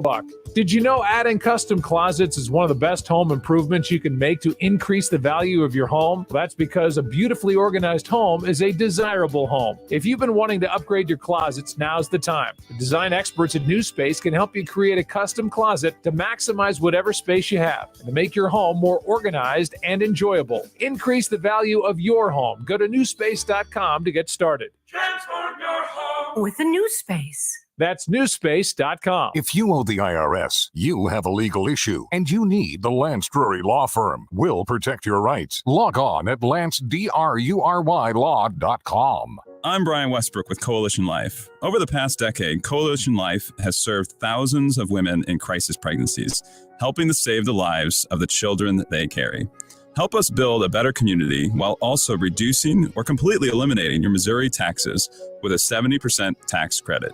buck. Did you know adding custom closets is one of the best home improvements you can make to increase the value of your home? That's because a beautifully organized home is a desirable home. If you've been wanting to upgrade your closets, now's the time. The design experts at New Space can help you create a custom closet to maximize whatever space you have and to make your home more organized and enjoyable. Increase the value of your home. Go to newspace.com to get started. Transform your home with a New Space. That's newspace.com. If you owe the IRS, you have a legal issue, and you need the Lance Drury Law Firm. We'll protect your rights. Log on at lancedrurylaw.com. I'm Brian Westbrook with Coalition Life. Over the past decade, Coalition Life has served thousands of women in crisis pregnancies, helping to save the lives of the children that they carry. Help us build a better community while also reducing or completely eliminating your Missouri taxes with a 70% tax credit.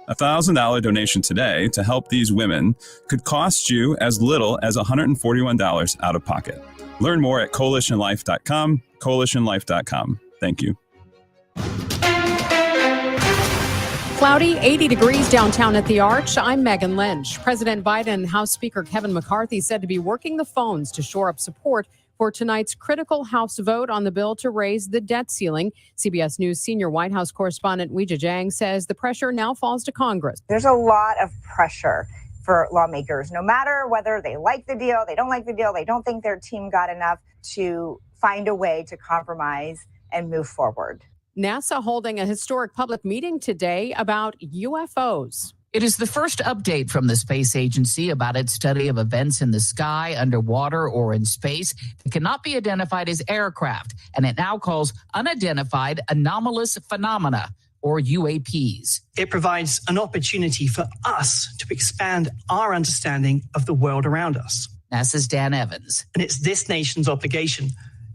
A $1,000 donation today to help these women could cost you as little as $141 out of pocket. Learn more at coalitionlife.com, coalitionlife.com. Thank you. Cloudy, 80 degrees downtown at the Arch. I'm Megan Lynch. President Biden and House Speaker Kevin McCarthy said to be working the phones to shore up support for tonight's critical House vote on the bill to raise the debt ceiling. CBS News senior White House correspondent Weijia Jiang says the pressure now falls to Congress. There's a lot of pressure for lawmakers, no matter whether they like the deal, they don't like the deal, they don't think their team got enough, to find a way to compromise and move forward. NASA holding a historic public meeting today about UFOs. It is the first update from the space agency about its study of events in the sky, underwater, or in space that cannot be identified as aircraft, and it now calls unidentified anomalous phenomena, or UAPs. It provides an opportunity for us to expand our understanding of the world around us. NASA's Dan Evans. And it's this nation's obligation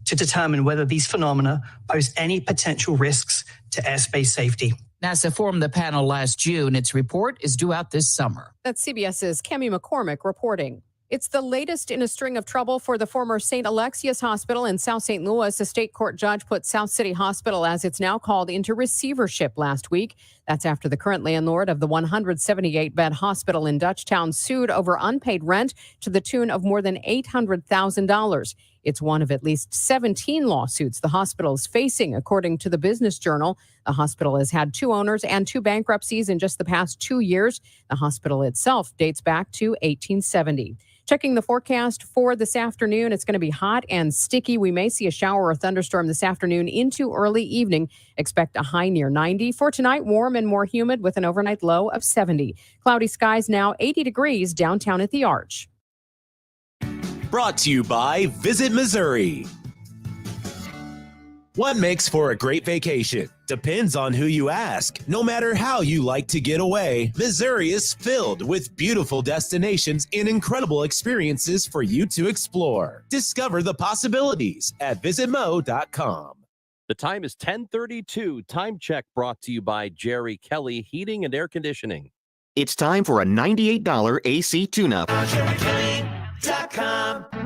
to determine whether these phenomena pose any potential risks to airspace safety. NASA formed the panel last June. Its report is due out this summer. That's CBS's Kemi McCormick reporting. It's the latest in a string of trouble for the former St. Alexius Hospital in South St. Louis. A state court judge put South City Hospital, as it's now called, into receivership last week. That's after the current landlord of the 178-bed hospital in Dutchtown sued over unpaid rent to the tune of more than $800,000. It's one of at least 17 lawsuits the hospital is facing, according to the Business Journal. The hospital has had 2 owners and 2 bankruptcies in just the past 2 years. The hospital itself dates back to 1870. Checking the forecast for this afternoon, it's going to be hot and sticky. We may see a shower or thunderstorm this afternoon into early evening. Expect a high near 90. For tonight, warm and more humid with an overnight low of 70. Cloudy skies now 80 degrees downtown at the Arch. Brought to you by Visit Missouri. What makes for a great vacation? Depends on who you ask. No matter how you like to get away, Missouri is filled with beautiful destinations and incredible experiences for you to explore. Discover the possibilities at visitmo.com. The time is 10:32. Time check brought to you by Jerry Kelly Heating and Air Conditioning. It's time for a $98 AC tune-up.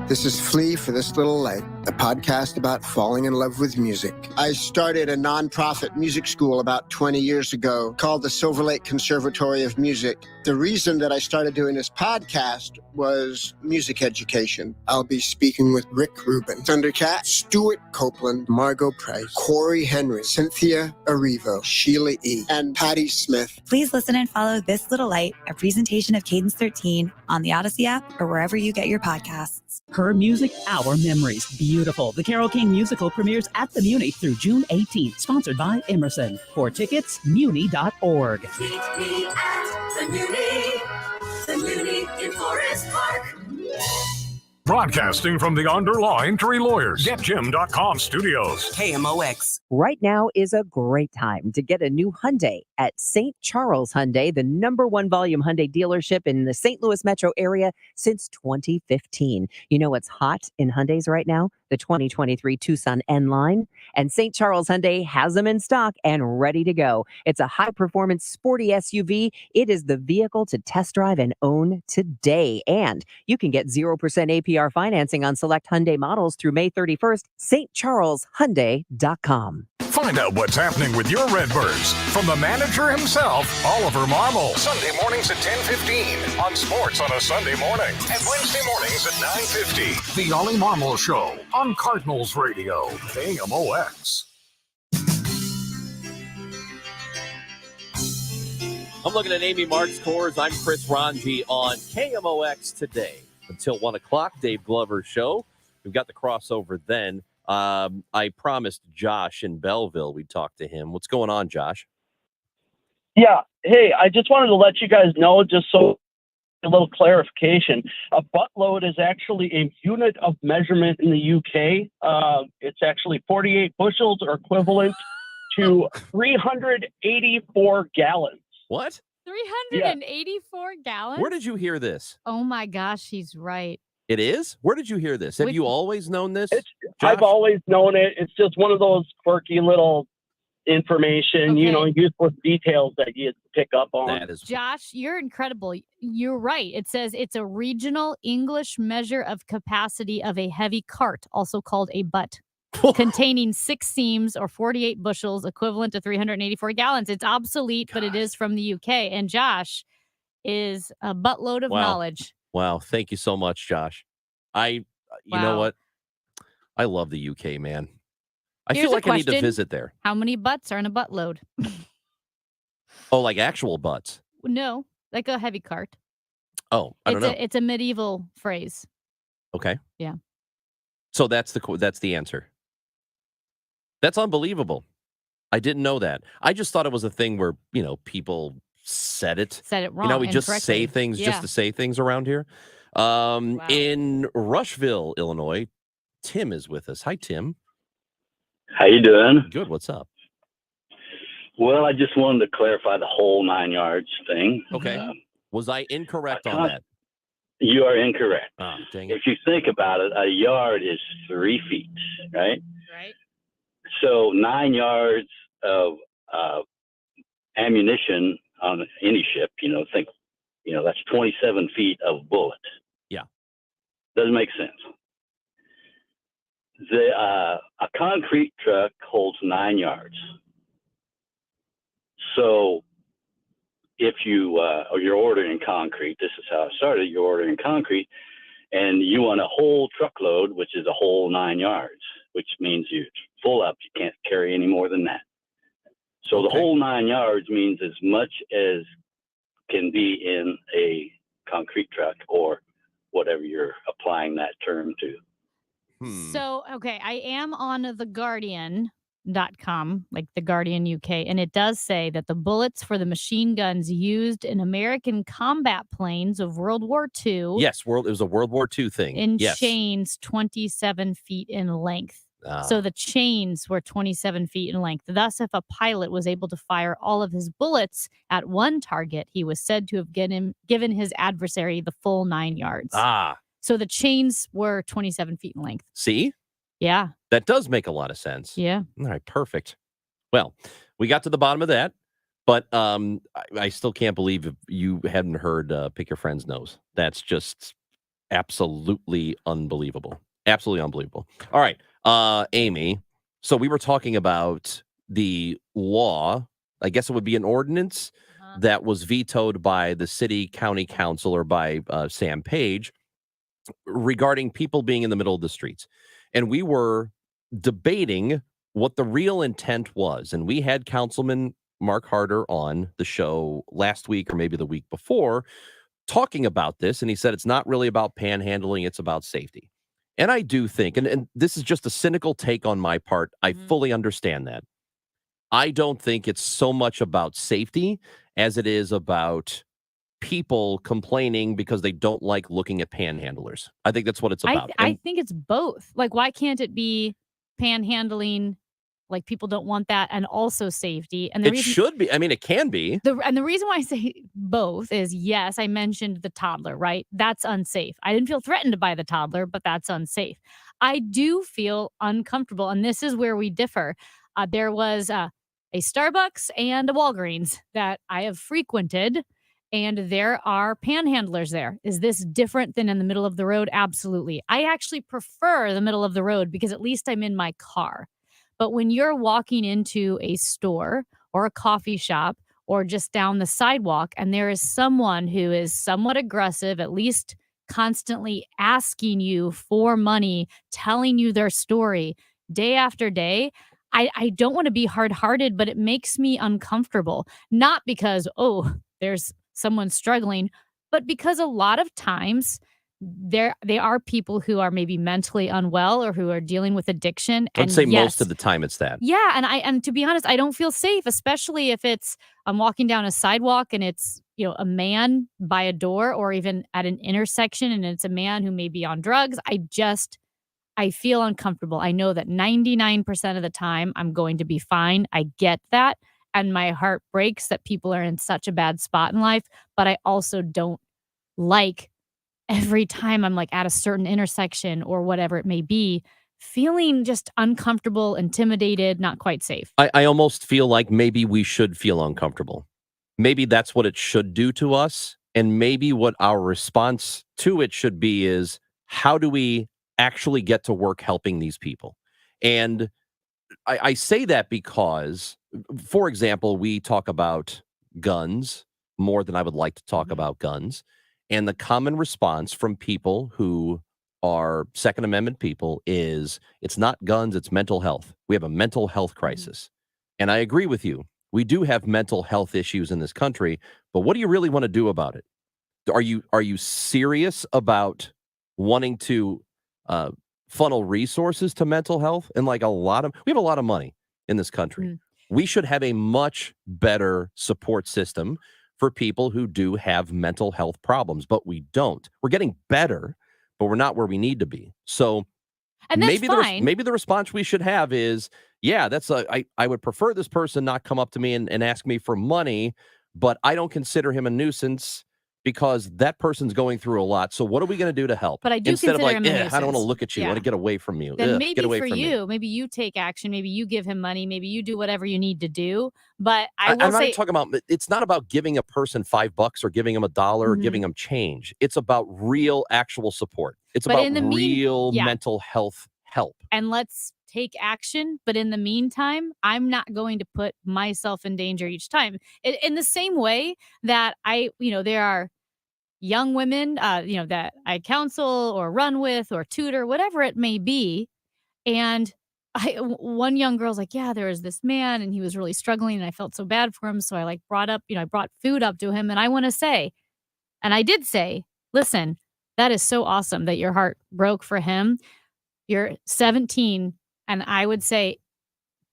This is Flea for This Little Light, a podcast about falling in love with music. I started a nonprofit music school about 20 years ago called the Silver Lake Conservatory of Music. The reason that I started doing this podcast was music education. I'll be speaking with Rick Rubin, Thundercat, Stuart Copeland, Margot Price, Corey Henry, Cynthia Erivo, Sheila E., and Patti Smith. Please listen and follow This Little Light, a presentation of Cadence 13 on the Odyssey app or wherever you get your podcasts. Her Music, Our Memories. Beautiful. The Carole King musical premieres at the Muni through June 18th. Sponsored by Emerson. For tickets, muni.org. Meet me at the Muni in Forest Park. Broadcasting from the Underlaw Injury Lawyers, GetJim.com studios. KMOX. Right now is a great time to get a new Hyundai at St. Charles Hyundai, the #1 volume Hyundai dealership in the St. Louis metro area since 2015. You know what's hot in Hyundais right now? The 2023 Tucson N-Line. And St. Charles Hyundai has them in stock and ready to go. It's a high-performance, sporty SUV. It is the vehicle to test drive and own today. And you can get 0% APR financing on select Hyundai models through May 31st. StCharlesHyundai.com. Find out what's happening with your Redbirds from the manager himself, Oliver Marmol. Sunday mornings at 10:15 on Sports on a Sunday morning, and Wednesday mornings at 9:50. The Ollie Marmol Show on Cardinals Radio, KMOX. I'm looking at Amy Mark's scores. I'm Chris Ranji on KMOX today. Until 1 o'clock, Dave Glover's show. We've got the crossover then. I promised Josh in Belleville we'd talk to him. What's going on, Josh? Yeah. Hey, I just wanted to let you guys know, just so a little clarification. A buttload is actually a unit of measurement in the UK. It's actually 48 bushels or equivalent to 384 gallons. What? 384 gallons? Where did you hear this? Oh my gosh, he's right. It is? Where did you hear this? Have you always known this? I've always known it. It's just one of those quirky little information, useless details that you pick up on. That is Josh, you're incredible. You're right. It says it's a regional English measure of capacity of a heavy cart, also called a butt, containing 6 seams or 48 bushels, equivalent to 384 gallons. It's obsolete, but it is from the UK. And Josh is a buttload of knowledge. Wow. Thank you so much, Josh. You know what? I love the UK, man. I Here's feel like I need to visit there. How many butts are in a buttload? Oh, like actual butts? No, like a heavy cart. Oh, I don't know. It's a medieval phrase. Okay. Yeah. So that's the answer. That's unbelievable. I didn't know that. I just thought it was a thing where, people said it. Said it wrong. We just say things just to say things around here. In Rushville, Illinois, Tim is with us. Hi, Tim. How you doing? Good. What's up? Well, I just wanted to clarify the whole 9 yards thing. Okay. Was I incorrect on that? You are incorrect. Oh, dang it. If you think about it, a yard is 3 feet, right? Right. So 9 yards of ammunition on any ship, that's 27 feet of bullet. Yeah. Doesn't make sense. A concrete truck holds 9 yards. So if you're ordering concrete, this is how it started. You're ordering concrete, and you want a whole truckload, which is a whole 9 yards, which means you're full up. You can't carry any more than that. So the whole 9 yards means as much as can be in a concrete truck or whatever you're applying that term to. So, okay, I am on theguardian.com, like the Guardian UK, and it does say that the bullets for the machine guns used in American combat planes of World War II. Yes, it was a World War II thing. In yes. chains 27 feet in length. So the chains were 27 feet in length. Thus, if a pilot was able to fire all of his bullets at one target, he was said to have given his adversary the full 9 yards. So the chains were 27 feet in length. See? Yeah. That does make a lot of sense. Yeah. All right, perfect. Well, we got to the bottom of that, but I still can't believe you hadn't heard Pick Your Friend's Nose. That's just absolutely unbelievable. Absolutely unbelievable. All right, Amy. So we were talking about the law. I guess it would be an ordinance that was vetoed by the city county council or by Sam Page regarding people being in the middle of the streets. And we were debating what the real intent was. And we had Councilman Mark Harder on the show last week or maybe the week before talking about this. And he said, it's not really about panhandling. It's about safety. And I do think, and this is just a cynical take on my part. I fully understand that. I don't think it's so much about safety as it is about people complaining because they don't like looking at panhandlers. I think that's what it's about. I think it's both. Like, why can't it be panhandling? Like, people don't want that, and also safety. And it should be. I mean, it can be. And the reason why I say both is, yes, I mentioned the toddler, right? That's unsafe. I didn't feel threatened by the toddler, but that's unsafe. I do feel uncomfortable, and this is where we differ. There was a Starbucks and a Walgreens that I have frequented, and there are panhandlers there. Is this different than in the middle of the road? Absolutely. I actually prefer the middle of the road because at least I'm in my car. But when you're walking into a store or a coffee shop or just down the sidewalk and there is someone who is somewhat aggressive, at least constantly asking you for money, telling you their story day after day, I don't want to be hard-hearted, but it makes me uncomfortable. Not because, oh, there's someone struggling, but because a lot of times they are people who are maybe mentally unwell or who are dealing with addiction. I'd And say yes, most of the time it's that. yeah, and to be honest, I don't feel safe, especially if I'm walking down a sidewalk and it's, a man by a door or even at an intersection and it's a man who may be on drugs. I feel uncomfortable. I know that 99% of the time I'm going to be fine. I get that. And my heart breaks that people are in such a bad spot in life, but I also don't like every time I'm like at a certain intersection or whatever it may be, feeling just uncomfortable, intimidated, not quite safe. I almost feel like maybe we should feel uncomfortable. Maybe that's what it should do to us. And maybe what our response to it should be is, how do we actually get to work helping these people? And I say that because, for example, we talk about guns more than I would like to talk about guns. And the common response from people who are Second Amendment people is, it's not guns, it's mental health. We have a mental health crisis. And I agree with you. We do have mental health issues in this country, but what do you really want to do about it? Are you serious about wanting to funnel resources to mental health? And we have a lot of money in this country. We should have a much better support system for people who do have mental health problems, but we don't. We're getting better, but we're not where we need to be. So And that's maybe fine. maybe the response we should have is, yeah, I would prefer this person not come up to me and ask me for money, but I don't consider him a nuisance because that person's going through a lot. So what are we going to do to help? But I do Instead of consider like, him a I don't want to nuisance. look at you. I want to get away from you. Then Ugh, maybe get away for from me. you, maybe you take action, maybe you give him money, maybe you do whatever you need to do. But I'm will not say, talking about, it's not about giving a person $5 or giving them $1 or giving them change. It's about real, actual support. It's But about in the real yeah. mental health help. and let's take action. But in the meantime, I'm not going to put myself in danger each time. In the same way that there are young women, that I counsel or run with or tutor, whatever it may be. And one young girl's like, yeah, there was this man and he was really struggling and I felt so bad for him. So I brought food up to him. And I want to say, and I did say, listen, that is so awesome that your heart broke for him. You're 17. And I would say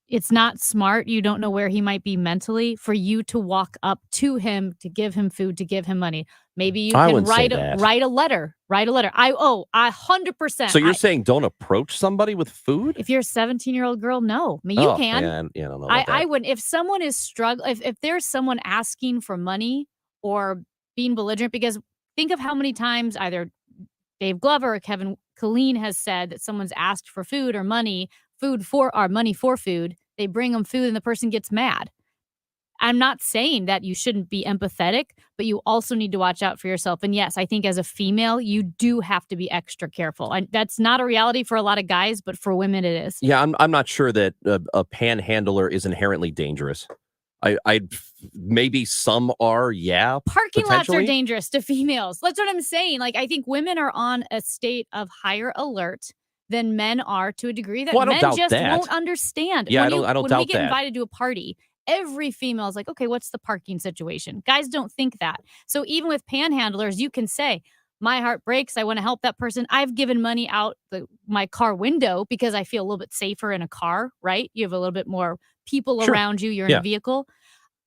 it's not smart. You don't know where he might be mentally for you to walk up to him, to give him food, to give him money. Maybe you I can wouldn't say write a that. letter. Write a letter. I 100%. So you're saying don't approach somebody with food? If you're a 17-year-old girl, no. I mean, you can. Yeah, I don't know about I that. wouldn't. If someone is struggling, if there's someone asking for money or being belligerent, because think of how many times either Dave Glover or Kevin Killeen has said that someone's asked for food or money for food. They bring them food and the person gets mad. I'm not saying that you shouldn't be empathetic, but you also need to watch out for yourself. And yes, I think as a female, you do have to be extra careful. And that's not a reality for a lot of guys, but for women it is. Yeah, I'm not sure that a panhandler is inherently dangerous. I maybe some are, yeah. Parking lots are potentially. dangerous to females. That's what I'm saying. Like, I think women are on a state of higher alert than men are to a degree that Well, I don't men doubt just that. won't understand. Yeah, I When don't when doubt we get that. invited to a party, every female is like, okay, what's the parking situation? Guys don't think that. So even with panhandlers, you can say, my heart breaks. I want to help that person. I've given money out my car window because I feel a little bit safer in a car, right? You have a little bit more people Sure. around you. You're in Yeah. a vehicle.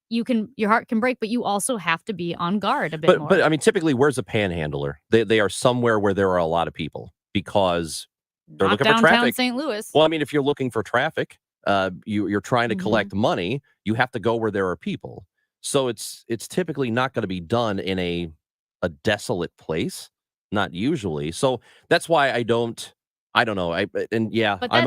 Your heart can break, but you also have to be on guard a bit more. But I mean, typically, where's a panhandler? They are somewhere where there are a lot of people because they're Not looking for downtown traffic. St. Louis. Well, I mean, if you're looking for traffic, you're trying to Mhm. collect money. You have to go where there are people. So it's typically not going to be done in a desolate place, not usually. So that's why I don't know. But I'm a didn't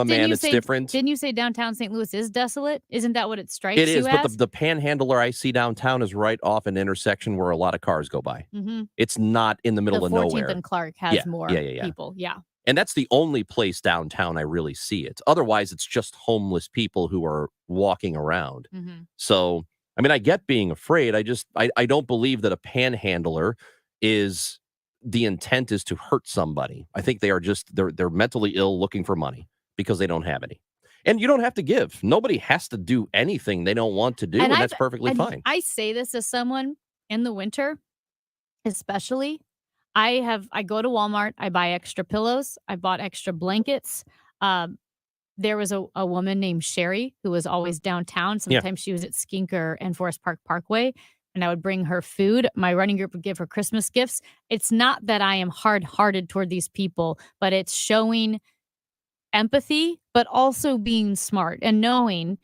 man. you It's say- different. Didn't you say downtown St. Louis is desolate? Isn't that what it strikes It is, you but as? the panhandler I see downtown is right off an intersection where a lot of cars go by. Mhm. It's not in the middle The of 14th nowhere. and Clark has Yeah, more yeah. people. Yeah. And that's the only place downtown I really see it. Otherwise, it's just homeless people who are walking around. So, I mean, I get being afraid. I don't believe that a panhandler is the intent is to hurt somebody. I think they are just, they're mentally ill looking for money because they don't have any. And you don't have to give. Nobody has to do anything they don't want to do, and that's perfectly fine. I say this as someone in the winter, especially. I go to Walmart, I buy extra pillows, I bought extra blankets. There was a woman named Sherry who was always downtown. Sometimes she was at Skinker and Forest Park Parkway, and I would bring her food. My running group would give her Christmas gifts. It's not that I am hard-hearted toward these people, but it's showing empathy, but also being smart and knowing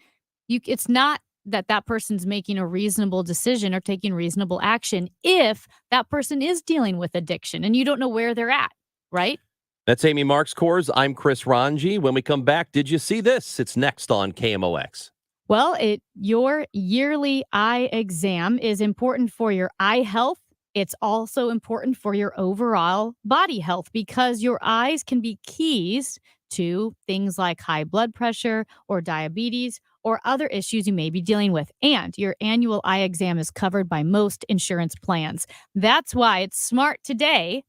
it's not that person's making a reasonable decision or taking reasonable action if that person is dealing with addiction and you don't know where they're at, right? That's Amy Marks Coors. I'm Chris Ranji. When we come back, did you see this? It's next on KMOX. Well, your yearly eye exam is important for your eye health. It's also important for your overall body health because your eyes can be keys to things like high blood pressure or diabetes or other issues you may be dealing with. And your annual eye exam is covered by most insurance plans. That's why it's smart today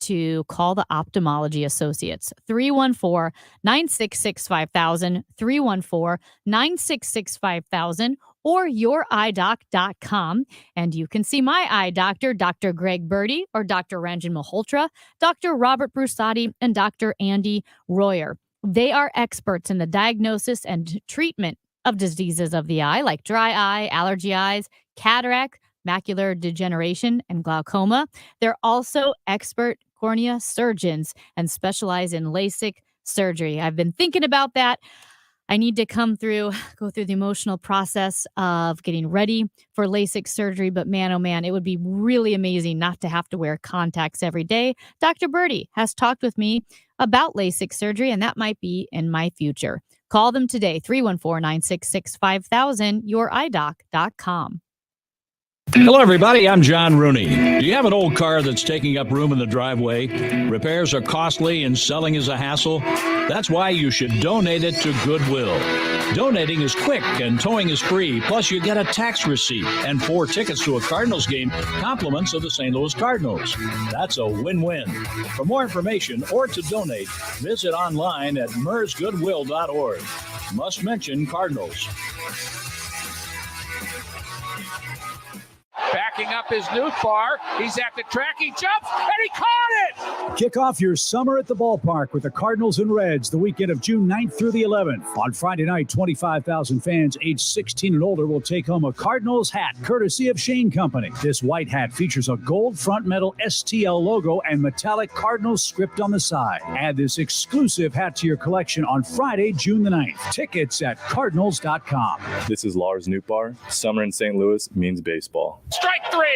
to call the Ophthalmology Associates. 314-966-5000, 314-966-5000, or youridoc.com. And you can see my eye doctor, Dr. Greg Birdie, or Dr. Ranjan Malhotra, Dr. Robert Brusati, and Dr. Andy Royer. They are experts in the diagnosis and treatment of diseases of the eye, like dry eye, allergy eyes, cataract, macular degeneration, and glaucoma. They're also expert cornea surgeons and specialize in LASIK surgery. I've been thinking about that. I need to go through the emotional process of getting ready for LASIK surgery, but man, oh man, it would be really amazing not to have to wear contacts every day. Dr. Birdie has talked with me about LASIK surgery, and that might be in my future. Call them today, 314-966-5000, youridoc.com. Hello, everybody. I'm John Rooney. Do you have an old car that's taking up room in the driveway? Repairs are costly and selling is a hassle? That's why you should donate it to Goodwill. Donating is quick and towing is free. Plus, you get a tax receipt and 4 tickets to a Cardinals game, compliments of the St. Louis Cardinals. That's a win-win. For more information or to donate, visit online at mersgoodwill.org. Must mention Cardinals. Backing up is Nootbaar. He's at the track. He jumps, and he caught it! Kick off your summer at the ballpark with the Cardinals and Reds the weekend of June 9th through the 11th. On Friday night, 25,000 fans aged 16 and older will take home a Cardinals hat courtesy of Shane Company. This white hat features a gold front metal STL logo and metallic Cardinals script on the side. Add this exclusive hat to your collection on Friday, June the 9th. Tickets at cardinals.com. This is Lars Nootbaar. Summer in St. Louis means baseball. Strike 3.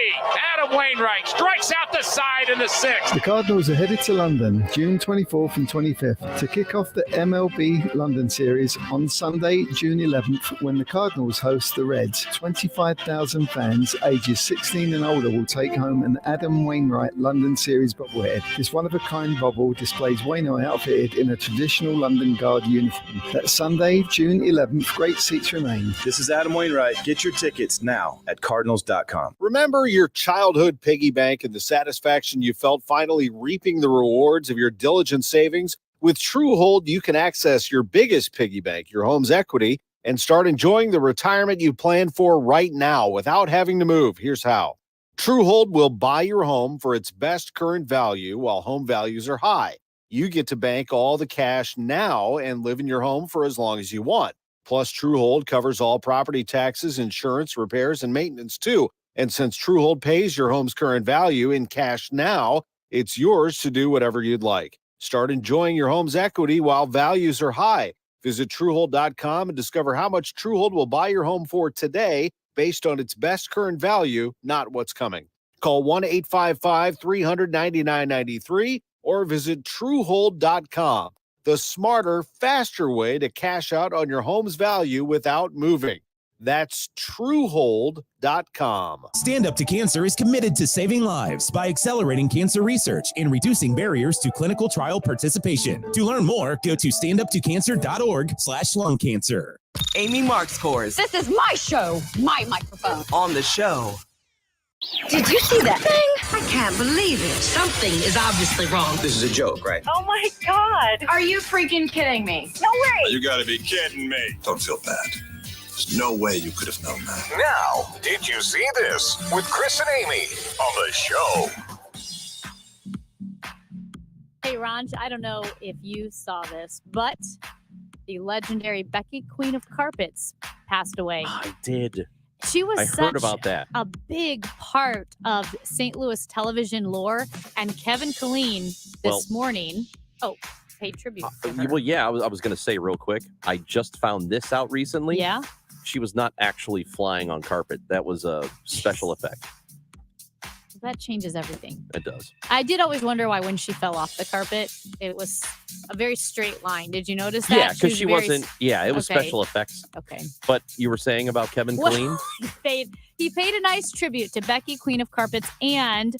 Adam Wainwright strikes out the side in the 6th. The Cardinals are headed to London June 24th and 25th to kick off the MLB London Series on Sunday, June 11th, when the Cardinals host the Reds. 25,000 fans ages 16 and older will take home an Adam Wainwright London Series bobblehead. This one-of-a-kind bobble displays Wainwright outfitted in a traditional London Guard uniform. That's Sunday, June 11th. Great seats remain. This is Adam Wainwright. Get your tickets now at cardinals.com. Remember your childhood piggy bank and the satisfaction you felt finally reaping the rewards of your diligent savings? With TrueHold, you can access your biggest piggy bank, your home's equity, and start enjoying the retirement you planned for right now without having to move. Here's how. TrueHold will buy your home for its best current value while home values are high. You get to bank all the cash now and live in your home for as long as you want. Plus, TrueHold covers all property taxes, insurance, repairs, and maintenance too. And since TrueHold pays your home's current value in cash now, it's yours to do whatever you'd like. Start enjoying your home's equity while values are high. Visit TrueHold.com and discover how much TrueHold will buy your home for today based on its best current value, not what's coming. Call 1-855-300-9993 or visit TrueHold.com. The smarter, faster way to cash out on your home's value without moving. That's Truehold.com. Stand Up to Cancer is committed to saving lives by accelerating cancer research and reducing barriers to clinical trial participation. To learn more, go to standuptocancer.org/lung cancer. Amy Marks scores. This is my show, my microphone. On the show. Did you see that thing? I can't believe it. Something is obviously wrong. This is a joke, right? Oh my God. Are you freaking kidding me? No way. You gotta be kidding me. Don't feel bad. There's no way you could have known that. Now, did you see this with Chris and Amy on the show? Hey, Ron, I don't know if you saw this, but the legendary Becky, Queen of Carpets, passed away. I did. She was I heard about that. a big part of St. Louis television lore, and Kevin Killeen this morning paid tribute to her. Well, yeah, I was going to say real quick. I just found this out recently. Yeah? She was not actually flying on carpet. That was a special effect. That changes everything. It does. I did always wonder why when she fell off the carpet, it was a very straight line. Did you notice that? Yeah, because she wasn't. Yeah, it was Okay. special effects. Okay. But you were saying about Kevin Killeen? He paid a nice tribute to Becky, Queen of Carpets, and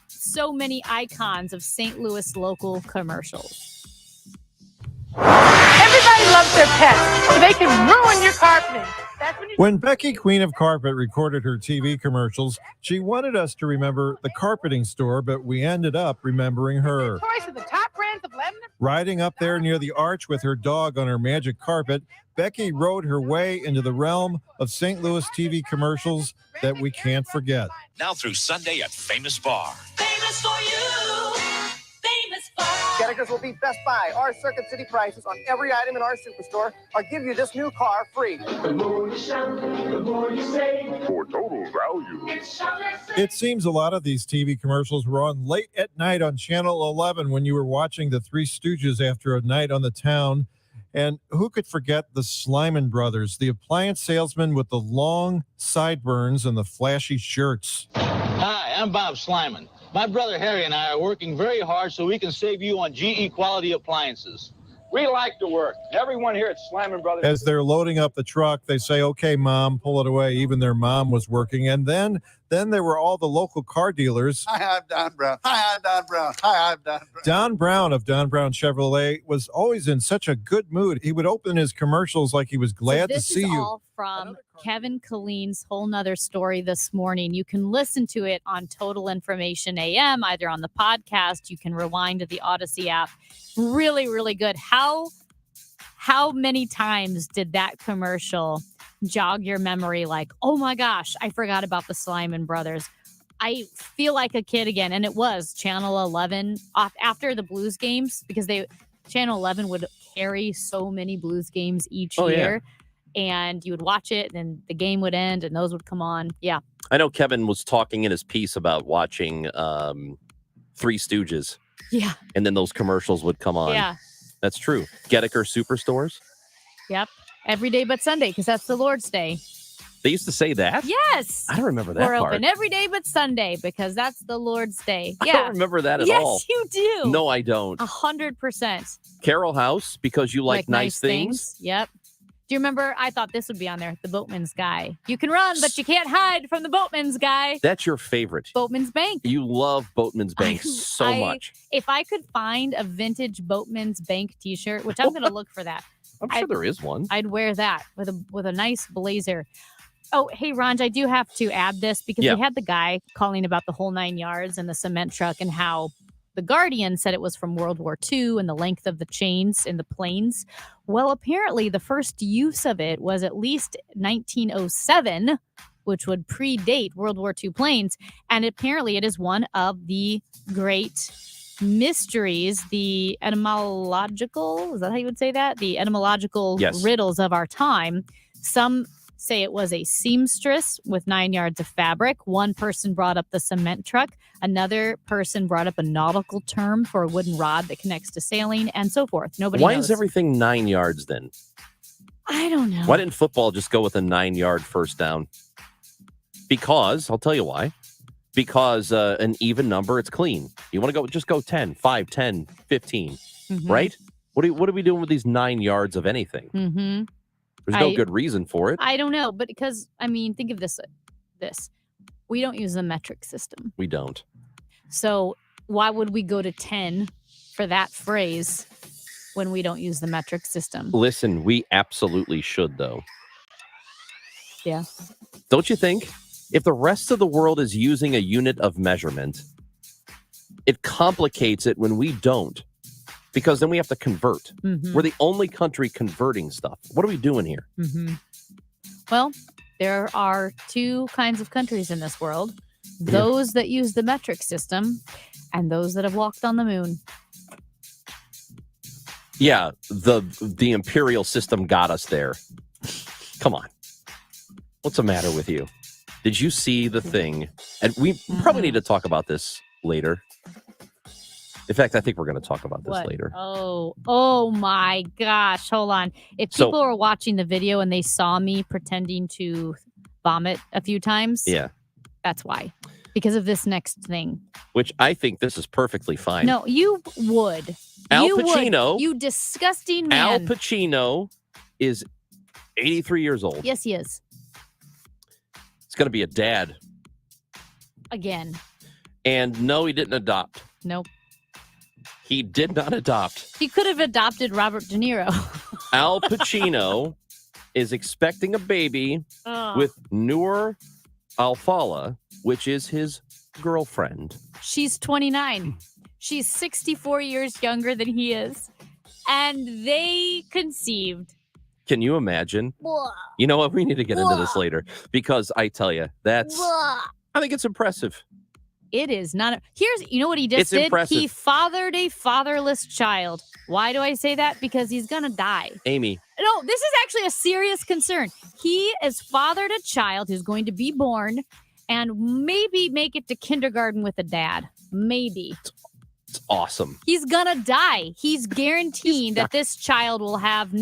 so many icons of St. Louis local commercials. Everybody loves their pets, so they can ruin your carpeting. That's when you When Becky, Queen of Carpet, recorded her TV commercials, she wanted us to remember the carpeting store, but we ended up remembering her. choice of the top brands of lemon. Riding up there near the arch with her dog on her magic carpet, Becky rode her way into the realm of St. Louis TV commercials that we can't forget. Now through Sunday at Famous Bar. Famous for you. Famous for. Getters will beat Best Buy or Circuit City prices on every item in our superstore or give you this new car free. The more you shop, the more you save. For total value. It's shop and save. It seems a lot of these TV commercials were on late at night on Channel 11 when you were watching the Three Stooges after a night on the town. And who could forget the Slyman brothers, the appliance salesman with the long sideburns and the flashy shirts? Hi, I'm Bob Slyman. My brother Harry and I are working very hard so we can save you on GE quality appliances. We like to work. Everyone here at Slyman Brothers. As they're loading up the truck, they say, "Okay, Mom, pull it away." Even their mom was working. And then there were all the local car dealers. Hi, I'm Don Brown. Hi, I'm Don Brown. Hi, I'm Don Brown. Don Brown of Don Brown Chevrolet was always in such a good mood. He would open his commercials like he was glad to see This is you. all from Kevin Killeen's Whole Nother Story this morning. You can listen to it on Total Information AM, either on the podcast. You can rewind to the Odyssey app. Really, really good. How many times did that commercial jog your memory? Like, oh my gosh, I forgot about the Slyman brothers. I feel like a kid again. And it was Channel 11 off after the Blues games, because Channel 11 would carry so many Blues games each year. And you would watch it, and then the game would end, and those would come on. Yeah. I know Kevin was talking in his piece about watching Three Stooges. Yeah. And then those commercials would come on. Yeah. That's true. Gettiker Superstores. Yep. Every day but Sunday, because that's the Lord's Day. They used to say that? Yes. I don't remember that We're part. open every day but Sunday, because that's the Lord's Day. I Yeah. don't remember that at all. Yes, you do. No, I don't. 100%. Carol House, because you like nice things. Yep. Do you remember? I thought this would be on there. The Boatman's Guy. You can run, but you can't hide from the Boatman's Guy. That's your favorite. Boatman's Bank. You love Boatman's Bank so much. If I could find a vintage Boatman's Bank t-shirt, which I'm going to look for that. I'm sure there is one. I'd wear that with a nice blazer. Oh, hey, Ronj, I do have to add this because we had the guy calling about the whole 9 yards and the cement truck and how the Guardian said it was from World War II and the length of the chains in the planes. Well, apparently the first use of it was at least 1907, which would predate World War II planes. And apparently it is one of the great mysteries, the etymological, is that how you would say that? The etymological riddles of our time. Some say it was a seamstress with 9 yards of fabric. One person brought up the cement truck. Another person brought up a nautical term for a wooden rod that connects to sailing, and so forth. Nobody Why knows. is everything 9 yards then? I don't know. Why didn't football just go with a 9-yard first down? Because, I'll tell you why. Because an even number, it's clean. You want to just go 10, 5, 10, 15, Mhm. right? What are we doing with these 9 yards of anything? Mm-hmm. There's no good reason for it. I don't know, but because, I mean, think of this. We don't use the metric system. We don't. So why would we go to 10 for that phrase when we don't use the metric system? Listen, we absolutely should, though. Yeah. Don't you think? If the rest of the world is using a unit of measurement, it complicates it when we don't. Because then we have to convert. Mhm. We're the only country converting stuff. What are we doing here? Mm-hmm. Well, there are two kinds of countries in this world. Those that use the metric system and those that have walked on the moon. Yeah, the imperial system got us there. Come on. What's the matter with you? Did you see the thing? And we probably need to talk about this later. In fact, I think we're going to talk about this later. Oh my gosh. Hold on. If people were watching the video and they saw me pretending to vomit a few times, yeah, that's why. Because of this next thing. Which I think this is perfectly fine. No, you would. Al You would. Pacino. You disgusting man. Al Pacino is 83 years old. Yes, he is. He's going to be a dad. Again. And no, he didn't adopt. Nope. He did not adopt. He could have adopted Robert De Niro. Al Pacino is expecting a baby with Noor Alfallah, which is his girlfriend. She's 29. She's 64 years younger than he is. And they conceived. Can you imagine? You know what? We need to get into this later because I tell you, I think it's impressive. It is not. You know what he just It's did? impressive. He fathered a fatherless child. Why do I say that? Because he's going to die. Amy. No, this is actually a serious concern. He has fathered a child who's going to be born and maybe make it to kindergarten with a dad. Maybe. It's awesome. He's gonna die. He's guaranteeing that this child will have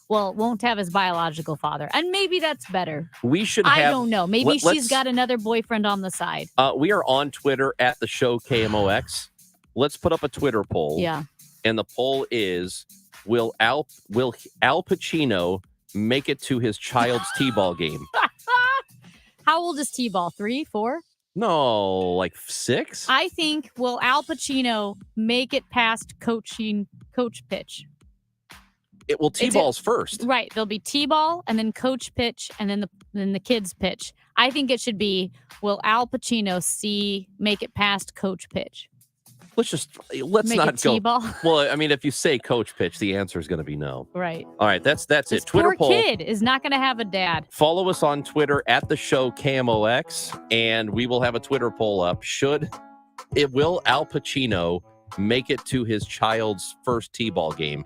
won't have his biological father. And maybe that's better. We should I have. don't know. Maybe she's got another boyfriend on the side. We are on Twitter at the show KMOX. Let's put up a Twitter poll. Yeah. And the poll is: Will Al Pacino make it to his child's t-ball game? How old is T-ball? 3, 4? No, like 6? I think, will Al Pacino make it past coach pitch? It will T-balls first. Right. There'll be T-ball and then coach pitch and then the kids pitch. I think it should be, will Al Pacino make it past coach pitch? Let's Make not it go. T-ball? Well, I mean, if you say coach pitch, the answer is going to be no. Right. All right, that's This it. Twitter poor poll. kid is not going to have a dad. Follow us on Twitter at the show KMOX, and we will have a Twitter poll up. Will Al Pacino make it to his child's first T-ball game?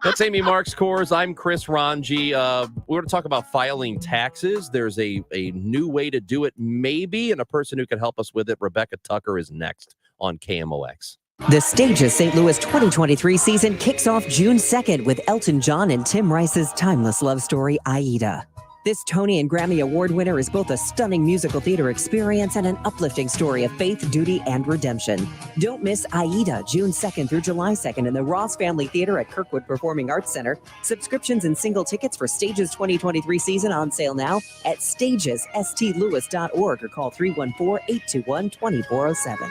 That's Amy Marks Kors. I'm Chris Ranji. We're going to talk about filing taxes. There's a new way to do it, maybe, and a person who can help us with it, Rebecca Tucker, is next on KMOX. The Stages St. Louis 2023 season kicks off June 2nd with Elton John and Tim Rice's timeless love story, Aida. This Tony and Grammy Award winner is both a stunning musical theater experience and an uplifting story of faith, duty, and redemption. Don't miss Aida, June 2nd through July 2nd in the Ross Family Theater at Kirkwood Performing Arts Center. Subscriptions and single tickets for Stages 2023 season on sale now at stagesstlewis.org or call 314-821-2407.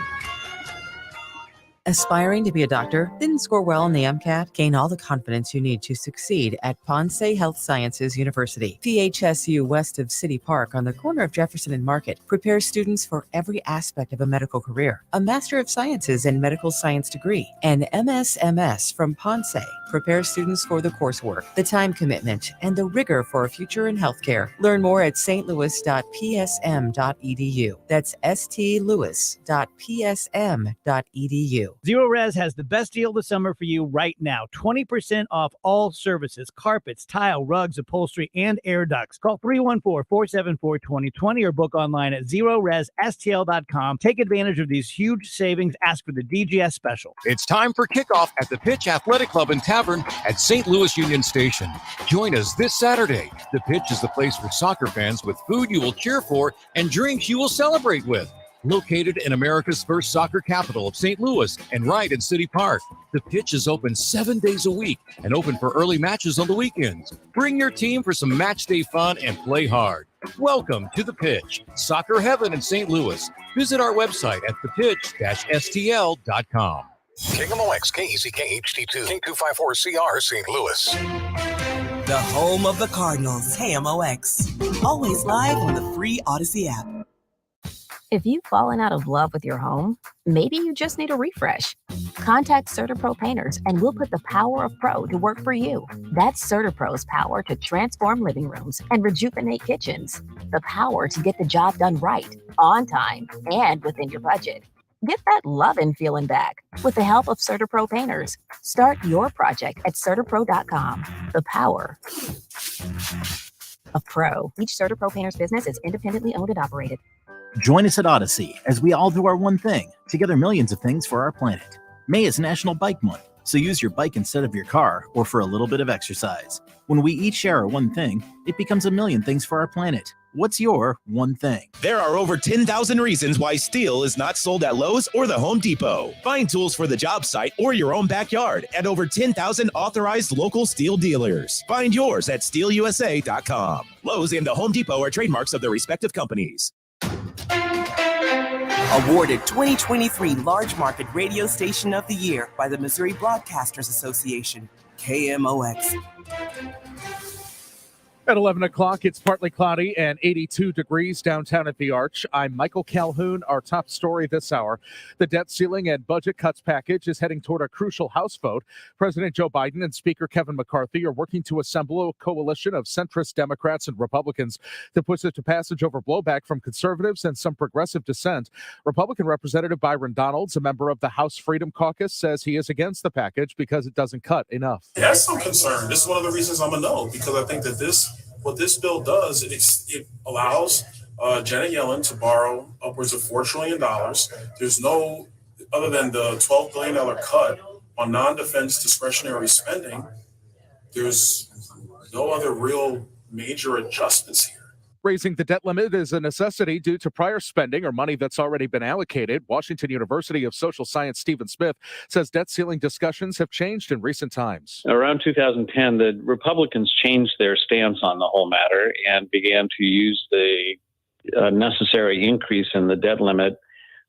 Aspiring to be a doctor? Didn't score well on the MCAT? Gain all the confidence you need to succeed at Ponce Health Sciences University. PHSU west of City Park on the corner of Jefferson and Market prepares students for every aspect of a medical career. A Master of Sciences in Medical Science degree. An MSMS from Ponce prepares students for the coursework, the time commitment, and the rigor for a future in healthcare. Learn more at stlouis.psm.edu. That's stlouis.psm.edu. Zero Res has the best deal of the summer for you right now. 20% off all services, carpets, tile, rugs, upholstery, and air ducts. Call 314-474-2020 or book online at ZeroResSTL.com. Take advantage of these huge savings. Ask for the DGS special. It's time for kickoff at the Pitch Athletic Club and Tavern at St. Louis Union Station. Join us this Saturday. The Pitch is the place for soccer fans with food you will cheer for and drinks you will celebrate with. Located in America's first soccer capital of St. Louis and right in City Park, The Pitch is open 7 days a week and open for early matches on the weekends. Bring your team for some match day fun and play hard. Welcome to The Pitch, soccer heaven in St. Louis. Visit our website at thepitch-stl.com. KMOX, KECK HD2, K254CR St. Louis. The home of the Cardinals, KMOX. Always live on the free Odyssey app. If you've fallen out of love with your home, maybe you just need a refresh. Contact CertaPro Painters and we'll put the power of pro to work for you. That's CertaPro's power to transform living rooms and rejuvenate kitchens. The power to get the job done right, on time, and within your budget. Get that lovin' feeling back with the help of CertaPro Painters. Start your project at CertaPro.com. The power of pro. Each CertaPro Painters business is independently owned and operated. Join us at Odyssey as we all do our one thing, together millions of things for our planet. May is National Bike Month, so use your bike instead of your car or for a little bit of exercise. When we each share our one thing, it becomes a million things for our planet. What's your one thing? There are over 10,000 reasons why steel is not sold at Lowe's or the Home Depot. Find tools for the job site or your own backyard at over 10,000 authorized local steel dealers. Find yours at steelusa.com. Lowe's and the Home Depot are trademarks of their respective companies. Awarded 2023 Large Market Radio Station of the Year by the Missouri Broadcasters Association, KMOX. At 11 o'clock, it's partly cloudy and 82 degrees downtown at the Arch. I'm Michael Calhoun. Our top story this hour. The debt ceiling and budget cuts package is heading toward a crucial House vote. President Joe Biden and Speaker Kevin McCarthy are working to assemble a coalition of centrist Democrats and Republicans to push it to passage over blowback from conservatives and some progressive dissent. Republican Representative Byron Donalds, a member of the House Freedom Caucus, says he is against the package because it doesn't cut enough. That's some concern. This is one of the reasons I'm a no, because I think that what this bill does, it allows Janet Yellen to borrow upwards of $4 trillion. There's no, other than the $12 billion cut on non-defense discretionary spending, there's no other real major adjustments here. Raising the debt limit is a necessity due to prior spending or money that's already been allocated. Washington University of Social Science Stephen Smith says debt ceiling discussions have changed in recent times. Around 2010, the Republicans changed their stance on the whole matter and began to use the necessary increase in the debt limit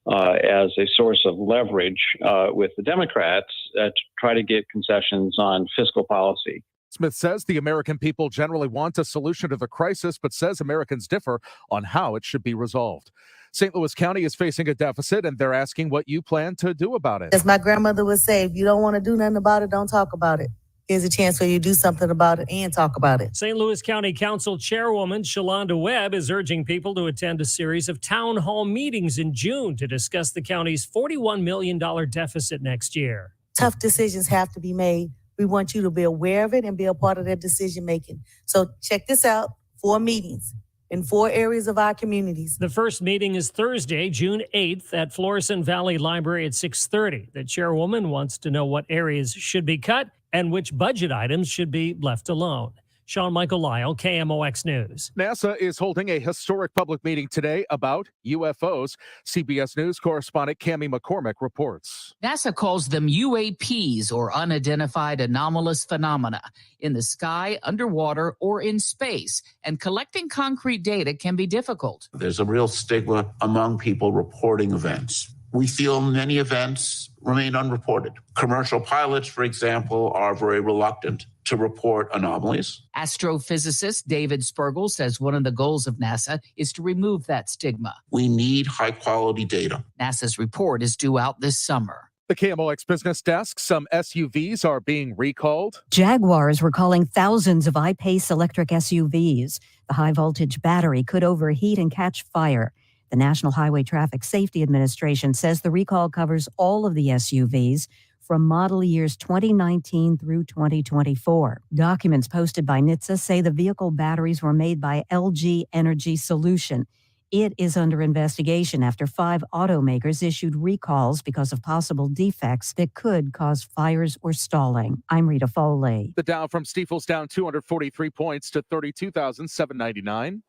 as a source of leverage with the Democrats to try to get concessions on fiscal policy. Smith says the American people generally want a solution to the crisis, but says Americans differ on how it should be resolved. St. Louis County is facing a deficit, and they're asking what you plan to do about it. As my grandmother would say, if you don't want to do nothing about it, don't talk about it. Here's a chance for you to do something about it and talk about it. St. Louis County Council Chairwoman Shalonda Webb is urging people to attend a series of town hall meetings in June to discuss the county's $41 million deficit next year. Tough decisions have to be made. We want you to be aware of it and be a part of that decision making. So check this out, 4 meetings in 4 areas of our communities. The first meeting is Thursday, June 8th at Florissant Valley Library at 6:30. The chairwoman wants to know what areas should be cut and which budget items should be left alone. Sean Michael Lyle, KMOX News. NASA is holding a historic public meeting today about UFOs. CBS News correspondent Cammie McCormick reports. NASA calls them UAPs, or unidentified anomalous phenomena, in the sky, underwater, or in space. And collecting concrete data can be difficult. There's a real stigma among people reporting events. We feel many events remain unreported. Commercial pilots, for example, are very reluctant to report anomalies. Astrophysicist David Spergel says one of the goals of NASA is to remove that stigma. We need high-quality data. NASA's report is due out this summer. The KMOX Business Desk, some SUVs are being recalled. Jaguar is recalling thousands of I-Pace electric SUVs. The high-voltage battery could overheat and catch fire. The National Highway Traffic Safety Administration says the recall covers all of the SUVs from model years 2019 through 2024. Documents posted by NHTSA say the vehicle batteries were made by LG Energy Solution. It is under investigation after 5 automakers issued recalls because of possible defects that could cause fires or stalling. I'm Rita Foley. The Dow from Stifel's down 243 points to 32,799.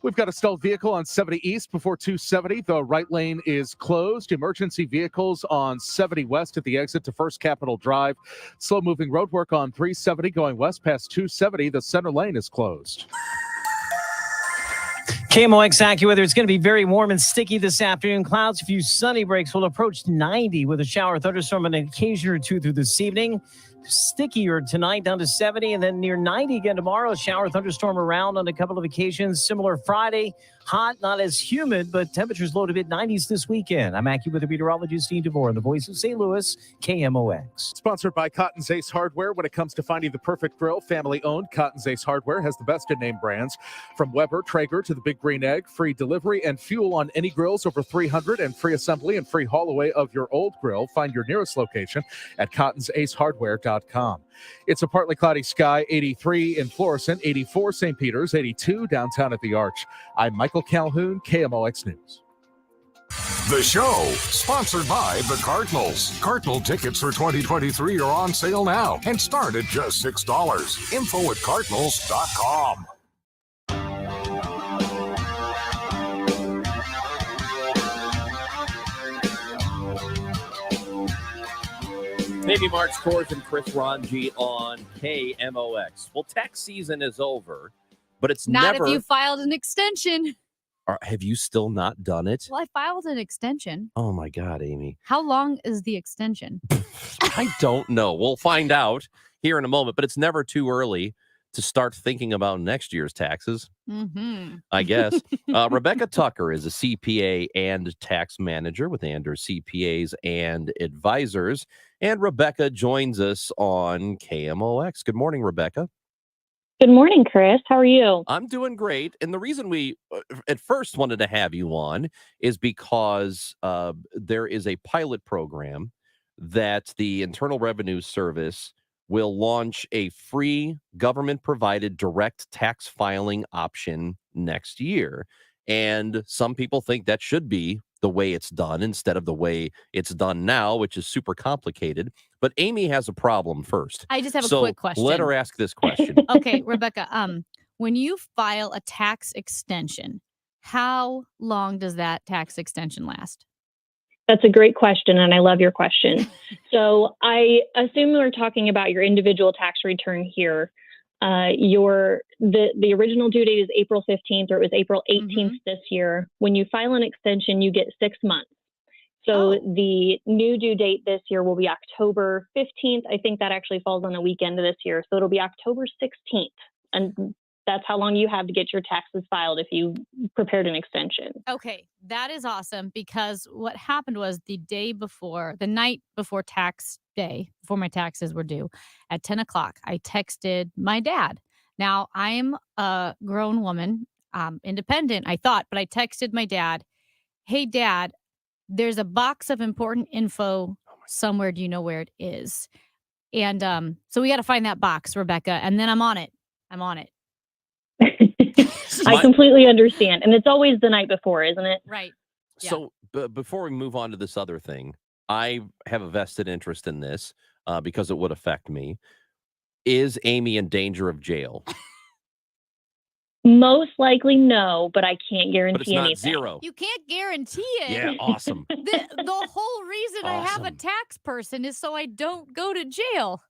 We've got a stalled vehicle on 70 East before 270. The right lane is closed. Emergency vehicles on 70 West at the exit to First Capitol Drive. Slow-moving road work on 370 going west past 270. The center lane is closed. KMOX AccuWeather. It's going to be very warm and sticky this afternoon. Clouds, a few sunny breaks will approach 90 with a shower, thunderstorm, and an occasion or two through this evening. Stickier tonight, down to 70, and then near 90 again tomorrow. A shower, thunderstorm around on a couple of occasions. Similar Friday. Hot, not as humid, but temperatures low to mid-90s this weekend. I'm AccuWeather meteorologist Dean DeVore, the voice of St. Louis, KMOX. Sponsored by Cotton's Ace Hardware. When it comes to finding the perfect grill, family-owned, Cotton's Ace Hardware has the best in-name brands. From Weber, Traeger to the Big Green Egg, free delivery and fuel on any grills over 300, and free assembly and free haul away of your old grill. Find your nearest location at cottonsacehardware.com. It's a partly cloudy sky, 83 in Florissant, 84 St. Peter's, 82 downtown at the Arch. I'm Michael Calhoun, KMOX News. The show, sponsored by the Cardinals. Cardinal tickets for 2023 are on sale now and start at just $6. Info at cardinals.com. Maybe Mark Scores and Chris Ranji on KMOX. Well, tax season is over, but it's Not never... if you filed an extension. Have you still not done it? Well, I filed an extension. Oh, my God, Amy. How long is the extension? I don't know. We'll find out here in a moment, but it's never too early to start thinking about next year's taxes, I guess. Rebecca Tucker is a CPA and tax manager with Anders CPAs and Advisors. And Rebecca joins us on KMOX. Good morning, Rebecca. Good morning, Chris. How are you? I'm doing great. And the reason we at first wanted to have you on is because there is a pilot program that the Internal Revenue Service will launch a free government-provided direct tax filing option next year. And some people think that should be the way it's done instead of the way it's done now, which is super complicated. But Amy has a problem first. I just have a quick question. Let her ask this question. Okay, Rebecca, when you file a tax extension, how long does that tax extension last? That's a great question, and I love your question. So I assume we're talking about your individual tax return here. The original due date is April 15th, or it was April 18th this year. When you file an extension, you get 6 months. So the new due date this year will be October 15th. I think that actually falls on the weekend of this year. So it'll be October 16th. And that's how long you have to get your taxes filed if you prepared an extension. Okay, that is awesome, because what happened was the night before tax day, before my taxes were due, at 10 o'clock, I texted my dad. Now, I'm a grown woman, independent, I thought, but I texted my dad, hey, Dad, there's a box of important info somewhere. Do you know where it is? And so we got to find that box, Rebecca, and then I'm on it. I completely understand. And it's always the night before, isn't it? Right. Yeah. So before we move on to this other thing, I have a vested interest in this because it would affect me. Is Amy in danger of jail? Most likely no, but I can't guarantee But it's not anything. zero. You can't guarantee it. Yeah, awesome. The whole reason I have a tax person is so I don't go to jail.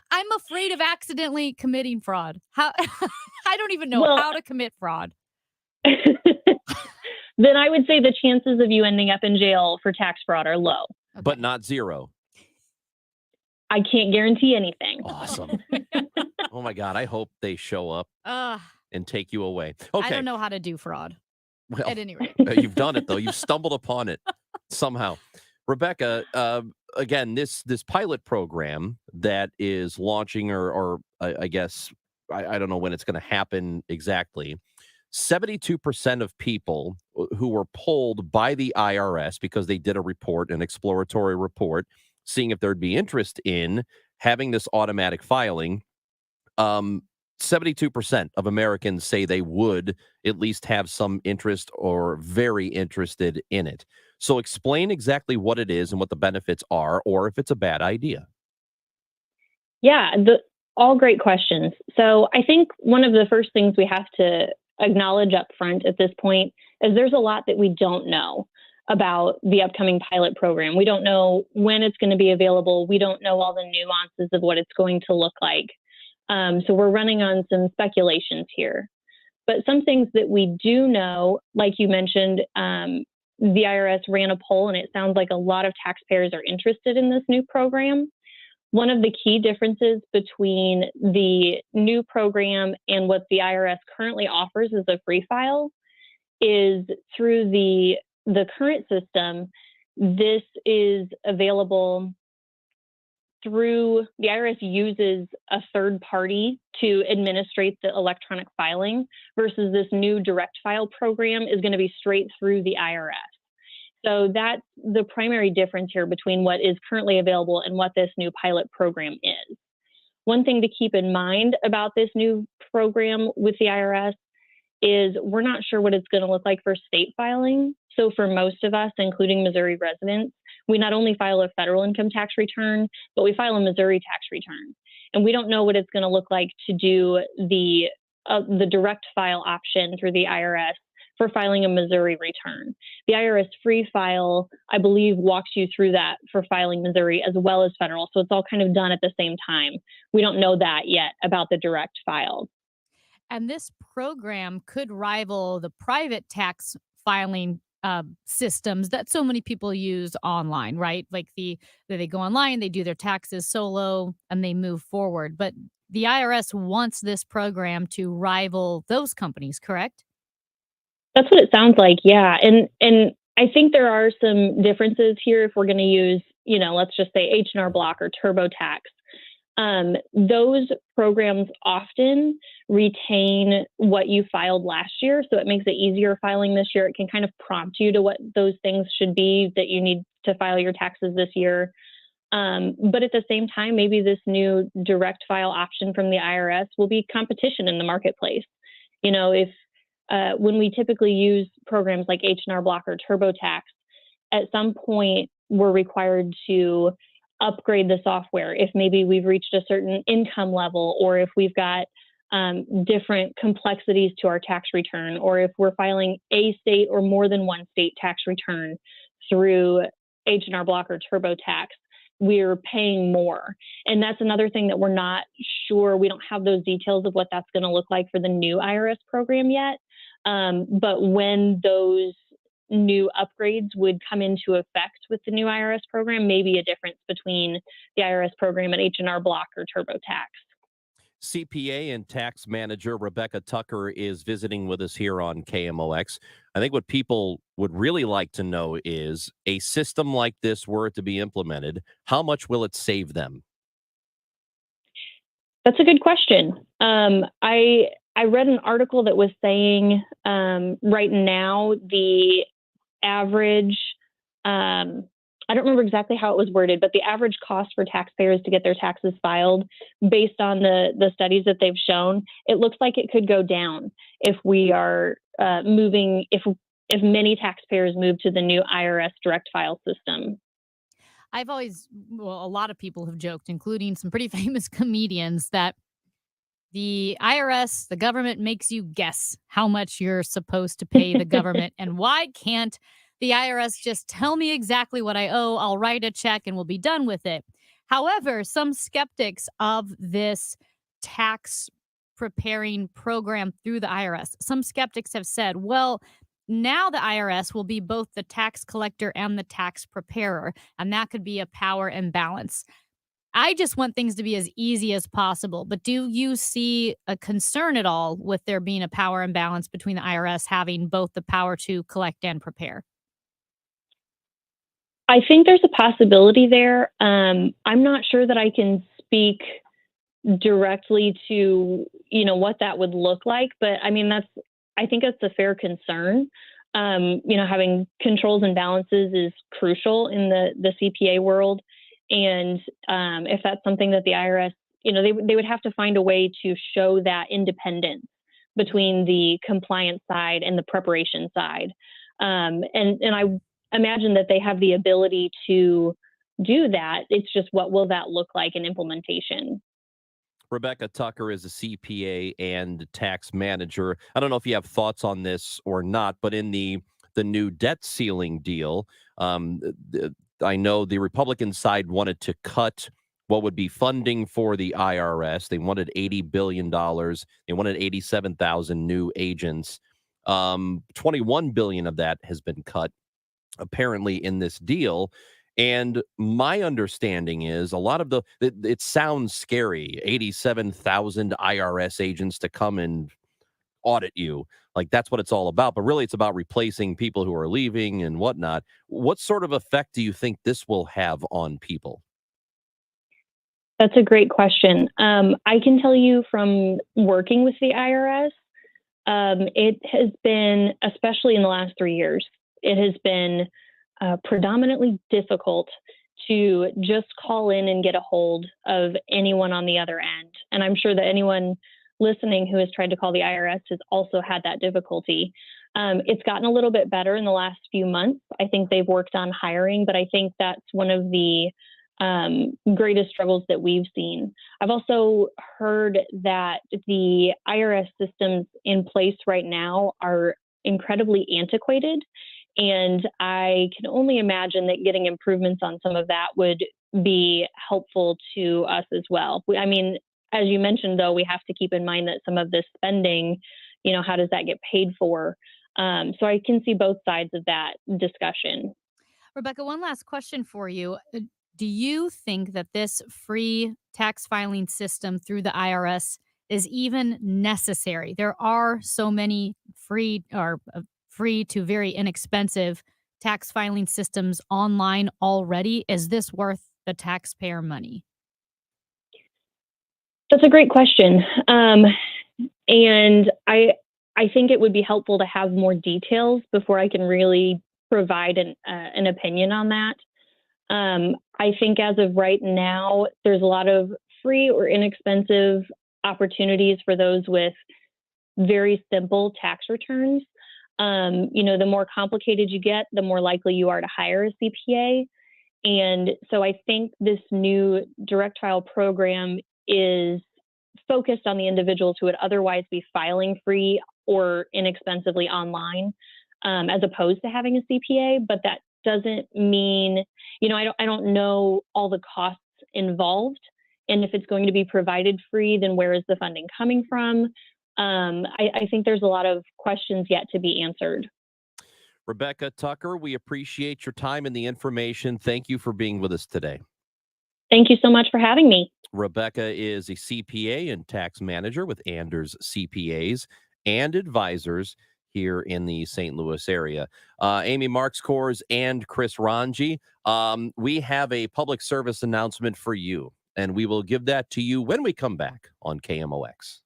I'm afraid of accidentally committing fraud. How I don't even know how to commit fraud. Then I would say the chances of you ending up in jail for tax fraud are low. But not zero. I can't guarantee anything. Awesome. Oh my God. I hope they show up and take you away. Okay. I don't know how to do fraud. Well, at any rate. You've done it though. You've stumbled upon it somehow. Rebecca, again, this pilot program that is launching, or I guess, I don't know when it's going to happen exactly. 72% of people who were polled by the IRS because they did a report, an exploratory report, seeing if there'd be interest in having this automatic filing. 72% of Americans say they would at least have some interest or very interested in it. So explain exactly what it is and what the benefits are, or if it's a bad idea. Yeah, all great questions. So I think one of the first things we have to acknowledge up front at this point is there's a lot that we don't know about the upcoming pilot program. We don't know when it's going to be available. We don't know all the nuances of what it's going to look like. So we're running on some speculations here. But some things that we do know, like you mentioned, the IRS ran a poll, and it sounds like a lot of taxpayers are interested in this new program. One of the key differences between the new program and what the IRS currently offers as a free file is through the current system, this is available through the IRS uses a third party to administrate the electronic filing versus this new direct file program is going to be straight through the IRS. So that's the primary difference here between what is currently available and what this new pilot program is. One thing to keep in mind about this new program with the IRS is we're not sure what it's going to look like for state filing. So for most of us, including Missouri residents, we not only file a federal income tax return, but we file a Missouri tax return. And we don't know what it's going to look like to do the direct file option through the IRS for filing a Missouri return. The IRS free file, I believe, walks you through that for filing Missouri as well as federal. So it's all kind of done at the same time. We don't know that yet about the direct file. And this program could rival the private tax filing systems that so many people use online, right? Like they go online, they do their taxes solo, and they move forward. But the IRS wants this program to rival those companies, correct? That's what it sounds like, yeah. And I think there are some differences here if we're going to use, let's just say H&R Block or TurboTax. Those programs often retain what you filed last year, so it makes it easier filing this year. It can kind of prompt you to what those things should be that you need to file your taxes this year. But at the same time, maybe this new direct file option from the IRS will be competition in the marketplace. If when we typically use programs like H&R Block or TurboTax, at some point we're required to upgrade the software if maybe we've reached a certain income level, or if we've got different complexities to our tax return, or if we're filing a state or more than one state tax return through H&R Block or TurboTax, we're paying more. And that's another thing that we're not sure. We don't have those details of what that's going to look like for the new IRS program yet. But when those new upgrades would come into effect with the new IRS program, maybe a difference between the IRS program and H&R Block or TurboTax. CPA and tax manager Rebecca Tucker is visiting with us here on KMOX. I think what people would really like to know is, a system like this were to be implemented, how much will it save them? That's a good question. I read an article that was saying right now the average, I don't remember exactly how it was worded, but the average cost for taxpayers to get their taxes filed, based on the studies that they've shown, it looks like it could go down if we are moving, if many taxpayers move to the new IRS direct file system. A lot of people have joked, including some pretty famous comedians, that the IRS, the government, makes you guess how much you're supposed to pay the government. And why can't the IRS just tell me exactly what I owe? I'll write a check and we'll be done with it. However, some skeptics of this tax preparing program through the IRS, some skeptics have said, well, now the IRS will be both the tax collector and the tax preparer, and that could be a power imbalance. I just want things to be as easy as possible. But do you see a concern at all with there being a power imbalance between the IRS having both the power to collect and prepare? I think there's a possibility there. I'm not sure that I can speak directly to, what that would look like. But I mean, I think that's a fair concern. Having controls and balances is crucial in the CPA world. And if that's something that the IRS, they would have to find a way to show that independence between the compliance side and the preparation side. And I imagine that they have the ability to do that. It's just, what will that look like in implementation? Rebecca Tucker is a CPA and tax manager. I don't know if you have thoughts on this or not, but in the new debt ceiling deal, I know the Republican side wanted to cut what would be funding for the IRS. They wanted $80 billion. They wanted 87,000 new agents. 21 billion of that has been cut apparently in this deal. And my understanding is a lot of it sounds scary, 87,000 IRS agents to come and audit you. Like that's what it's all about. But really, it's about replacing people who are leaving and whatnot. What sort of effect do you think this will have on people? That's a great question. I can tell you from working with the IRS, it has been, especially in the last 3 years, it has been predominantly difficult to just call in and get a hold of anyone on the other end. And I'm sure that anyone listening who has tried to call the IRS has also had that difficulty. It's gotten a little bit better in the last few months. I think they've worked on hiring, but I think that's one of the greatest struggles that we've seen. I've also heard that the IRS systems in place right now are incredibly antiquated. And I can only imagine that getting improvements on some of that would be helpful to us as well. I mean, as you mentioned, though, we have to keep in mind that some of this spending, how does that get paid for? So I can see both sides of that discussion. Rebecca, one last question for you. Do you think that this free tax filing system through the IRS is even necessary? There are so many free to very inexpensive tax filing systems online already. Is this worth the taxpayer money? That's a great question. And I think it would be helpful to have more details before I can really provide an opinion on that. I think as of right now, there's a lot of free or inexpensive opportunities for those with very simple tax returns. The more complicated you get, the more likely you are to hire a CPA. And so I think this new direct file program is focused on the individuals who would otherwise be filing free or inexpensively online, as opposed to having a CPA. But that doesn't mean, I don't know all the costs involved. And if it's going to be provided free, then where is the funding coming from? I think there's a lot of questions yet to be answered. Rebecca Tucker, we appreciate your time and the information. Thank you for being with us today. Thank you so much for having me. Rebecca is a CPA and tax manager with Anders CPAs and advisors here in the St. Louis area. Amy Marks-Kors and Chris Ranji, we have a public service announcement for you, and we will give that to you when we come back on KMOX.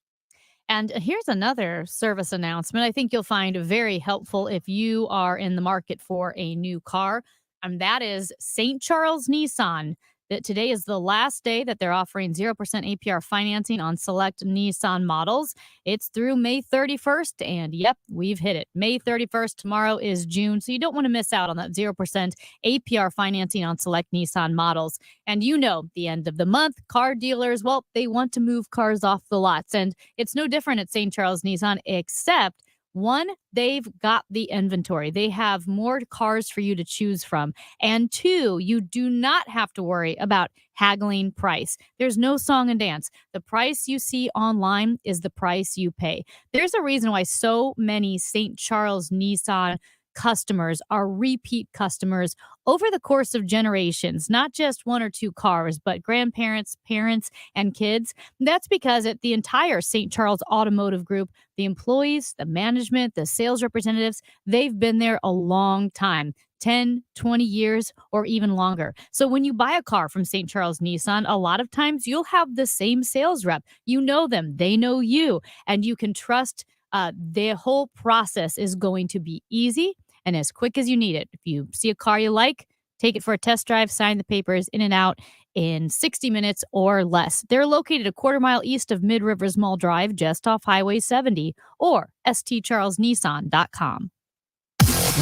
And here's another service announcement I think you'll find very helpful if you are in the market for a new car. And that is St. Charles Nissan. That today is the last day that they're offering 0% APR financing on select Nissan models. It's through May 31st. And yep, we've hit it. May 31st. Tomorrow is June. So you don't want to miss out on that 0% APR financing on select Nissan models. And the end of the month, car dealers, well, they want to move cars off the lots. And it's no different at St. Charles Nissan, except one, they've got the inventory. They have more cars for you to choose from. And two, you do not have to worry about haggling price. There's no song and dance. The price you see online is the price you pay. There's a reason why so many St. Charles Nissan customers are repeat customers over the course of generations, not just one or two cars, but grandparents, parents, and kids. That's because at the entire St. Charles Automotive Group, the employees, the management, the sales representatives, they've been there a long time. 10, 20 years, or even longer. So when you buy a car from St. Charles Nissan, a lot of times you'll have the same sales rep. You know them, they know you, and you can trust the whole process is going to be easy and as quick as you need it. If you see a car you like, take it for a test drive, sign the papers, in and out in 60 minutes or less. They're located a quarter mile east of Mid Rivers Mall Drive, just off Highway 70, or stcharlesnissan.com.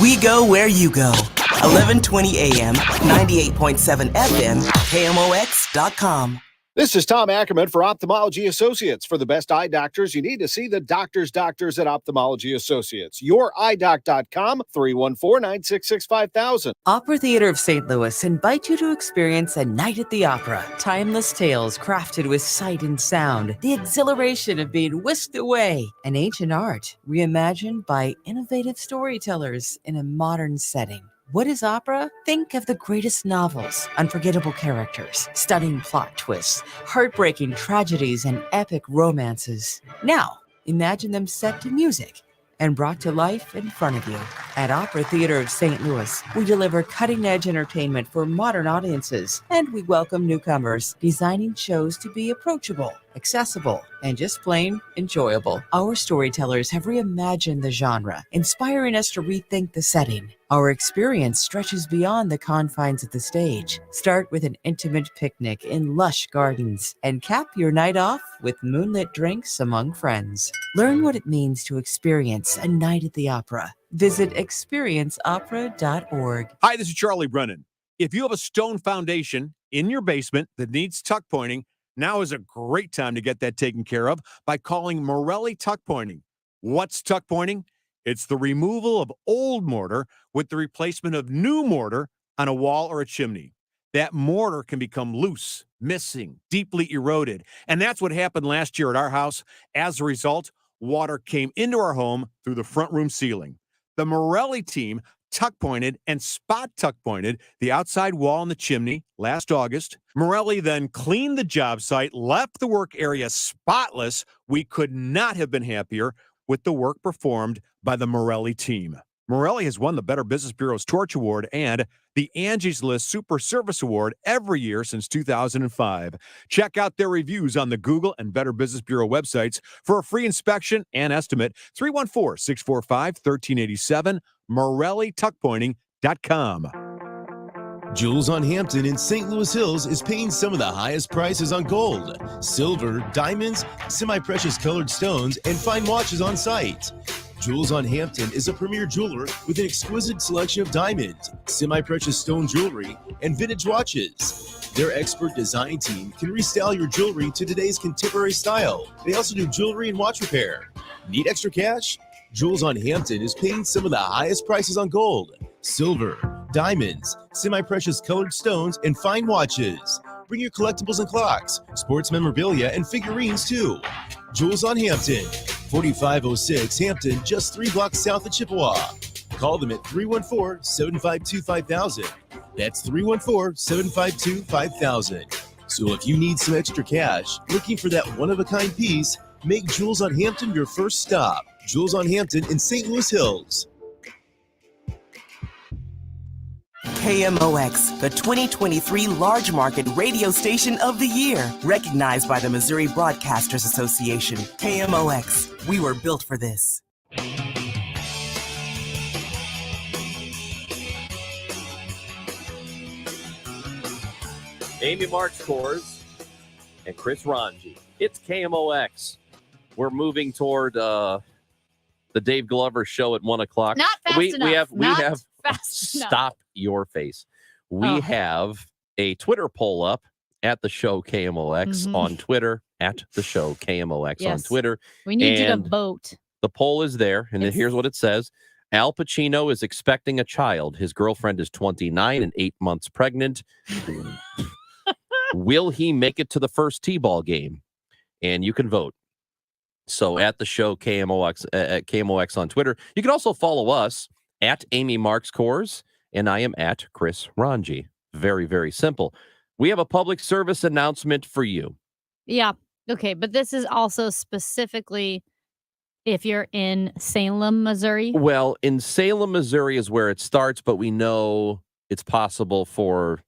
We go where you go. 1120 AM, 98.7 FM, KMOX.com. This is Tom Ackerman for Ophthalmology Associates. For the best eye doctors, you need to see the doctors at Ophthalmology Associates. YourEyeDoc.com, 314-966-5000. Opera Theater of St. Louis invite you to experience a night at the opera. Timeless tales crafted with sight and sound. The exhilaration of being whisked away. An ancient art reimagined by innovative storytellers in a modern setting. What is opera? Think of the greatest novels, unforgettable characters, stunning plot twists, heartbreaking tragedies, and epic romances. Now, imagine them set to music and brought to life in front of you. At Opera Theater of St. Louis, we deliver cutting-edge entertainment for modern audiences, and we welcome newcomers, designing shows to be approachable, accessible, and just plain enjoyable. Our storytellers have reimagined the genre, inspiring us to rethink the setting. Our experience stretches beyond the confines of the stage. Start with an intimate picnic in lush gardens and cap your night off with moonlit drinks among friends. Learn what it means to experience a night at the opera. Visit experienceopera.org. Hi, this is Charlie Brennan. If you have a stone foundation in your basement that needs tuck pointing, now is a great time to get that taken care of by calling Morelli Tuck Pointing. What's tuck pointing? It's the removal of old mortar with the replacement of new mortar on a wall or a chimney. That mortar can become loose, missing, deeply eroded. And that's what happened last year at our house. As a result, water came into our home through the front room ceiling. The Morelli team tuck pointed and spot tuck pointed the outside wall and the chimney last August. Morelli then cleaned the job site, left the work area spotless. We could not have been happier with the work performed by the Morelli team. Morelli has won the Better Business Bureau's Torch Award and the Angie's List Super Service Award every year since 2005. Check out their reviews on the Google and Better Business Bureau websites for a free inspection and estimate. 314-645-1387, MorelliTuckPointing.com. Jules on Hampton in St. Louis Hills is paying some of the highest prices on gold, silver, diamonds, semi-precious colored stones, and fine watches on site. Jules on Hampton is a premier jeweler with an exquisite selection of diamonds, semi-precious stone jewelry, and vintage watches. Their expert design team can restyle your jewelry to today's contemporary style. They also do jewelry and watch repair. Need extra cash? Jules on Hampton is paying some of the highest prices on gold, silver, diamonds, semi-precious colored stones, and fine watches. Bring your collectibles and clocks, sports memorabilia, and figurines too. Jules on Hampton, 4506 Hampton, just 3 blocks south of Chippewa. Call them at 314-752-5000. That's 314-752-5000. So if you need some extra cash, looking for that one-of-a-kind piece, make Jules on Hampton your first stop. Jules on Hampton in St. Louis Hills. KMOX, the 2023 Large Market Radio Station of the Year, recognized by the Missouri Broadcasters Association. KMOX, we were built for this. Amy Marks Kors and Chris Ranji. It's KMOX. We're moving toward the Dave Glover show at 1 o'clock. Not fast enough. We have stop your face. We have a Twitter poll up at the show KMOX on Twitter, at the show KMOX on Twitter. We need you to vote. The poll is there, and here's what it says. Al Pacino is expecting a child. His girlfriend is 29 and 8 months pregnant. Will he make it to the first T-ball game? And you can vote. So at the show KMOX, at KMOX on Twitter. You can also follow us at Amy Marks Kors, and I am at Chris Ranji. Very, very simple. We have a public service announcement for you. Yeah. Okay. But this is also specifically if you're in Salem, Missouri. Well, in Salem, Missouri is where it starts, but we know it's possible for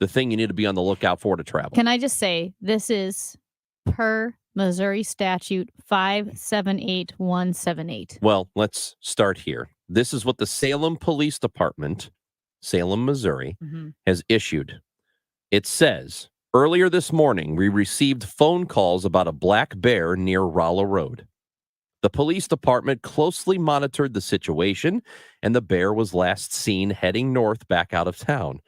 the thing you need to be on the lookout for to travel. Can I just say, this is per Missouri statute 578178. Well, let's start here. This is what the Salem Police Department, Salem, Missouri, has issued. It says, earlier this morning, we received phone calls about a black bear near Rolla Road. The police department closely monitored the situation, and the bear was last seen heading north back out of town.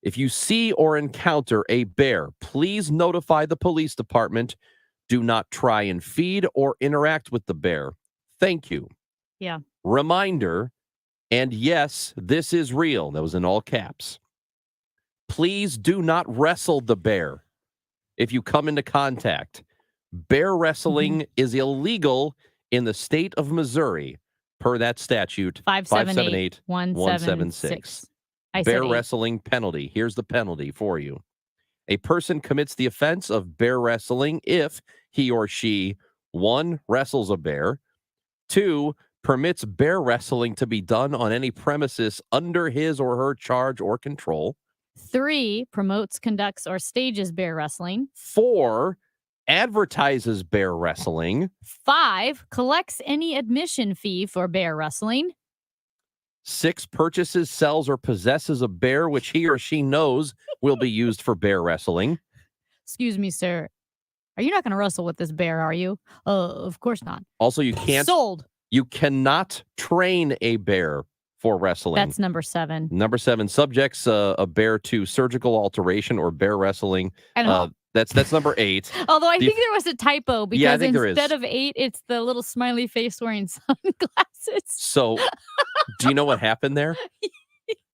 If you see or encounter a bear, please notify the police department. Do not try and feed or interact with the bear. Thank you. Yeah. Reminder, and yes, this is real. That was in all caps. Please do not wrestle the bear if you come into contact. Bear wrestling is illegal in the state of Missouri per that statute 578-176. Bear wrestling penalty. Here's the penalty for you. A person commits the offense of bear wrestling if he or she, 1, wrestles a bear, 2, permits bear wrestling to be done on any premises under his or her charge or control, 3, promotes, conducts, or stages bear wrestling, 4, advertises bear wrestling, 5, collects any admission fee for bear wrestling, 6, purchases, sells, or possesses a bear which he or she knows will be used for bear wrestling. Excuse me, sir. Are you not going to wrestle with this bear, are you? Of course not. Also, you can't. Sold. You cannot train a bear for wrestling. That's number 7. Number 7, subjects a bear to surgical alteration or bear wrestling. And That's number 8. although I think there was a typo because Yeah, I think there is. instead of 8, it's the little smiley face wearing sunglasses. So, do you know what happened there?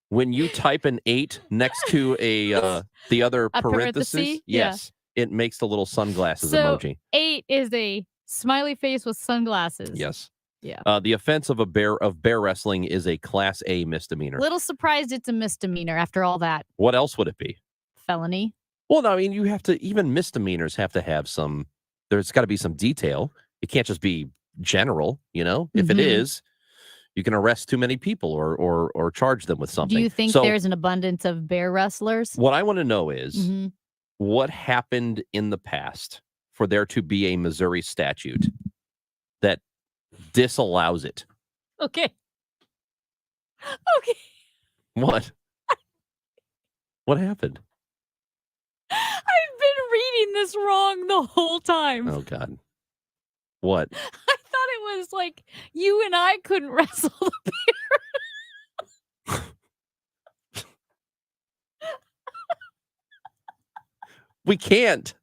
When you type an 8 next to the other A parenthesis, parenthesis? Yeah. yes, it makes the little sunglasses So emoji. 8 is a smiley face with sunglasses. Yes. Yeah. The offense of bear wrestling is a Class A misdemeanor. Little surprised it's a misdemeanor after all that. What else would it be? Felony. Well, no, I mean, you have to, even misdemeanors have to have some, there's got to be some detail. It can't just be general, you know? If it Mhm. is, you can arrest too many people or charge them with something. Do you think So there's an abundance of bear wrestlers? what I want to know is Mhm. what happened in the past for there to be a Missouri statute that disallows it? Okay. Okay. What? What happened? I've been reading this wrong the whole time. Oh, God. What? I thought it was like you and I couldn't wrestle the bear. We can't.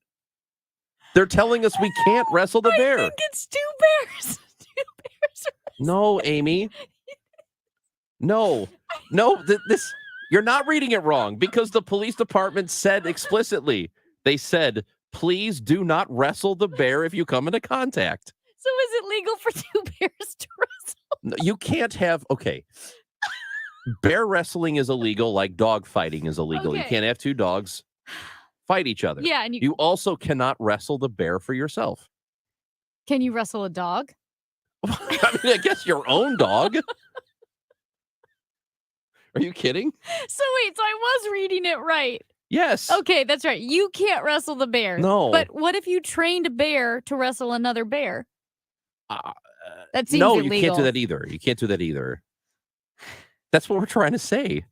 They're telling us we can't wrestle the bear. I think it's 2 bears. 2 bears. No, Amy. No. This you're not reading it wrong because the police department said explicitly, they said, please do not wrestle the bear if you come into contact. So is it legal for 2 bears to wrestle? No, you can't have, okay. Bear wrestling is illegal like dog fighting is illegal. You Okay. can't have 2 dogs fight each other. Yeah, and You also cannot wrestle the bear for yourself. can you wrestle a dog? I mean, I guess your own dog. Are you kidding? So wait, so I was reading it right. Yes. Okay, that's right. You can't wrestle the bear. No. But what if you trained a bear to wrestle another bear? That seems No, illegal. you can't do that either. You can't do that either. That's what we're trying to say.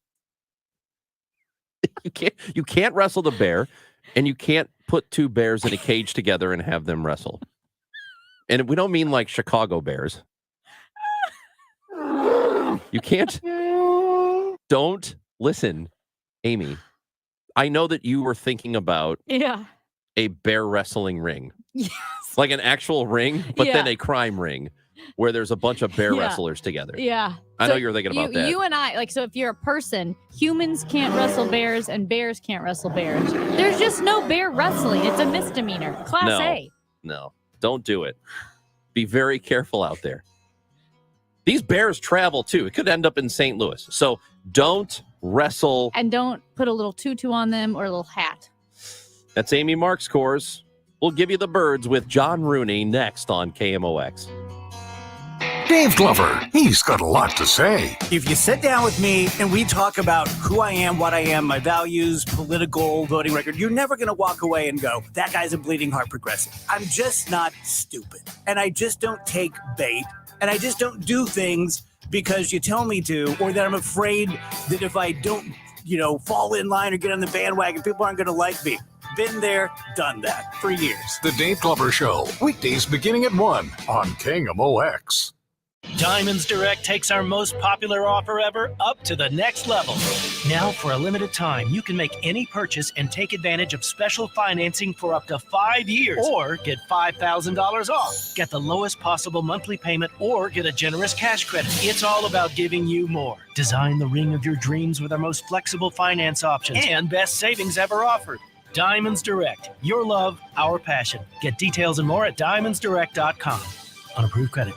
You can't wrestle the bear, and you can't put 2 bears in a cage together and have them wrestle. And we don't mean like Chicago Bears. You can't. Don't listen, Amy. I know that you were thinking about Yeah. a bear wrestling ring. Yes. Like an actual ring, but then Yeah. a crime ring where there's a bunch of bear Yeah. wrestlers together. Yeah. I know you were thinking about that. You and I, like, so if you're a person, humans can't wrestle bears and bears can't wrestle bears. There's just no bear wrestling. It's a misdemeanor. Class No. A. No, don't do it. Be very careful out there. These bears travel too. It could end up in St. Louis. So don't wrestle. And don't put a little tutu on them or a little hat. That's Amy Marks' scores. We'll give you the birds with John Rooney next on KMOX. Dave Glover, he's got a lot to say. If you sit down with me and we talk about who I am, what I am, my values, political, voting record, you're never going to walk away and go, that guy's a bleeding heart progressive. I'm just not stupid. And I just don't take bait. And I just don't do things because you tell me to, or that I'm afraid that if I don't, fall in line or get on the bandwagon, people aren't going to like me. Been there, done that for years. The Dave Glover Show, weekdays beginning at 1 on KMOX. Diamonds Direct takes our most popular offer ever up to the next level. Now, for a limited time, you can make any purchase and take advantage of special financing for up to 5 years or get $5,000 off. Get the lowest possible monthly payment or get a generous cash credit. It's all about giving you more. Design the ring of your dreams with our most flexible finance options and best savings ever offered. Diamonds Direct. Your love, our passion. Get details and more at diamondsdirect.com. On approved credit.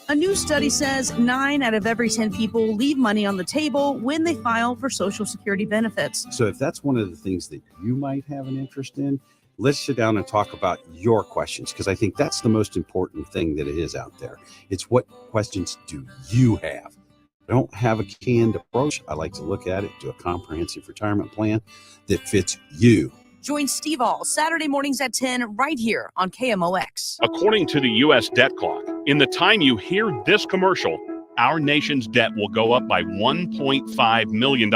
A new study says 9 out of every 10 people leave money on the table when they file for Social Security benefits. So if that's one of the things that you might have an interest in, let's sit down and talk about your questions, because I think that's the most important thing that it is out there. It's what questions do you have? I don't have a canned approach. I like to look at it, do a comprehensive retirement plan that fits you. Join Steve All Saturday mornings at 10 right here on KMOX. According to the U.S. debt clock, in the time you hear this commercial, our nation's debt will go up by $1.5 million.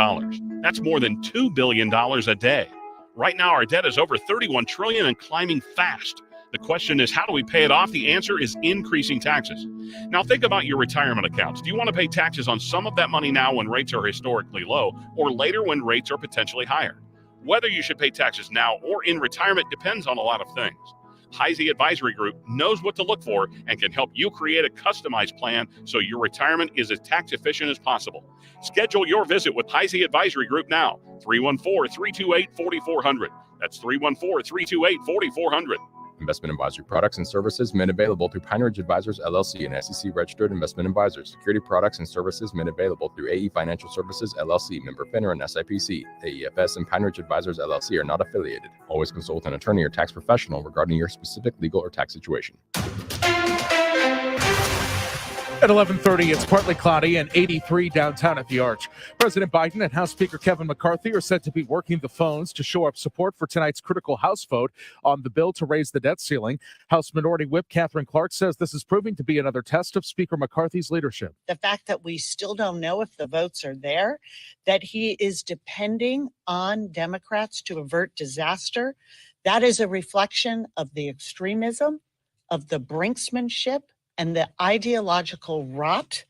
That's more than $2 billion a day. Right now, our debt is over $31 trillion and climbing fast. The question is, how do we pay it off? The answer is increasing taxes. Now, think about your retirement accounts. Do you want to pay taxes on some of that money now when rates are historically low, or later when rates are potentially higher? Whether you should pay taxes now or in retirement depends on a lot of things. Heisey Advisory Group knows what to look for and can help you create a customized plan so your retirement is as tax efficient as possible. Schedule your visit with Heisey Advisory Group now, 314-328-4400. That's 314-328-4400. Investment advisory products and services made available through Pine Ridge Advisors, LLC, and SEC-registered investment advisors. Security products and services made available through AE Financial Services, LLC, member FINRA and SIPC. AEFS and Pine Ridge Advisors, LLC are not affiliated. Always consult an attorney or tax professional regarding your specific legal or tax situation. At 11:30, it's partly cloudy and 83 downtown at the Arch. President Biden and House Speaker Kevin McCarthy are said to be working the phones to shore up support for tonight's critical House vote on the bill to raise the debt ceiling. House Minority Whip Catherine Clark says this is proving to be another test of Speaker McCarthy's leadership. The fact that we still don't know if the votes are there, that he is depending on Democrats to avert disaster, that is a reflection of the extremism, of the brinksmanship, and the ideological rot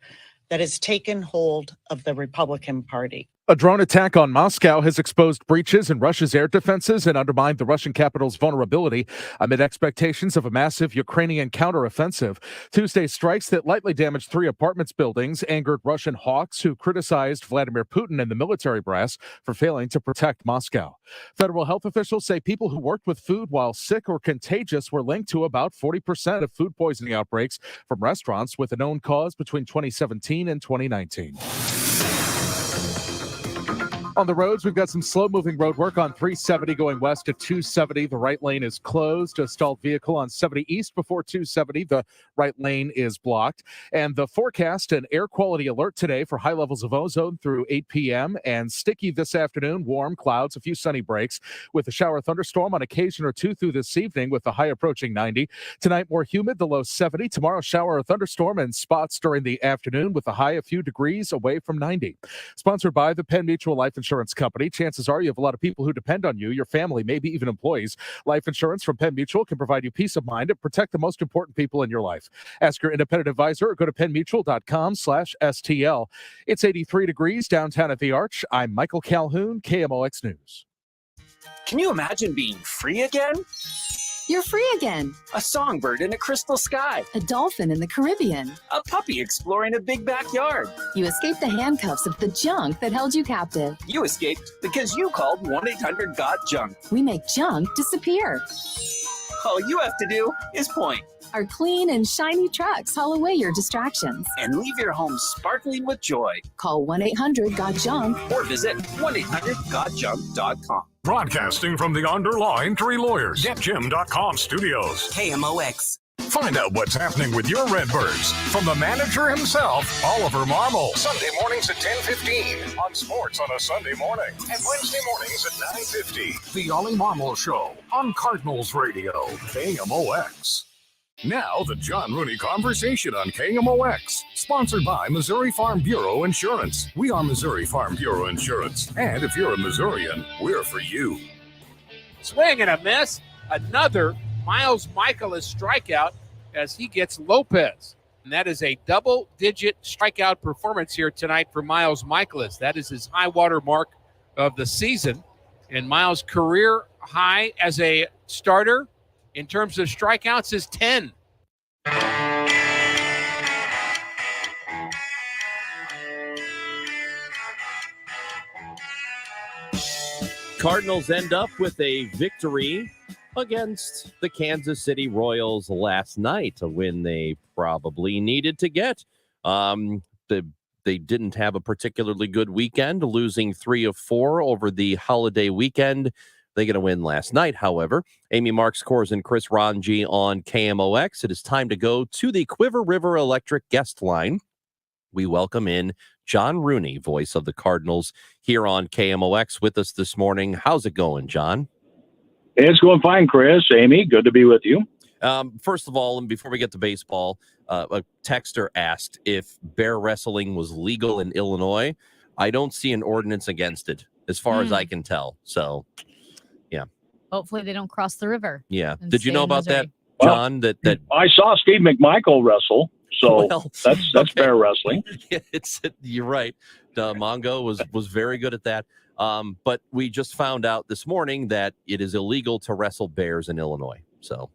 that has taken hold of the Republican Party. A drone attack on Moscow has exposed breaches in Russia's air defenses and undermined the Russian capital's vulnerability amid expectations of a massive Ukrainian counteroffensive. Tuesday's strikes that lightly damaged 3 apartments buildings angered Russian hawks who criticized Vladimir Putin and the military brass for failing to protect Moscow. Federal health officials say people who worked with food while sick or contagious were linked to about 40% of food poisoning outbreaks from restaurants, with a known cause between 2017 and 2019. On the roads, we've got some slow-moving road work on 370 going west at 270. The right lane is closed. A stalled vehicle on 70 east before 270. The right lane is blocked. And the forecast, an air quality alert today for high levels of ozone through 8 p.m. and sticky this afternoon. Warm clouds, a few sunny breaks with a shower thunderstorm on occasion or two through this evening with the high approaching 90. Tonight, more humid, the low 70. Tomorrow, shower or thunderstorm and spots during the afternoon with a high a few degrees away from 90. Sponsored by the Penn Mutual Life Insurance Company. Chances are you have a lot of people who depend on you, your family, maybe even employees. Life insurance from Penn Mutual can provide you peace of mind and protect the most important people in your life. Ask your independent advisor or go to pennmutual.com/STL. It's 83 degrees downtown at the Arch. I'm Michael Calhoun, KMOX News. Can you imagine being free again? You're free again. A songbird in a crystal sky. A dolphin in the Caribbean. A puppy exploring a big backyard. You escaped the handcuffs of the junk that held you captive. You escaped because you called 1-800-GOT-JUNK. We make junk disappear. All you have to do is point. Our clean and shiny trucks haul away your distractions. And leave your home sparkling with joy. Call 1-800-GOT-JUNK. Or visit 1-800-GOT-JUNK.com. Broadcasting from the Underline 3 Lawyers, GetJim.com studios. KMOX. Find out what's happening with your Redbirds from the manager himself, Oliver Marmol. Sunday mornings at 10:15 on Sports on a Sunday morning. And Wednesday mornings at 9:50. The Ollie Marmol Show on Cardinals Radio, KMOX. Now, the John Rooney Conversation on KMOX, sponsored by Missouri Farm Bureau Insurance. We are Missouri Farm Bureau Insurance, and if you're a Missourian, we're for you. Swing and a miss. Another Miles Michaelis strikeout as he gets Lopez. And that is a double-digit strikeout performance here tonight for Miles Michaelis. That is his high water mark of the season. And Miles' career high as a starter in terms of strikeouts is 10. Cardinals end up with a victory against the Kansas City Royals last night, a win they probably needed to get. They didn't have a particularly good weekend, losing 3 of 4 over the holiday weekend. They get a win last night, however. Amy Marks Kors and Chris Ranji on KMOX. It is time to go to the Quiver River Electric guest line. We welcome in John Rooney, voice of the Cardinals, here on KMOX with us this morning. How's it going, John? It's going fine, Chris. Amy, good to be with you. First of all, and before we get to baseball, a texter asked if bear wrestling was legal in Illinois. I don't see an ordinance against it, as far as I can tell. So, yeah. Hopefully they don't cross the river. Yeah. Did you know about that, John? That I saw Steve McMichael wrestle, so that's okay. Bear wrestling. Yeah, you're right. Mongo was very good at that. But we just found out this morning that it is illegal to wrestle bears in Illinois. So.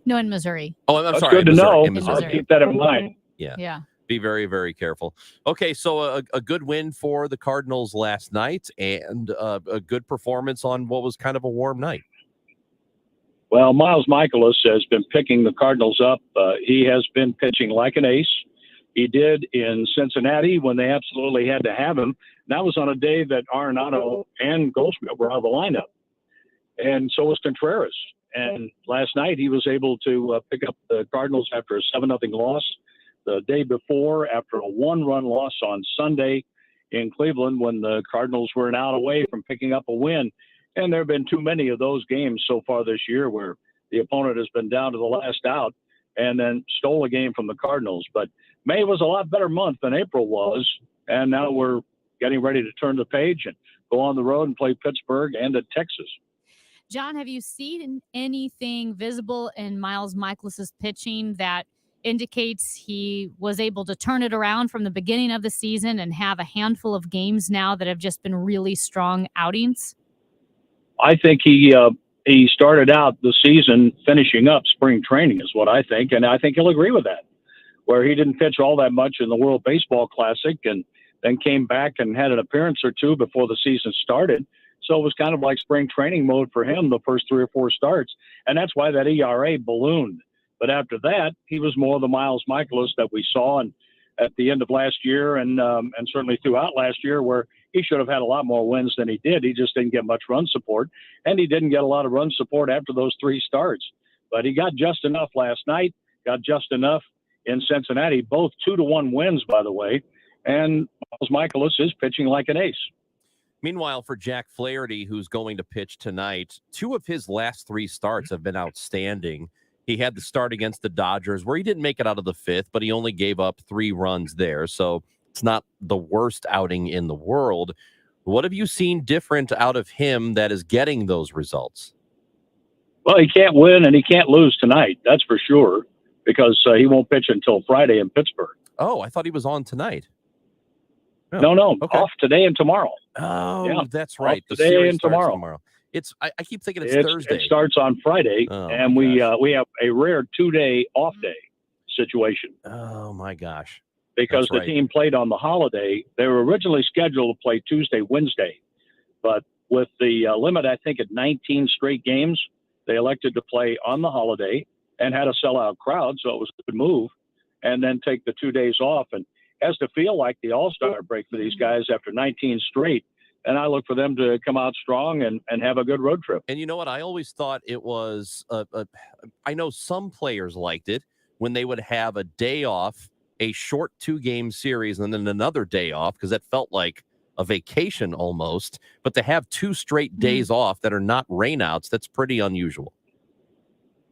No, in Missouri. Oh, I'm That's sorry. good to know. In Missouri. I'll keep that in mind. Yeah. Yeah. Be very, very careful. Okay, so a good win for the Cardinals last night and a good performance on what was kind of a warm night. Well, Miles Michaelis has been picking the Cardinals up. He has been pitching like an ace. He did in Cincinnati when they absolutely had to have him. That was on a day that Arenado and Goldschmidt were out of the lineup. And so was Contreras. And last night he was able to pick up the Cardinals after a 7-0 loss. The day before, after a 1-run loss on Sunday in Cleveland, when the Cardinals were an out away from picking up a win. And there have been too many of those games so far this year where the opponent has been down to the last out and then stole a game from the Cardinals. But May was a lot better month than April was. And now we're getting ready to turn the page and go on the road and play Pittsburgh and at Texas. John, have you seen anything visible in Miles Michaelis' pitching that indicates he was able to turn it around from the beginning of the season and have a handful of games now that have just been really strong outings? I think he started out the season finishing up spring training is what I think, and I think he'll agree with that, where he didn't pitch all that much in the World Baseball Classic and then came back and had an appearance or two before the season started. So it was kind of like spring training mode for him the first 3 or 4 starts, and that's why that ERA ballooned. But after that, he was more the Miles Michaelis that we saw and at the end of last year and certainly throughout last year, where he should have had a lot more wins than he did. He just didn't get much run support, and he didn't get a lot of run support after those 3 starts. But he got just enough last night, got just enough in Cincinnati, both 2-1 wins, by the way, and Miles Michaelis is pitching like an ace. Meanwhile, for Jack Flaherty, who's going to pitch tonight, 2 of his last 3 starts have been outstanding. He had the start against the Dodgers where he didn't make it out of the 5th, but he only gave up 3 runs there. So it's not the worst outing in the world. What have you seen different out of him that is getting those results? Well, he can't win and he can't lose tonight. That's for sure, because he won't pitch until Friday in Pittsburgh. Oh, I thought he was on tonight. No, okay. Off today and tomorrow. Oh, yeah. That's right. Off today and tomorrow. It's I keep thinking it's Thursday. It starts on Friday, and we have a rare 2-day off day situation. Oh my gosh! Because the team played on the holiday. They were originally scheduled to play Tuesday, Wednesday, but with the limit, I think, at 19 straight games, they elected to play on the holiday and had a sellout crowd, so it was a good move, and then take the 2 days off. And has to feel like the all-star break for these guys after 19 straight. And I look for them to come out strong and have a good road trip. And you know what? I always thought it was, I know some players liked it when they would have a day off, a short 2-game series, and then another day off, because that felt like a vacation almost. But to have 2 straight days off that are not rainouts, that's pretty unusual.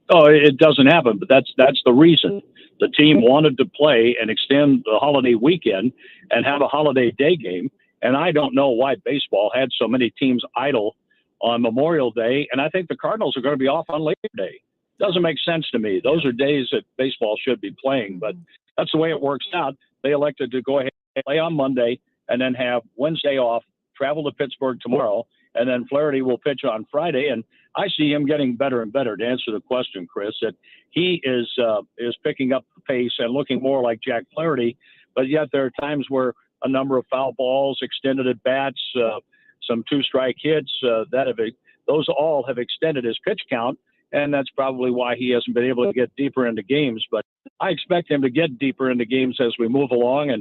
Oh, it doesn't happen, but that's the reason. The team wanted to play and extend the holiday weekend and have a holiday day game. And I don't know why baseball had so many teams idle on Memorial Day. And I think the Cardinals are going to be off on Labor Day. Doesn't make sense to me. Those are days that baseball should be playing, but that's the way it works out. They elected to go ahead and play on Monday and then have Wednesday off, travel to Pittsburgh tomorrow, and then Flaherty will pitch on Friday. And I see him getting better and better. To answer the question, Chris, that he is picking up the pace and looking more like Jack Flaherty, but yet there are times where a number of foul balls, extended at bats, some two-strike hits, those all have extended his pitch count, and that's probably why he hasn't been able to get deeper into games. But I expect him to get deeper into games as we move along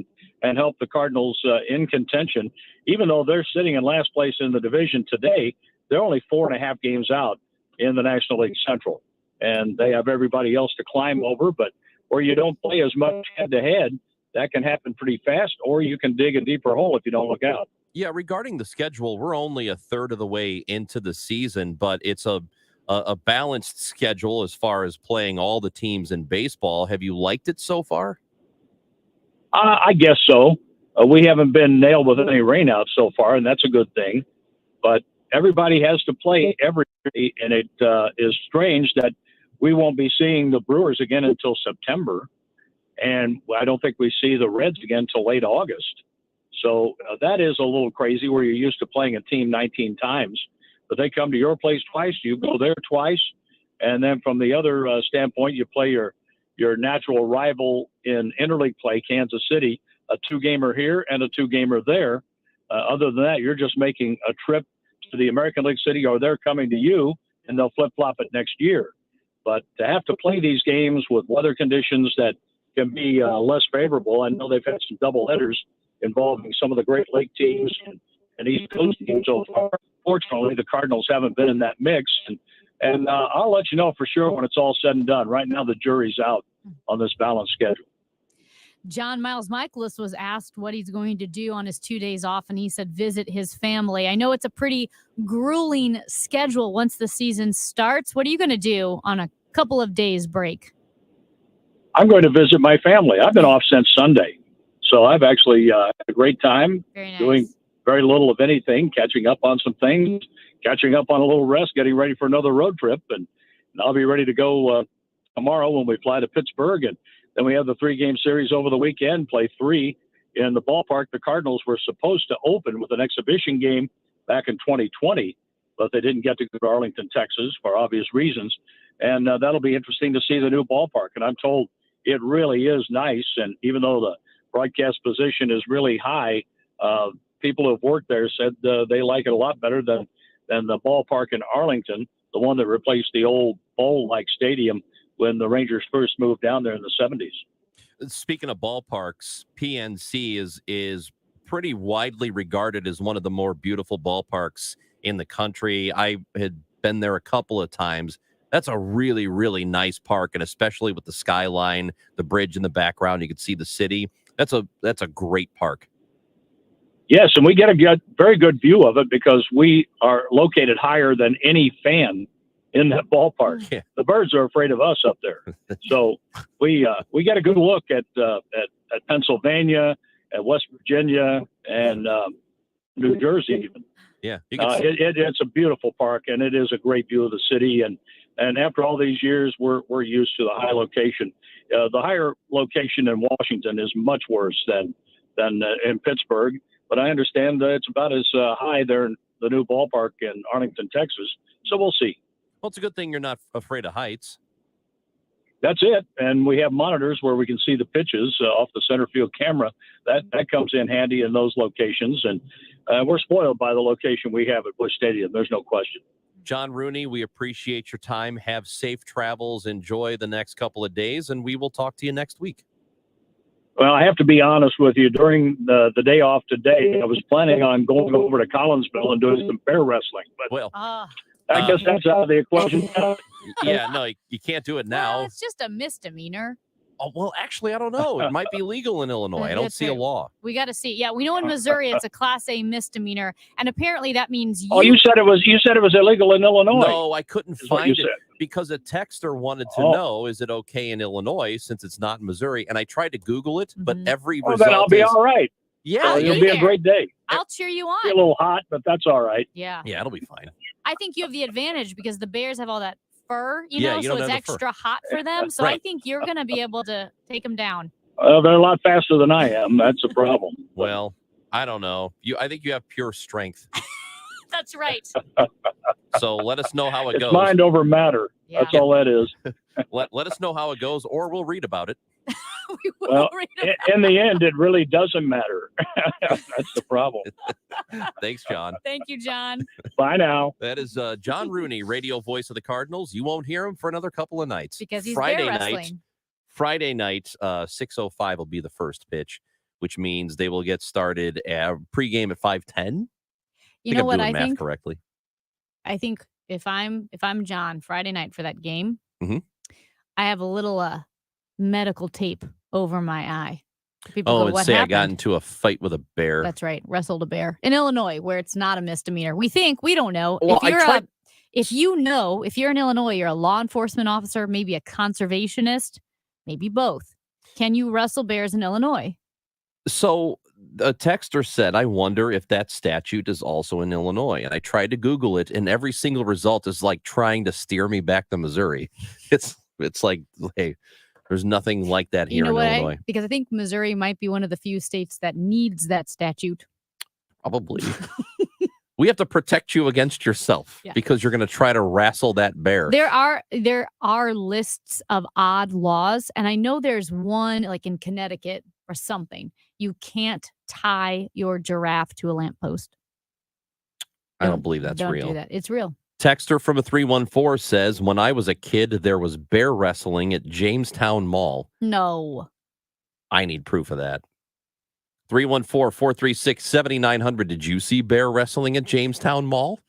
and help the Cardinals in contention. Even though they're sitting in last place in the division today, they're only 4.5 games out in the National League Central, and they have everybody else to climb over. But where you don't play as much head-to-head, that can happen pretty fast, or you can dig a deeper hole if you don't look out. Yeah, regarding the schedule, we're only a third of the way into the season, but it's a balanced schedule as far as playing all the teams in baseball. Have you liked it so far? I guess so. We haven't been nailed with any rainouts so far, and that's a good thing. But everybody has to play every day, and it is strange that we won't be seeing the Brewers again until September, and I don't think we see the Reds again until late August. So that is a little crazy where you're used to playing a team 19 times. But they come to your place twice, you go there twice, and then from the other standpoint, you play your natural rival in interleague play, Kansas City, a 2-gamer here and a 2-gamer there. Other than that, you're just making a trip to the American League City, or they're coming to you, and they'll flip-flop it next year. But to have to play these games with weather conditions that can be less favorable, I know they've had some doubleheaders involving some of the Great Lake teams and East Coast teams so far. Fortunately, the Cardinals haven't been in that mix, and I'll let you know for sure when it's all said and done. Right now, the jury's out on this balanced schedule. John Miles Michaelis was asked what he's going to do on his 2 days off, and he said visit his family. I know it's a pretty grueling schedule once the season starts. What are you going to do on a couple of days break? I'm going to visit my family. I've been off since Sunday, so I've actually had a great time doing very little of anything, catching up on some things, catching up on a little rest, getting ready for another road trip, and I'll be ready to go tomorrow when we fly to Pittsburgh, and then we have the 3-game series over the weekend, play 3 in the ballpark. The Cardinals were supposed to open with an exhibition game back in 2020, but they didn't get to go to Arlington, Texas for obvious reasons, and that'll be interesting to see the new ballpark, and I'm told it really is nice, and even though the broadcast position is really high, people who have worked there said they like it a lot better than the ballpark in Arlington, the one that replaced the old bowl-like stadium when the Rangers first moved down there in the 70s. Speaking of ballparks, PNC is pretty widely regarded as one of the more beautiful ballparks in the country. I had been there a couple of times. That's a really, really nice park, and especially with the skyline, the bridge in the background, you can see the city. That's a great park. Yes, and we get a very good view of it because we are located higher than any fan in that ballpark. Yeah. The birds are afraid of us up there, so we get a good look at Pennsylvania, at West Virginia, and New Jersey even. Yeah, it's a beautiful park, and it is a great view of the city. And after all these years, we're used to the high location. The higher location in Washington is much worse than in Pittsburgh. But I understand that it's about as high there in the new ballpark in Arlington, Texas. So we'll see. Well, it's a good thing you're not afraid of heights. That's it. And we have monitors where we can see the pitches off the center field camera. That comes in handy in those locations. And we're spoiled by the location we have at Busch Stadium. There's no question. John Rooney, we appreciate your time. Have safe travels. Enjoy the next couple of days, and we will talk to you next week. Well, I have to be honest with you. During the day off today, I was planning on going over to Collinsville and doing some bear wrestling. But I guess that's out of the equation. Yeah, no, you can't do it now. Well, it's just a misdemeanor. Oh, well, actually, I don't know. It might be legal in Illinois. I don't see a law. We got to see. Yeah, we know in Missouri it's a Class A misdemeanor, and apparently that means you. Oh, you said it was illegal in Illinois. No, I couldn't find it because a texter wanted to know, is it okay in Illinois since it's not in Missouri? And I tried to Google it, but every result then I'll be all right. Yeah, it'll be a great day. I'll cheer you It'll be a on. little hot, but that's all right. Yeah. Yeah, it'll be fine. I think you have the advantage because the Bears have all that fur, you Yeah, know, you so don't it's have the fur. extra hot for them. So I Right. think you're going to be able to take them down. They're a lot faster than I am. That's the problem. Well, I don't know. I think you have pure strength. That's right. So let us know how it It's goes. mind over matter. That's all that is. Let us know how it goes, or we'll read about it. Well, in the end, it really doesn't matter. That's the problem. Thanks, John. Thank you, John. Bye now. That is John Rooney, radio voice of the Cardinals. You won't hear him for another couple of nights. Because he's Friday bear night. wrestling. Friday night, 6:05 will be the first pitch, which means they will get started pregame at 5:10. You know what I math think? correctly. I think if I'm John, Friday night for that game, Mhm. I have a little medical tape over my eye. People Oh, go, and what say happened? I got into a fight with a bear. That's right. Wrestled a bear in Illinois, where it's not a misdemeanor. We don't know. Well, If you're in Illinois, you're a law enforcement officer, maybe a conservationist, maybe both. Can you wrestle bears in Illinois? So a texter said, I wonder if that statute is also in Illinois. And I tried to Google it, and every single result is like trying to steer me back to Missouri. It's like, hey, there's nothing like that here You know in what? Illinois. Because I think Missouri might be one of the few states that needs that statute. Probably. We have to protect you against yourself Yeah. because you're going to try to wrestle that bear. There are lists of odd laws, and I know there's one like in Connecticut or something. You can't tie your giraffe to a lamppost. I don't believe that's Don't real. do that. It's real. Texter from a 314 says, when I was a kid, there was bear wrestling at Jamestown Mall. No. I need proof of that. 314-436-7900. Did you see bear wrestling at Jamestown Mall?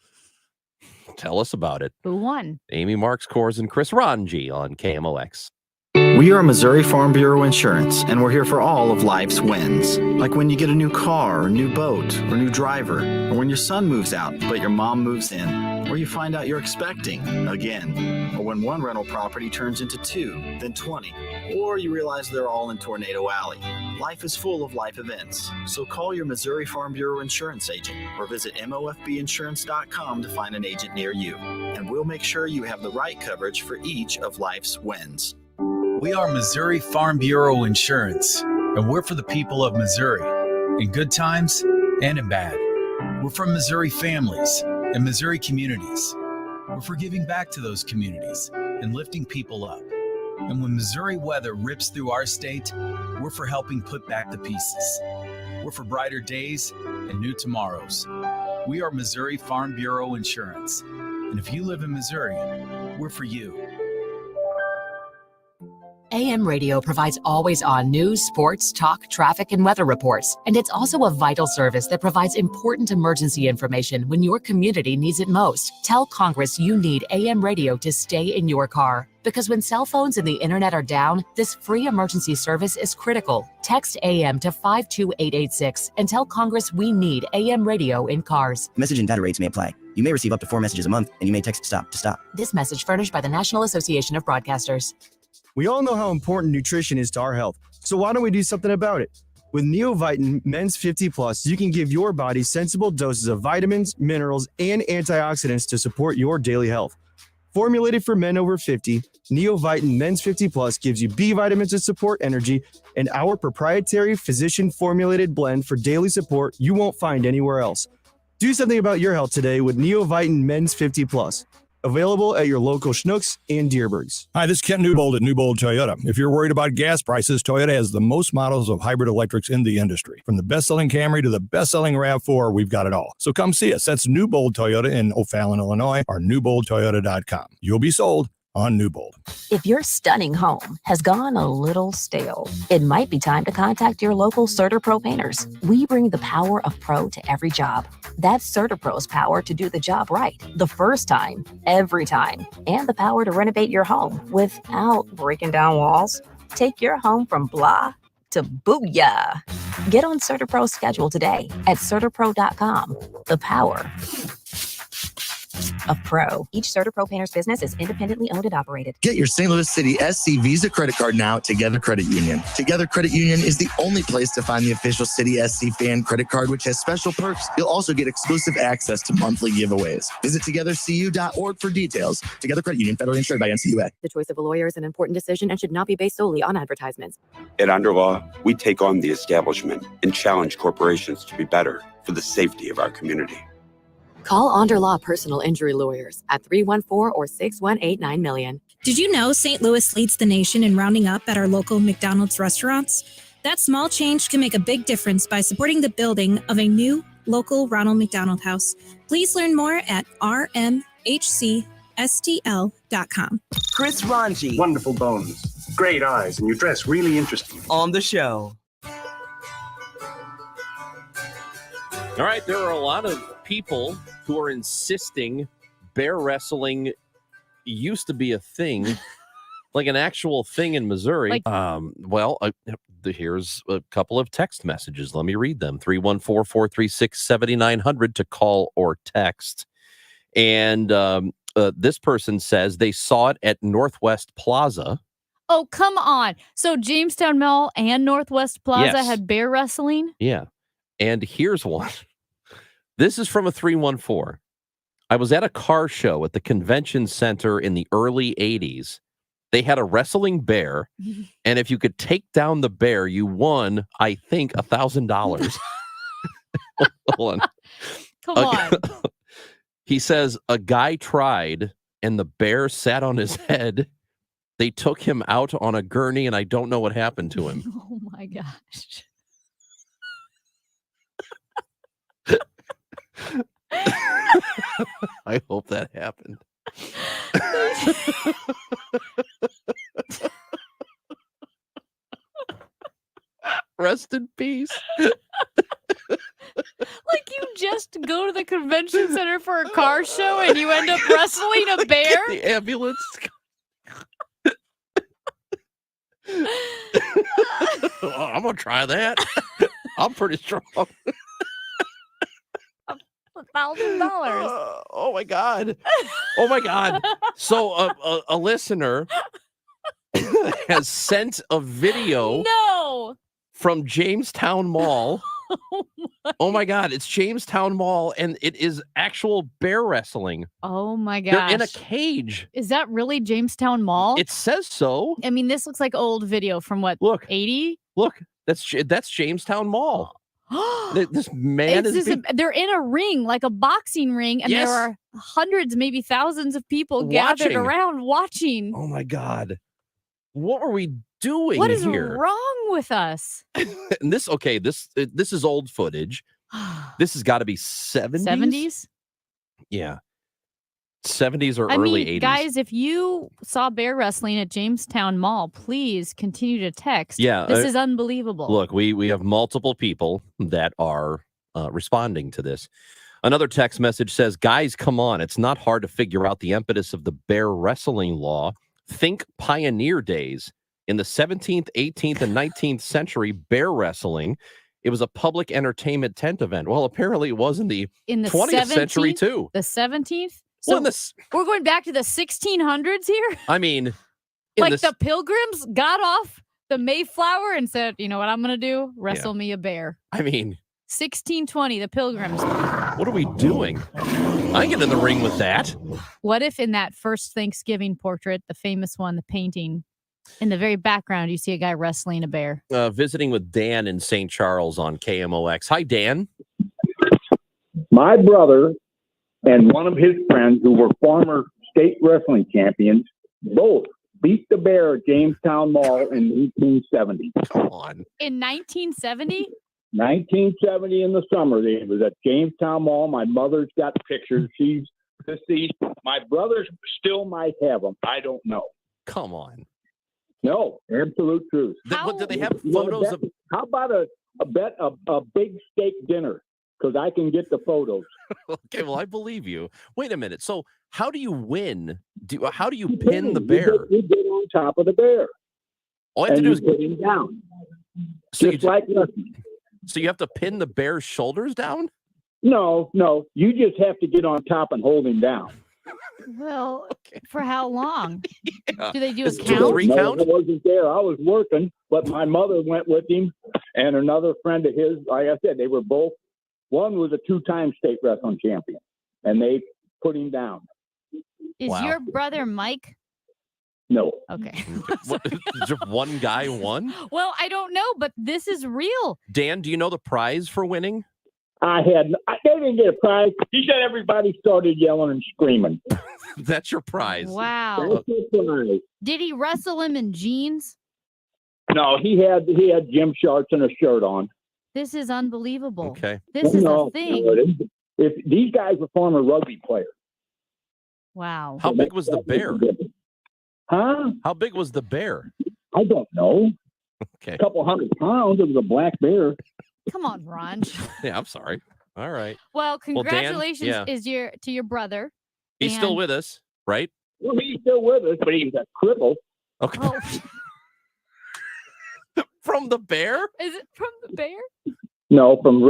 Tell us about it. Who won? Amy Marks, Kors, and Chris Ranji on KMOX. We are Missouri Farm Bureau Insurance, and we're here for all of life's wins. Like when you get a new car, or new boat, or new driver, or when your son moves out, but your mom moves in, or you find out you're expecting again, or when one rental property turns into 2, then 20, or you realize they're all in Tornado Alley. Life is full of life events, so call your Missouri Farm Bureau Insurance agent or visit mofbinsurance.com to find an agent near you, and we'll make sure you have the right coverage for each of life's wins. We are Missouri Farm Bureau Insurance, and we're for the people of Missouri, in good times and in bad. We're for Missouri families and Missouri communities. We're for giving back to those communities and lifting people up. And when Missouri weather rips through our state, we're for helping put back the pieces. We're for brighter days and new tomorrows. We are Missouri Farm Bureau Insurance. And if you live in Missouri, we're for you. AM radio provides always-on news, sports, talk, traffic, and weather reports. And it's also a vital service that provides important emergency information when your community needs it most. Tell Congress you need AM radio to stay in your car. Because when cell phones and the internet are down, this free emergency service is critical. Text AM to 52886 and tell Congress we need AM radio in cars. Message and data rates may apply. You may receive up to 4 messages a month, and you may text STOP to stop. This message furnished by the National Association of Broadcasters. We all know how important nutrition is to our health, so why don't we do something about it? With Neovitin Men's 50 Plus, you can give your body sensible doses of vitamins, minerals, and antioxidants to support your daily health. Formulated for men over 50, Neovitin Men's 50 Plus gives you B vitamins to support energy and our proprietary physician-formulated blend for daily support you won't find anywhere else. Do something about your health today with Neovitin Men's 50 Plus. Available at your local Schnucks and Dearbergs. Hi, this is Kent Newbold at Newbold Toyota. If you're worried about gas prices, Toyota has the most models of hybrid electrics in the industry. From the best-selling Camry to the best-selling RAV4, we've got it all. So come see us. That's Newbold Toyota in O'Fallon, Illinois, or newboldtoyota.com. You'll be sold on Newbold. If your stunning home has gone a little stale, it might be time to contact your local CertaPro painters. We bring the power of pro to every job. That's CertaPro's power to do the job right, the first time, every time, and the power to renovate your home without breaking down walls. Take your home from blah to booyah. Get on CertaPro's schedule today at CertaPro.com. The power of pro. Each CertaPro Painters business is independently owned and operated. Get your St. Louis City SC Visa credit card now at Together Credit Union. Together Credit Union is the only place to find the official City SC fan credit card, which has special perks. You'll also get exclusive access to monthly giveaways. Visit togethercu.org for details. Together Credit Union, federally insured by NCUA. The choice of a lawyer is an important decision and should not be based solely on advertisements. At Underlaw, we take on the establishment and challenge corporations to be better for the safety of our community. Call Underlaw Personal Injury Lawyers at 314 or 618 $9 Did you know St. Louis leads the nation in rounding up at our local McDonald's restaurants? That small change can make a big difference by supporting the building of a new local Ronald McDonald House. Please learn more at rmhcstl.com. Chris Ranji. Wonderful bones, great eyes, and you dress really interesting. On the show. All right, there are a lot of people who are insisting bear wrestling used to be a thing, like an actual thing in Missouri. Here's a couple of text messages. Let me read them. 314-436-7900 to call or text. And this person says they saw it at Northwest Plaza. Oh, come on. So Jamestown Mall and Northwest Plaza had bear wrestling? Yeah. And here's one. This is from a 314. I was at a car show at the convention center in the early 80s. They had a wrestling bear, and if you could take down the bear, you won, I think, $1,000. Hold on. Come on. He says, a guy tried, and the bear sat on his head. They took him out on a gurney, and I don't know what happened to him. Oh, my gosh. I hope that happened. Rest in peace. Like you just go to the convention center for a car show and you end up wrestling a bear? The ambulance. I'm going to try that. I'm pretty strong. $1,000. Oh my God. Oh my God. So a listener has sent a video from Jamestown Mall. Oh my God. It's Jamestown Mall and it is actual bear wrestling. Oh my gosh. They're in a cage. Is that really Jamestown Mall? It says so. I mean, this looks like old video from what? Look. 80? Look. That's Jamestown Mall. This man they're in a ring, like a boxing ring, and there are hundreds, maybe thousands of people gathered around watching. Oh my God. What are we doing What is here? wrong with us? And this is old footage. This has got to be 70s. 70s? Yeah. 70s or early 80s. Guys, if you saw bear wrestling at Jamestown Mall, please continue to text. Yeah, this is unbelievable. Look, we have multiple people that are responding to this. Another text message says, guys, come on. It's not hard to figure out the impetus of the bear wrestling law. Think pioneer days. In the 17th, 18th, and 19th century, bear wrestling, it was a public entertainment tent event. Well, apparently it was in the 20th century, too. The 17th? So we're going back to the 1600s here? I mean, like the Pilgrims got off the Mayflower and said, you know what I'm going to do? Wrestle me a bear. I mean, 1620, the Pilgrims. What are we doing? I get in the ring with that. What if in that first Thanksgiving portrait, the famous one, the painting, in the very background, you see a guy wrestling a bear? Visiting with Dan in St. Charles on KMOX. Hi, Dan. My brother and one of his friends who were former state wrestling champions both beat the bear at Jamestown Mall in 1870. Come on. In 1970? 1970 in the summer. It was at Jamestown Mall. My mother's got pictures. She's deceased. My brothers still might have them. I don't know. Come on. No, absolute truth. What, do they have photos of? How about a big steak dinner? Because I can get the photos. Okay, well, I believe you. Wait a minute. So how do you win? How do you pin the bear? You get on top of the bear. All you have to do is put him down. So just like nothing. So you have to pin the bear's shoulders down? No. You just have to get on top and hold him down. Well, for how long? Yeah. Do they do a Is it count? 3 No, count? I wasn't there. I was working, but my mother went with him, and another friend of his. Like I said, they were both. One was a 2-time state wrestling champion, and they put him down. Is Wow. your brother Mike? No. Okay. What, just one guy won? Well, I don't know, but this is real. Dan, do you know the prize for winning? They didn't get a prize. He said everybody started yelling and screaming. That's your prize. Wow. That's the prize. Did he wrestle him in jeans? No, he had gym shorts and a shirt on. This is unbelievable. Okay. This is a thing. If these guys were former rugby players. Wow. How big was the bear? Huh? How big was the bear? I don't know. Okay. A couple 100 pounds. It was a black bear. Come on, Ron. Yeah, I'm sorry. All right. Well, Dan, congratulations yeah. to your brother. He's still And- with us, right? Well, he's still with us, but he's a cripple. Okay. Oh, From the bear? is it from the bear? No, from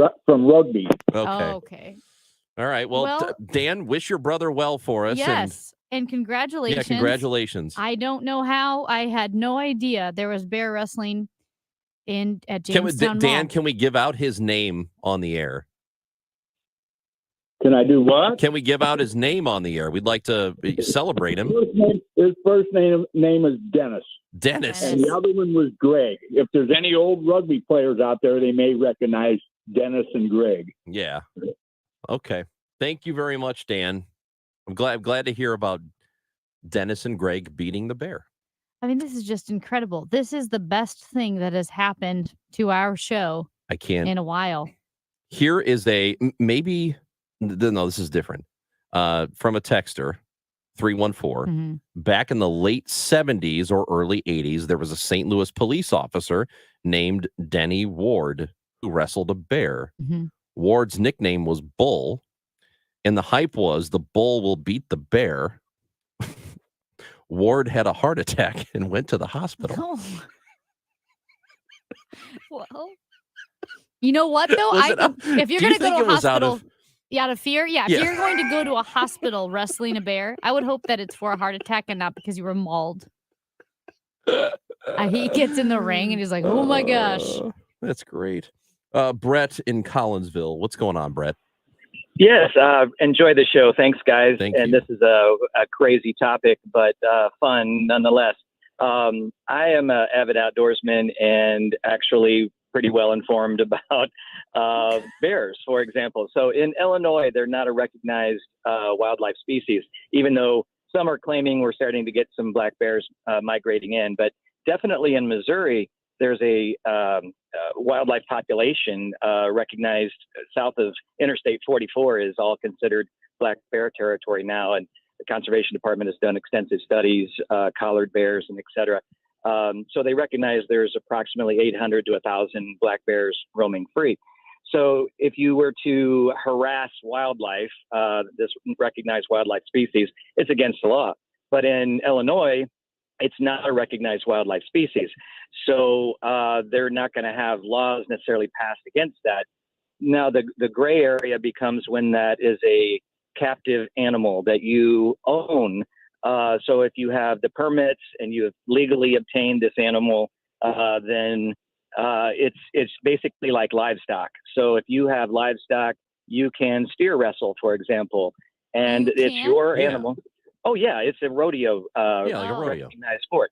rugby. Okay. Oh, okay. All right. Well, Well- Dan, wish your brother well for us. Yes. And And, congratulations. yeah, congratulations. I don't know how. I had no idea there was bear wrestling at Can we, Jamestown Dan, Mall. can we give out his name on the air? Can I do what? Can we give out his name on the air? We'd like to celebrate him. His first name is Dennis. Dennis. And the other one was Greg. If there's any old rugby players out there, they may recognize Dennis and Greg. Yeah. Okay. Thank you very much, Dan. I'm glad to hear about Dennis and Greg beating the bear. I mean, this is just incredible. This is the best thing that has happened to our show I can't. in a while. Here is maybe. No, this is different. From a texter, 314. Mm-hmm. Back in the late 70s or early 80s, there was a St. Louis police officer named Denny Ward who wrestled a bear. Mm-hmm. Ward's nickname was Bull, and the hype was the bull will beat the bear. Ward had a heart attack and went to the hospital. Oh. Well, you know what though? Listen, if you're do you going to go think to a it was out hospital, of- out of fear, yeah. If Yeah. you're going to go to a hospital wrestling a bear, I would hope that it's for a heart attack and not because you were mauled. He gets in the ring and he's like, "Oh my gosh!" That's great. Brett in Collinsville. What's going on, Brett? Yes, enjoy the show. Thanks, guys. Thank and you. This is a crazy topic, but fun nonetheless. I am an avid outdoorsman and actually pretty well informed about bears, for example. So in Illinois, they're not a recognized wildlife species, even though some are claiming we're starting to get some black bears migrating in. But definitely in Missouri, there's a wildlife population recognized south of Interstate 44 is all considered black bear territory now. And the Conservation Department has done extensive studies, collared bears and et cetera. So they recognize there's approximately 800 to 1,000 black bears roaming free. So if you were to harass wildlife, this recognized wildlife species, it's against the law. But in Illinois, it's not a recognized wildlife species. So they're not going to have laws necessarily passed against that. Now, the gray area becomes when that is a captive animal that you own. So if you have the permits and you have legally obtained this animal, then it's basically like livestock. So if you have livestock, you can steer wrestle, for example, and it's your animal. Oh yeah, it's a rodeo. Like a rodeo. Recognized sport.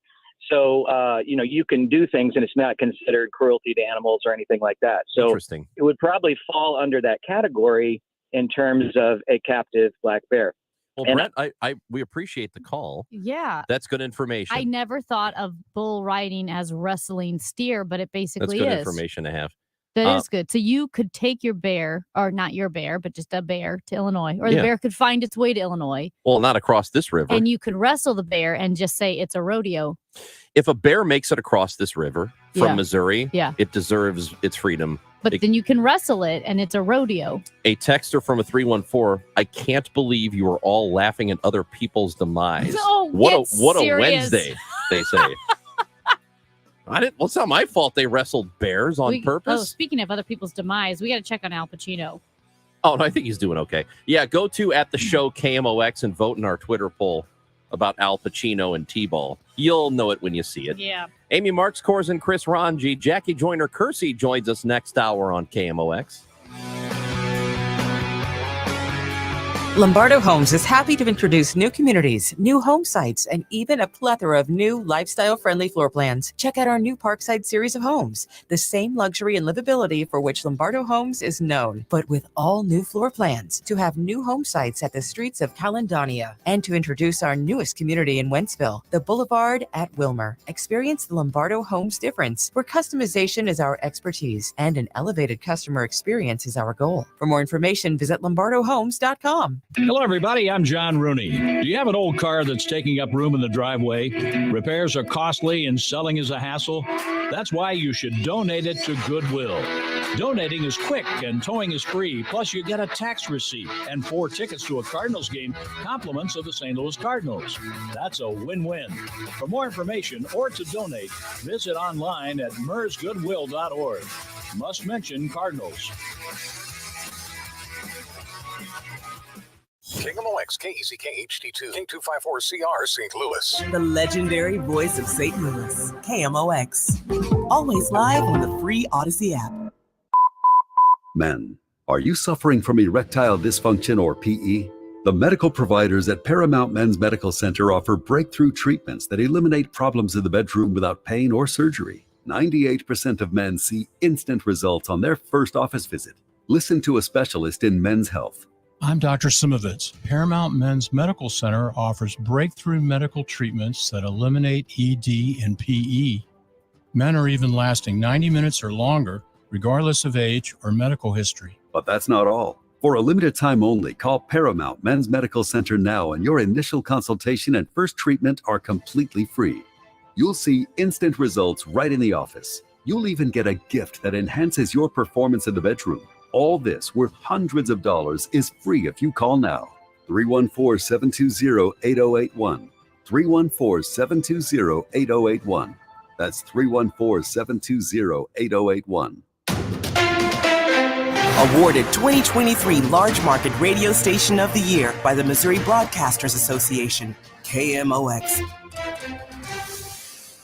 So you can do things, and it's not considered cruelty to animals or anything like that. So Interesting. it would probably fall under that category in terms of a captive black bear. Well, And Brett, we appreciate the call. Yeah. That's good information. I never thought of bull riding as wrestling steer, but it That's basically good is. information to have. That is good. So you could take your bear, or not your bear, but just a bear to Illinois, or the Yeah. bear could find its way to Illinois, Well, not across this river. and you could wrestle the bear and just say it's a rodeo. If a bear makes it across this river from Yeah. Missouri, Yeah. it deserves its freedom. But then you can wrestle it, and it's a rodeo. A texter from a 314, I can't believe you are all laughing at other people's demise. Oh, what get a serious. Wednesday, they say. Well, it's not my fault they wrestled bears on Oh, purpose. speaking of other people's demise, we got to check on Al Pacino. Oh, no, I think he's doing okay. Yeah, go to at the show KMOX and vote in our Twitter poll about Al Pacino and T-Ball. You'll know it when you see it. Yeah. Amy Marks, Korsen, Chris Ranji, Jackie Joyner-Kersey joins us next hour on KMOX. Lombardo Homes is happy to introduce new communities, new home sites, and even a plethora of new lifestyle-friendly floor plans. Check out our new Parkside series of homes, the same luxury and livability for which Lombardo Homes is known, but with all new floor plans. To have new home sites at the streets of Calendonia, and to introduce our newest community in Wentzville, the Boulevard at Wilmer. Experience the Lombardo Homes difference, where customization is our expertise and an elevated customer experience is our goal. For more information, visit lombardohomes.com. Hello, everybody. I'm John Rooney. Do you have an old car that's taking up room in the driveway? Repairs are costly and selling is a hassle. That's why you should donate it to Goodwill. Donating is quick and towing is free. Plus, you get a tax receipt and 4 tickets to a Cardinals game, compliments of the St. Louis Cardinals. That's a win-win. For more information or to donate, visit online at mersgoodwill.org. Must mention Cardinals. KMOX, KEZK, HD2, K254CR, St. Louis. The legendary voice of St. Louis, KMOX. Always live on the free Odyssey app. Men, are you suffering from erectile dysfunction or PE? The medical providers at Paramount Men's Medical Center offer breakthrough treatments that eliminate problems in the bedroom without pain or surgery. 98% of men see instant results on their first office visit. Listen to a specialist in men's health. I'm Dr. Simovitz. Paramount Men's Medical Center offers breakthrough medical treatments that eliminate ED and PE. Men are even lasting 90 minutes or longer, regardless of age or medical history. But that's not all. For a limited time only, call Paramount Men's Medical Center now and your initial consultation and first treatment are completely free. You'll see instant results right in the office. You'll even get a gift that enhances your performance in the bedroom. All this, worth hundreds of dollars, is free if you call now. 314-720-8081. 314-720-8081. That's 314-720-8081. Awarded 2023 Large Market Radio Station of the Year by the Missouri Broadcasters Association, KMOX.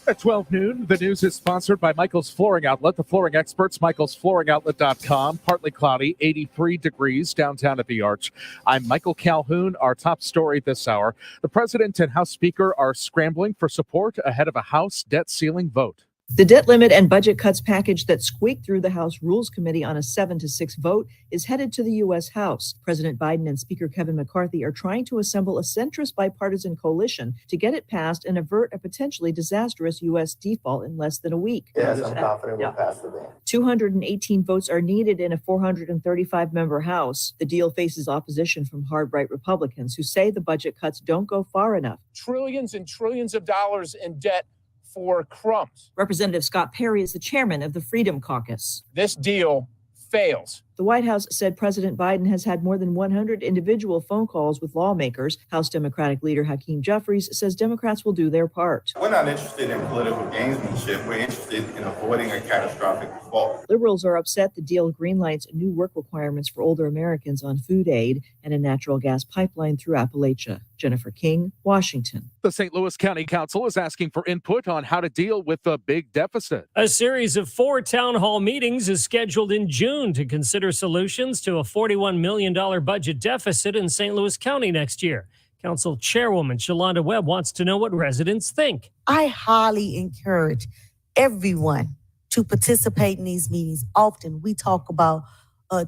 At 12 noon, the news is sponsored by Michael's Flooring Outlet, the flooring experts, michaelsflooringoutlet.com. Partly cloudy, 83 degrees downtown at the Arch. I'm Michael Calhoun. Our top story this hour. The president and House Speaker are scrambling for support ahead of a House debt ceiling vote. The debt limit and budget cuts package that squeaked through the House Rules Committee on a 7-6 vote is headed to the U.S. House. President Biden and Speaker Kevin McCarthy are trying to assemble a centrist bipartisan coalition to get it passed and avert a potentially disastrous U.S. default in less than a week. Yes, I'm confident we'll pass the bill. 218 votes are needed in a 435-member House. The deal faces opposition from hard-right Republicans who say the budget cuts don't go far enough. Trillions and trillions of dollars in debt for crumbs. Representative Scott Perry is the chairman of the Freedom Caucus. This deal fails. The White House said President Biden has had more than 100 individual phone calls with lawmakers. House Democratic leader Hakeem Jeffries says Democrats will do their part. We're not interested in political gamesmanship. We're interested in avoiding a catastrophic default. Liberals are upset the deal greenlights new work requirements for older Americans on food aid and a natural gas pipeline through Appalachia. Jennifer King, Washington. The St. Louis County Council is asking for input on how to deal with the big deficit. A series of 4 town hall meetings is scheduled in June to consider solutions to a $41 million budget deficit in St. Louis County next year. Council Chairwoman Shalonda Webb wants to know what residents think. I highly encourage everyone to participate in these meetings. Often we talk about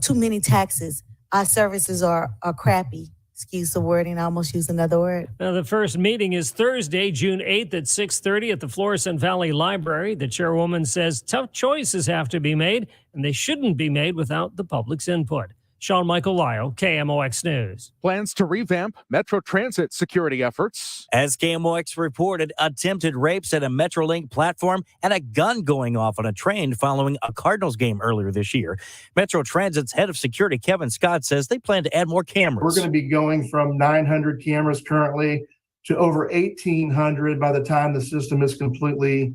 too many taxes. Our services are crappy. Excuse the wording, I almost used another word. Now, the first meeting is Thursday, June 8th at 6:30 at the Florissant Valley Library. The chairwoman says tough choices have to be made, and they shouldn't be made without the public's input. Sean Michael Lyle, KMOX News. Plans to revamp Metro Transit security efforts. As KMOX reported, attempted rapes at a Metrolink platform and a gun going off on a train following a Cardinals game earlier this year. Metro Transit's head of security, Kevin Scott, says they plan to add more cameras. We're going to be going from 900 cameras currently to over 1,800 by the time the system is completely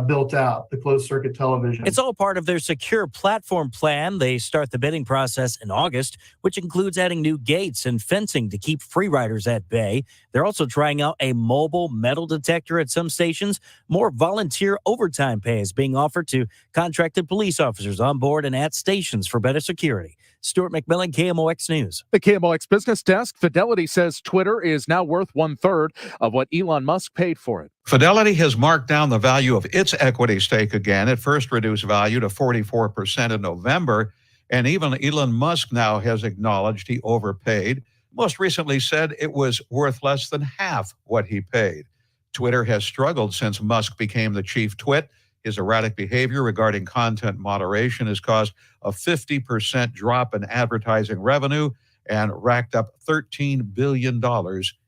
built out, the closed circuit television. It's all part of their secure platform plan. They start the bidding process in August, which includes adding new gates and fencing to keep free riders at bay. They're also trying out a mobile metal detector at some stations. More volunteer overtime pay is being offered to contracted police officers on board and at stations for better security. Stuart McMillan, KMOX News. The KMOX Business Desk, Fidelity says Twitter is now worth 1/3 of what Elon Musk paid for it. Fidelity has marked down the value of its equity stake again. It first reduced value to 44% in November, and even Elon Musk now has acknowledged he overpaid. Most recently said it was worth less than half what he paid. Twitter has struggled since Musk became the chief twit. His erratic behavior regarding content moderation has caused a 50% drop in advertising revenue and racked up $13 billion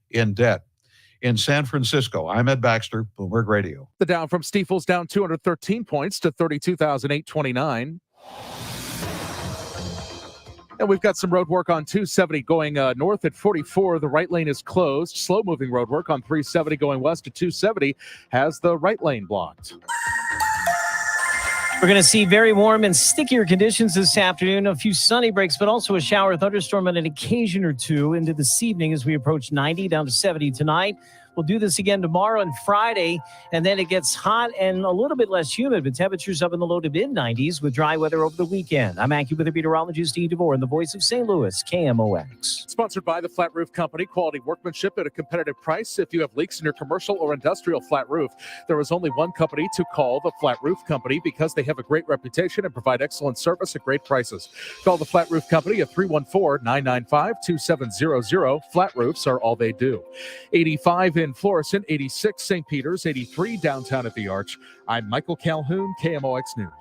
in debt. In San Francisco, I'm Ed Baxter, Bloomberg Radio. The Dow from Stifel's down 213 points to 32,829. And we've got some road work on 270 going north at 44. The right lane is closed. Slow-moving road work on 370 going west at 270 has the right lane blocked. We're going to see very warm and stickier conditions this afternoon. A few sunny breaks, but also a shower, thunderstorm, and an occasion or two into this evening as we approach 90 down to 70 tonight. We'll do this again tomorrow and Friday, and then it gets hot and a little bit less humid, but temperatures up in the low to mid-90s with dry weather over the weekend. I'm AccuWeather meteorologist Steve DeVore in the voice of St. Louis, KMOX. Sponsored by the Flat Roof Company, quality workmanship at a competitive price. If you have leaks in your commercial or industrial flat roof, there is only one company to call, the Flat Roof Company, because they have a great reputation and provide excellent service at great prices. Call the Flat Roof Company at 314-995-2700. Flat roofs are all they do. 85 in Florissant, 86 St. Peter's, 83 downtown at the Arch. I'm Michael Calhoun, KMOX News.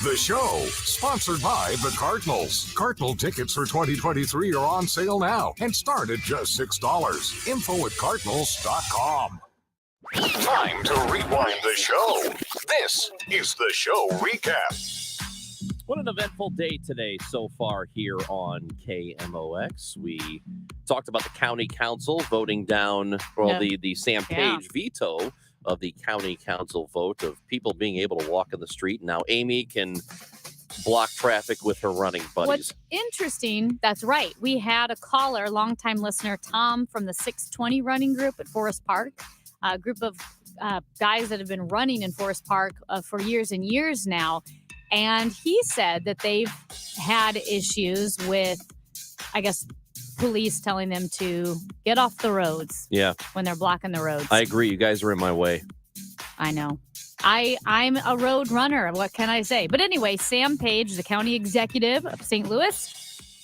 The show, sponsored by the Cardinals. Cardinal tickets for 2023 are on sale now and start at just $6. Info@cardinals.com. Time to rewind the show. This is the show recap. What an eventful day today so far here on KMOX. We talked about the county council voting down the Sam Page veto of the county council vote of people being able to walk in the street. Now Amy can block traffic with her running buddies. What's interesting, that's right. We had a caller, longtime listener, Tom from the 620 running group at Forest Park, a group of guys that have been running in Forest Park for years and years now. And he said that they've had issues with, I guess, police telling them to get off the roads. Yeah. When they're blocking the roads. I agree. You guys are in my way. I know. I'm a road runner. What can I say? But anyway, Sam Page, the county executive of St. Louis,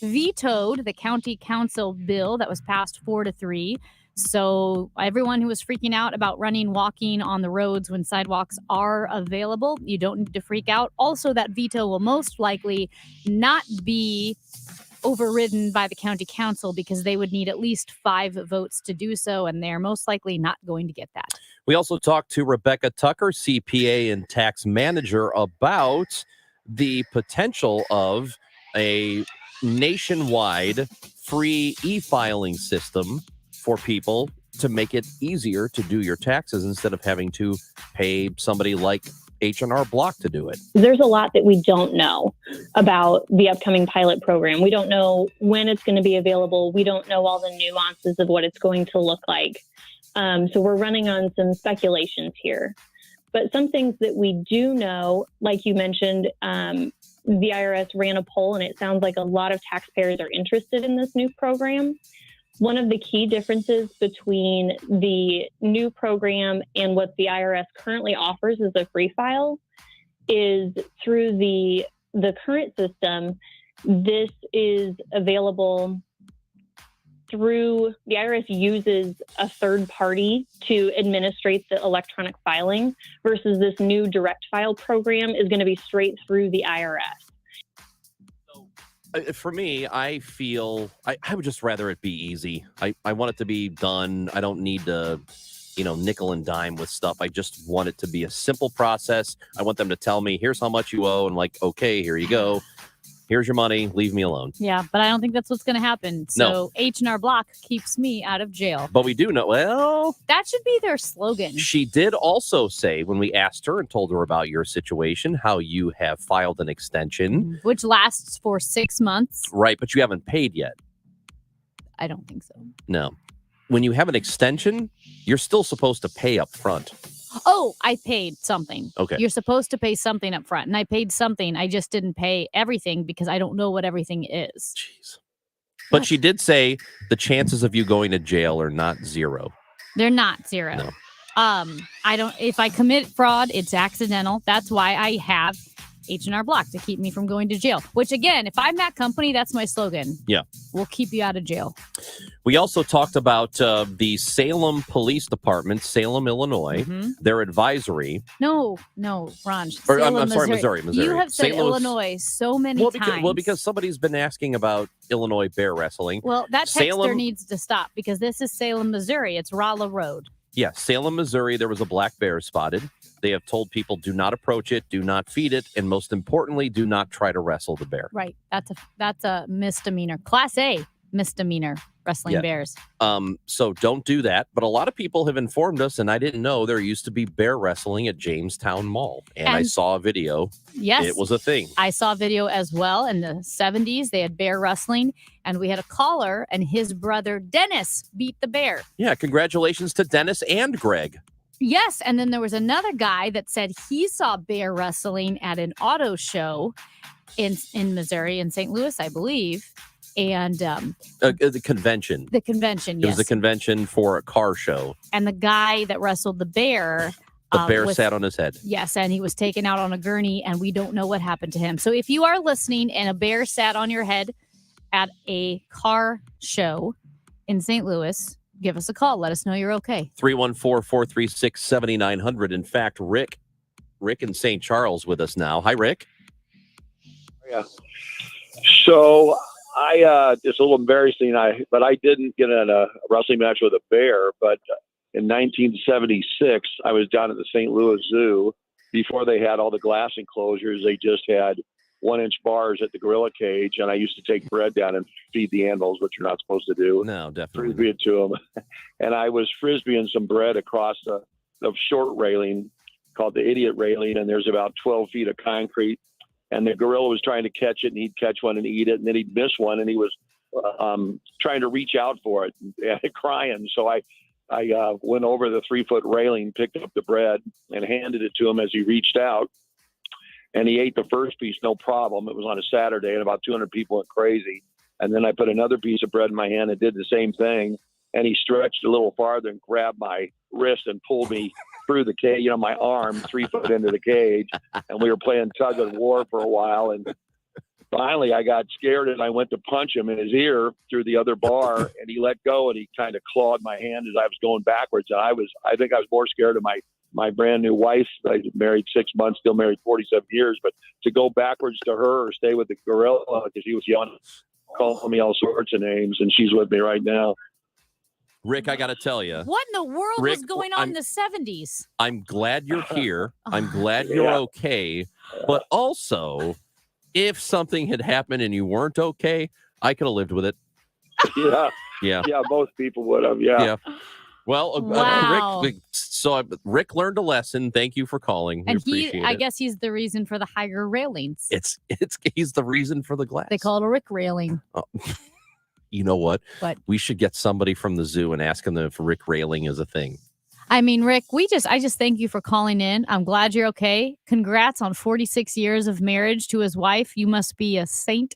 vetoed the county council bill that was passed 4-3. So everyone who was freaking out about walking on the roads when sidewalks are available, you don't need to freak out. Also, that veto will most likely not be overridden by the county council because they would need at least 5 votes to do so, and they're most likely not going to get that. We also talked to Rebecca Tucker, CPA and tax manager, about the potential of a nationwide free e-filing system for people to make it easier to do your taxes instead of having to pay somebody like H&R Block to do it. There's a lot that we don't know about the upcoming pilot program. We don't know when it's going to be available. We don't know all the nuances of what it's going to look like. So we're running on some speculations here. But some things that we do know, like you mentioned, the IRS ran a poll, and it sounds like a lot of taxpayers are interested in this new program. One of the key differences between the new program and what the IRS currently offers as a free file is through the current system, this is available through the IRS uses a third party to administrate the electronic filing versus this new direct file program is going to be straight through the IRS. For me, I feel I would just rather it be easy. I want it to be done. I don't need to, nickel and dime with stuff. I just want it to be a simple process. I want them to tell me, here's how much you owe. And like, okay, here you go. Here's your money. Leave me alone. Yeah, but I don't think that's what's going to happen. So H&R Block keeps me out of jail. But we do know, well, That should be their slogan. she did also say when we asked her and told her about your situation, how you have filed an extension. Which lasts for 6 months. Right, but you haven't paid yet. I don't think so. No. When you have an extension, you're still supposed to pay up front. Oh, I paid something. Okay. You're supposed to pay something up front. And I paid something. I just didn't pay everything because I don't know what everything is. Jeez. But she did say the chances of you going to jail are not zero. They're not zero. No. If I commit fraud, it's accidental. That's why I have H&R Block to keep me from going to jail. Which again, if I'm that company, that's my slogan. Yeah. We'll keep you out of jail. We also talked about the Salem Police Department, Salem, Illinois, their advisory. No, Ron. Or, I'm sorry, Missouri. You have said St. Louis- Illinois so many times. Because somebody's been asking about Illinois bear wrestling. Well, that texter Salem, needs to stop because this is Salem, Missouri. It's Rolla Road. Yeah, Salem, Missouri, there was a black bear spotted. They have told people do not approach it, do not feed it, and most importantly, do not try to wrestle the bear. Right. That's a misdemeanor. Class A misdemeanor, wrestling bears. So don't do that. But a lot of people have informed us, and I didn't know there used to be bear wrestling at Jamestown Mall. And I saw a video. Yes. It was a thing. I saw a video as well. In the 70s, they had bear wrestling, and we had a caller, and his brother, Dennis, beat the bear. Yeah, congratulations to Dennis and Greg. Yes, and then there was another guy that said he saw bear wrestling at an auto show in Missouri, in St. Louis, I believe. And The convention. the convention, It was yes. a convention for a car show. And the guy that wrestled the bear. The bear was- sat on his head. Yes, and he was taken out on a gurney, and we don't know what happened to him. So if you are listening and a bear sat on your head at a car show in St. Louis, give us a call. Let us know you're okay. 314-436-7900. In fact, Rick in St. Charles with us now. Hi, Rick. Yeah. So it's a little embarrassing. But I didn't get in a wrestling match with a bear. But in 1976, I was down at the St. Louis Zoo. Before they had all the glass enclosures, they just had 1-inch bars at the gorilla cage, and I used to take bread down and feed the animals, which you're not supposed to do. No, definitely. Frisbee it to them, and I was frisbeeing some bread across the short railing called the idiot railing, and there's about 12 feet of concrete, and the gorilla was trying to catch it, and he'd catch one and eat it, and then he'd miss one, and he was trying to reach out for it and crying. So I went over the 3-foot railing, picked up the bread, and handed it to him as he reached out. And he ate the first piece, no problem. It was on a Saturday, and about 200 people went crazy. And then I put another piece of bread in my hand and did the same thing. And he stretched a little farther and grabbed my wrist and pulled me through the cage, my arm 3 foot into the cage. And we were playing tug of war for a while. And finally, I got scared and I went to punch him in his ear through the other bar. And he let go and he kind of clawed my hand as I was going backwards. And I think I was more scared of my brand new wife. I married 6 months, still married 47 years, but to go backwards to her or stay with the gorilla because he was young, calling me all sorts of names, and she's with me right now. Rick, I got to tell you, What in the world Rick, was going on in the 70s? I'm glad you're here. I'm glad you're Yeah. okay. But also, if something had happened and you weren't okay, I could have lived with it. Yeah. Yeah. Yeah, most people would have. Yeah. Well, Wow. Rick learned a lesson. Thank you for calling. We And appreciate I it. guess he's the reason for the higher railings. He's the reason for the glass. They call it a Rick railing. Oh. You know what? What? We should get somebody from the zoo and ask them if Rick railing is a thing. I mean, Rick, I just thank you for calling in. I'm glad you're okay. Congrats on 46 years of marriage to his wife. You must be a saint.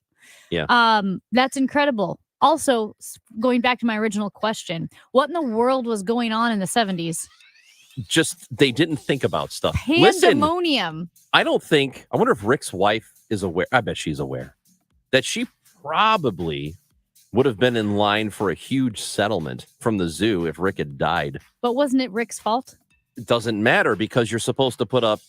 Yeah. That's incredible. Also, going back to my original question, what in the world was going on in the 70s? Just they didn't think about stuff. Listen, Pandemonium. I wonder if Rick's wife is aware. I bet she's aware that she probably would have been in line for a huge settlement from the zoo if Rick had died. But wasn't it Rick's fault? It doesn't matter because you're supposed to put up.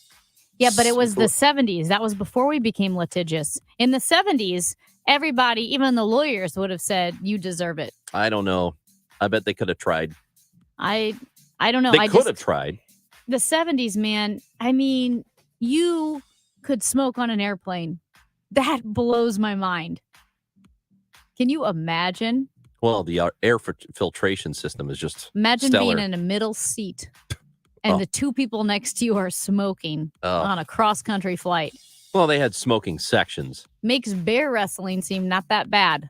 Yeah, but it was the 70s. That was before we became litigious. In the 70s, everybody, even the lawyers, would have said, you deserve it. I don't know. I bet they could have tried. I don't know. They could have tried. The 70s, man. I mean, you could smoke on an airplane. That blows my mind. Can you imagine? Well, the air filtration system is just Imagine stellar. being in a middle seat and the two people next to you are smoking on a cross-country flight. Well, they had smoking sections. Makes bear wrestling seem not that bad.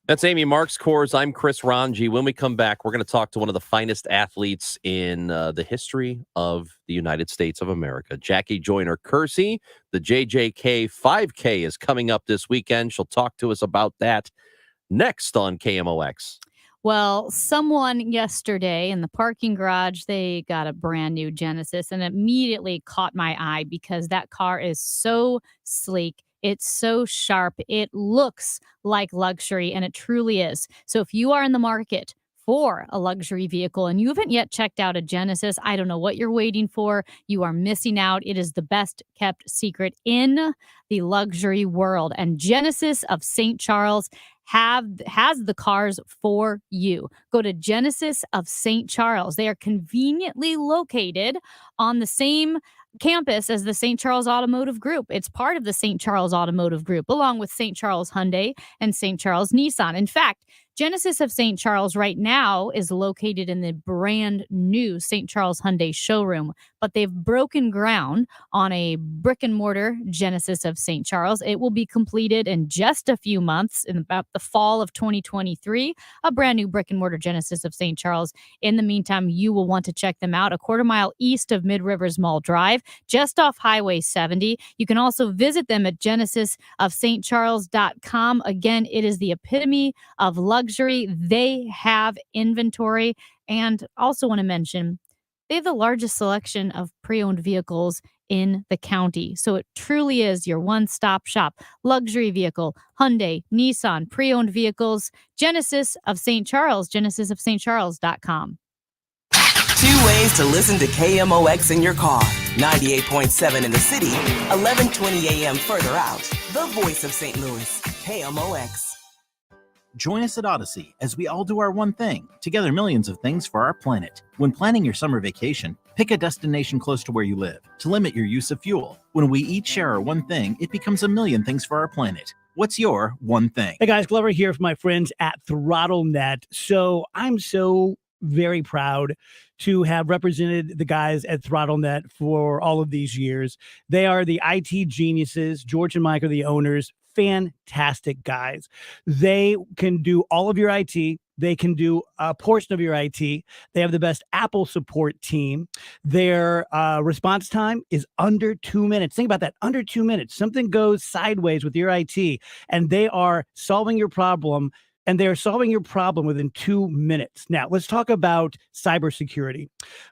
That's Amy Marks Kors. I'm Chris Ranji. When we come back, we're going to talk to one of the finest athletes in the history of the United States of America, Jackie Joyner-Kersee. The JJK 5K is coming up this weekend. She'll talk to us about that next on KMOX. Well, someone yesterday in the parking garage, they got a brand new Genesis and immediately caught my eye because that car is so sleek. It's so sharp. It looks like luxury, and it truly is. So if you are in the market for a luxury vehicle and you haven't yet checked out a Genesis, I don't know what you're waiting for. You are missing out. It is the best kept secret in the luxury world. And Genesis of St. Charles has the cars for you. Go to Genesis of St. Charles. They are conveniently located on the same campus as the St. Charles Automotive Group. It's part of the St. Charles Automotive Group, along with St. Charles Hyundai and St. Charles Nissan. In fact, Genesis of St. Charles right now is located in the brand new St. Charles Hyundai showroom, but they've broken ground on a brick and mortar Genesis of St. Charles. It will be completed in just a few months, in about the fall of 2023, a brand new brick and mortar Genesis of St. Charles. In the meantime, you will want to check them out a quarter mile east of Mid Rivers Mall Drive, just off Highway 70. You can also visit them at genesisofstcharles.com. Again, it is the epitome of luxury. They have inventory, and also want to mention they have the largest selection of pre-owned vehicles in the county. So it truly is your one-stop shop. Luxury vehicle, Hyundai, Nissan, pre-owned vehicles, Genesis of St. Charles, genesisofstcharles.com. 2 ways to listen to KMOX in your car. 98.7 in the city, 1120 AM further out. The voice of St. Louis, KMOX. Join us at Odyssey as we all do our one thing, together millions of things for our planet. When planning your summer vacation, pick a destination close to where you live to limit your use of fuel. When we each share our one thing, it becomes a million things for our planet. What's your one thing? Hey guys, Glover here for my friends at ThrottleNet. So I'm so very proud to have represented the guys at ThrottleNet for all of these years. They are the IT geniuses. George and Mike are the owners. Fantastic guys. They can do all of your IT. They can do a portion of your IT. They have the best Apple support team. Their response time is under 2 minutes. Think about that, under 2 minutes. Something goes sideways with your IT, and they are solving your problem. And they're solving your problem within 2 minutes. Now, let's talk about cybersecurity.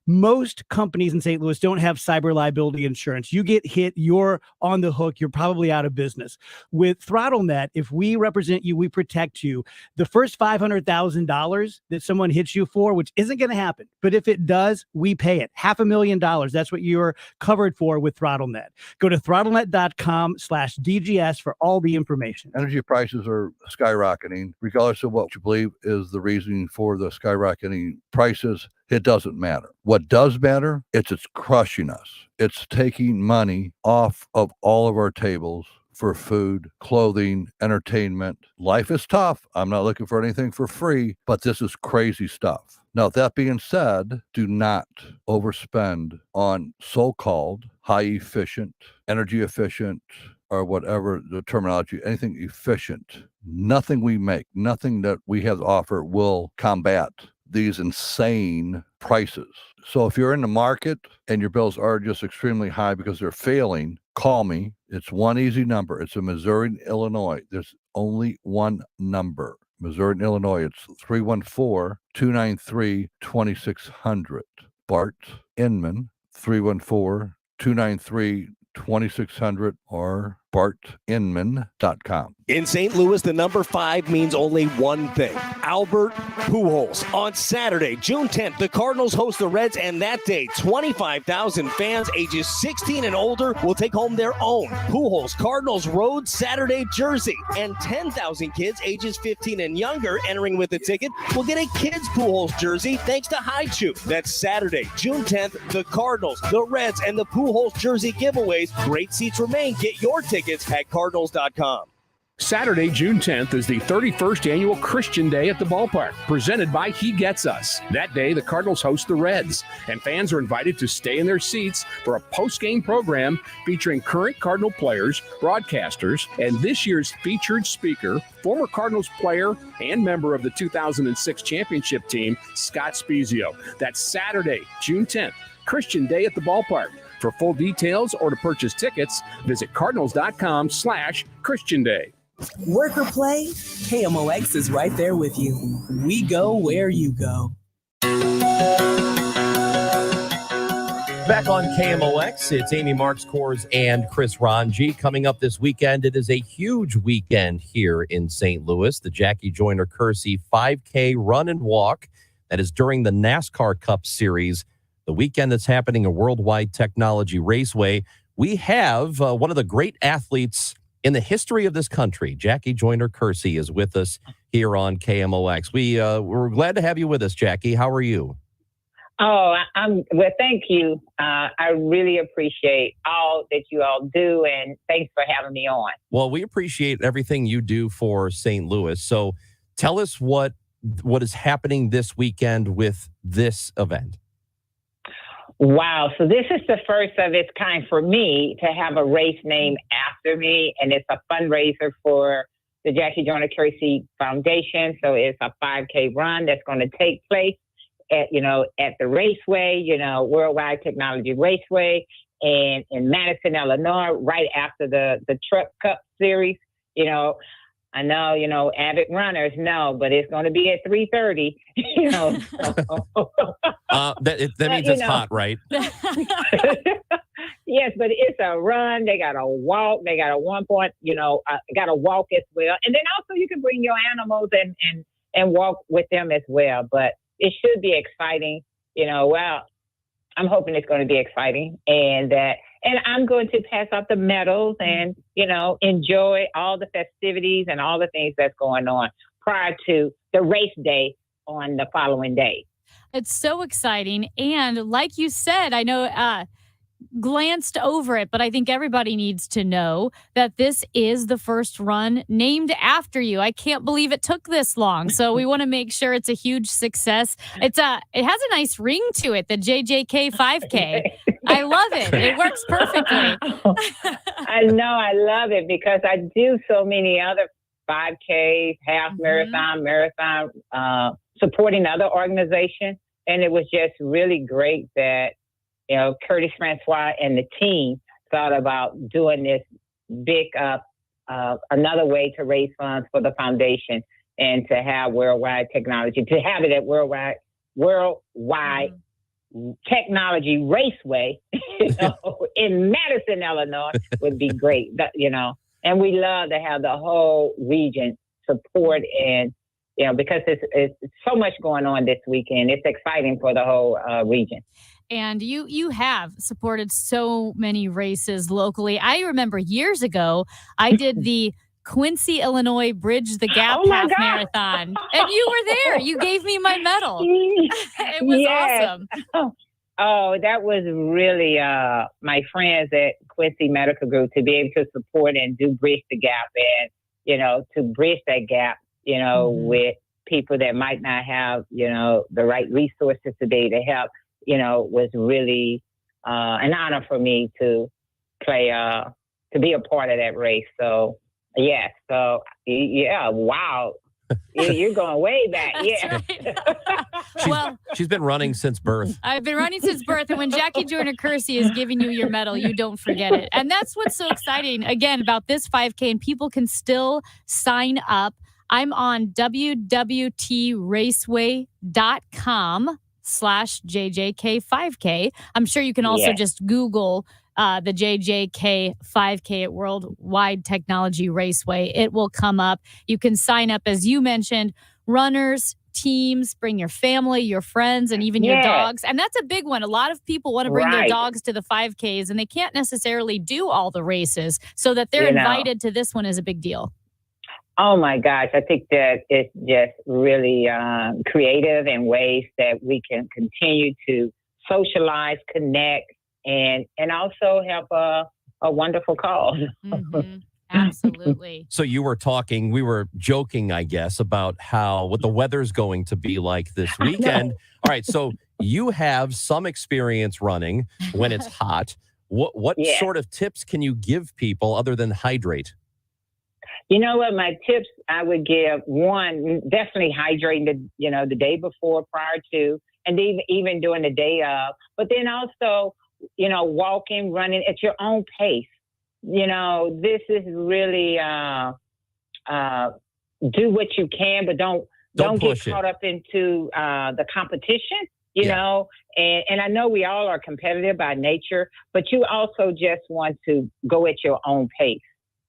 Most companies in St. Louis don't have cyber liability insurance. You get hit, you're on the hook, you're probably out of business. With ThrottleNet, if we represent you, we protect you. The first $500,000 that someone hits you for, which isn't going to happen, but if it does, we pay it. $500,000. That's what you're covered for with ThrottleNet. Go to throttlenet.com/DGS for all the information. Energy prices are skyrocketing. Regardless of what you believe is the reasoning for the skyrocketing prices, it doesn't matter. What does matter, it's crushing us. It's taking money off of all of our tables for food, clothing, entertainment. Life is tough. I'm not looking for anything for free, but this is crazy stuff. Now, that being said, do not overspend on so-called high efficient, energy efficient, or whatever the terminology, anything efficient. Nothing we make, nothing that we have to offer will combat these insane prices. So if you're in the market and your bills are just extremely high because they're failing, call me. It's one easy number. It's in Missouri and Illinois. There's only one number. Missouri and Illinois. It's 314-293-2600. Bart Inman, 314-293-2600 or bartinman.com. In St. Louis, the number 5 means only one thing: Albert Pujols. On Saturday, June 10th, the Cardinals host the Reds, and that day, 25,000 fans ages 16 and older will take home their own Pujols Cardinals Road Saturday jersey, and 10,000 kids ages 15 and younger entering with a ticket will get a kids Pujols jersey thanks to Haichu. That's Saturday, June 10th, the Cardinals, the Reds, and the Pujols jersey giveaways. Great seats remain. Get your ticket tickets at Cardinals.com. Saturday, June 10th is the 31st annual Christian Day at the ballpark, presented by He Gets Us. That day, the Cardinals host the Reds, and fans are invited to stay in their seats for a post-game program featuring current Cardinal players, broadcasters, and this year's featured speaker, former Cardinals player and member of the 2006 championship team, Scott Spiezio. That's Saturday, June 10th, Christian Day at the ballpark. For full details or to purchase tickets, visit cardinals.com/Christian Day. Work or play, KMOX is right there with you. We go where you go. Back on KMOX, it's Amy Marks Kors and Chris Ranji. Coming up this weekend, it is a huge weekend here in St. Louis. The Jackie Joyner Kersee 5K run and walk that is during the NASCAR Cup Series. The weekend that's happening at Worldwide Technology Raceway. We have one of the great athletes in the history of this country. Jackie Joyner Kersee is with us here on KMOX. We're glad to have you with us, Jackie. How are you? Oh, well, thank you. I really appreciate all that you all do, and thanks for having me on. Well, we appreciate everything you do for St. Louis. So tell us what is happening this weekend with this event. Wow. So this is the first of its kind for me to have a race named after me, and it's a fundraiser for the Jackie Joyner Kersee Foundation. So it's a 5K run that's going to take place at the raceway, Worldwide Technology Raceway, and in Madison, Illinois, right after the Truck Cup Series. I know, avid runners know, but it's going to be at 3:30. That means it's hot, right? Yes, but it's a run. They got a walk. They got a 1 point. Got a walk as well, and then also you can bring your animals and walk with them as well. But it should be exciting. Well, I'm hoping it's going to be exciting, and I'm going to pass out the medals and, enjoy all the festivities and all the things that's going on prior to the race day on the following day. It's so exciting. And like you said, I know glanced over it, but I think everybody needs to know that this is the first run named after you. I can't believe it took this long. So we want to make sure it's a huge success. It has a nice ring to it, the JJK 5K. I love it. It works perfectly. I know. I love it because I do so many other 5Ks, half marathon, supporting other organizations. And it was just really great that, Curtis Francois and the team thought about doing this big, another way to raise funds for the foundation and to have Worldwide Technology, to have it at Worldwide Technology Raceway, in Madison, Illinois would be great, and we love to have the whole region support and, because it's so much going on this weekend. It's exciting for the whole region. And you have supported so many races locally. I remember years ago, I did the Quincy, Illinois Bridge the Gap half marathon. And you were there. You gave me my medal. It was awesome. Oh, that was really my friends at Quincy Medical Group to be able to support and do Bridge the Gap and, to bridge that gap, with people that might not have, the right resources to be able to help. Was really an honor for me to play, to be a part of that race. So, yes. So, yeah, wow. You're going way back. Yeah. Well, she's been running since birth. I've been running since birth. And when Jackie Joyner Kersee is giving you your medal, you don't forget it. And that's what's so exciting, again, about this 5K. And people can still sign up. I'm on www.raceway.com/JJK5K. I'm sure you can also just Google the JJK 5K at Worldwide Technology Raceway. It will come up. You can sign up, as you mentioned, runners, teams, bring your family, your friends, and even your dogs. And that's a big one. A lot of people want to bring their dogs to the 5Ks, and they can't necessarily do all the races. So that they're invited to this one is a big deal. Oh my gosh, I think that it's just really creative in ways that we can continue to socialize, connect, and also help a wonderful cause. Absolutely. So we were joking, I guess, about what the weather's going to be like this weekend. All right, so you have some experience running when it's hot. What sort of tips can you give people other than hydrate? You know what? My tips I would give, one, definitely hydrating the day before, prior to, and even during the day of. But then also, walking, running at your own pace. This is really do what you can, but don't get caught up into the competition. You know, and I know we all are competitive by nature, but you also just want to go at your own pace.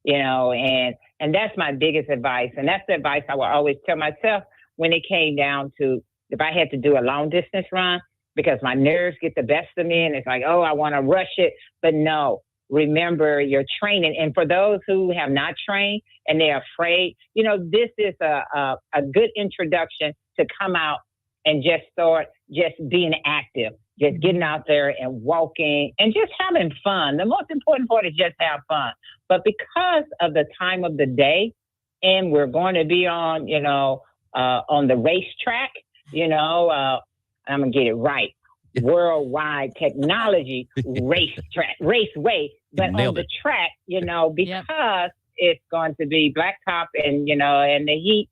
And that's my biggest advice. And that's the advice I will always tell myself when it came down to if I had to do a long distance run, because my nerves get the best of me and it's like, oh, I want to rush it. But no, remember your training. And for those who have not trained and they're afraid, this is a good introduction to come out and just start just being active, just getting out there and walking and just having fun. The most important part is just have fun. But because of the time of the day, and we're going to be on the racetrack, I'm going to get it right. Worldwide technology racetrack, raceway. But on the track, because it's going to be blacktop and the heat,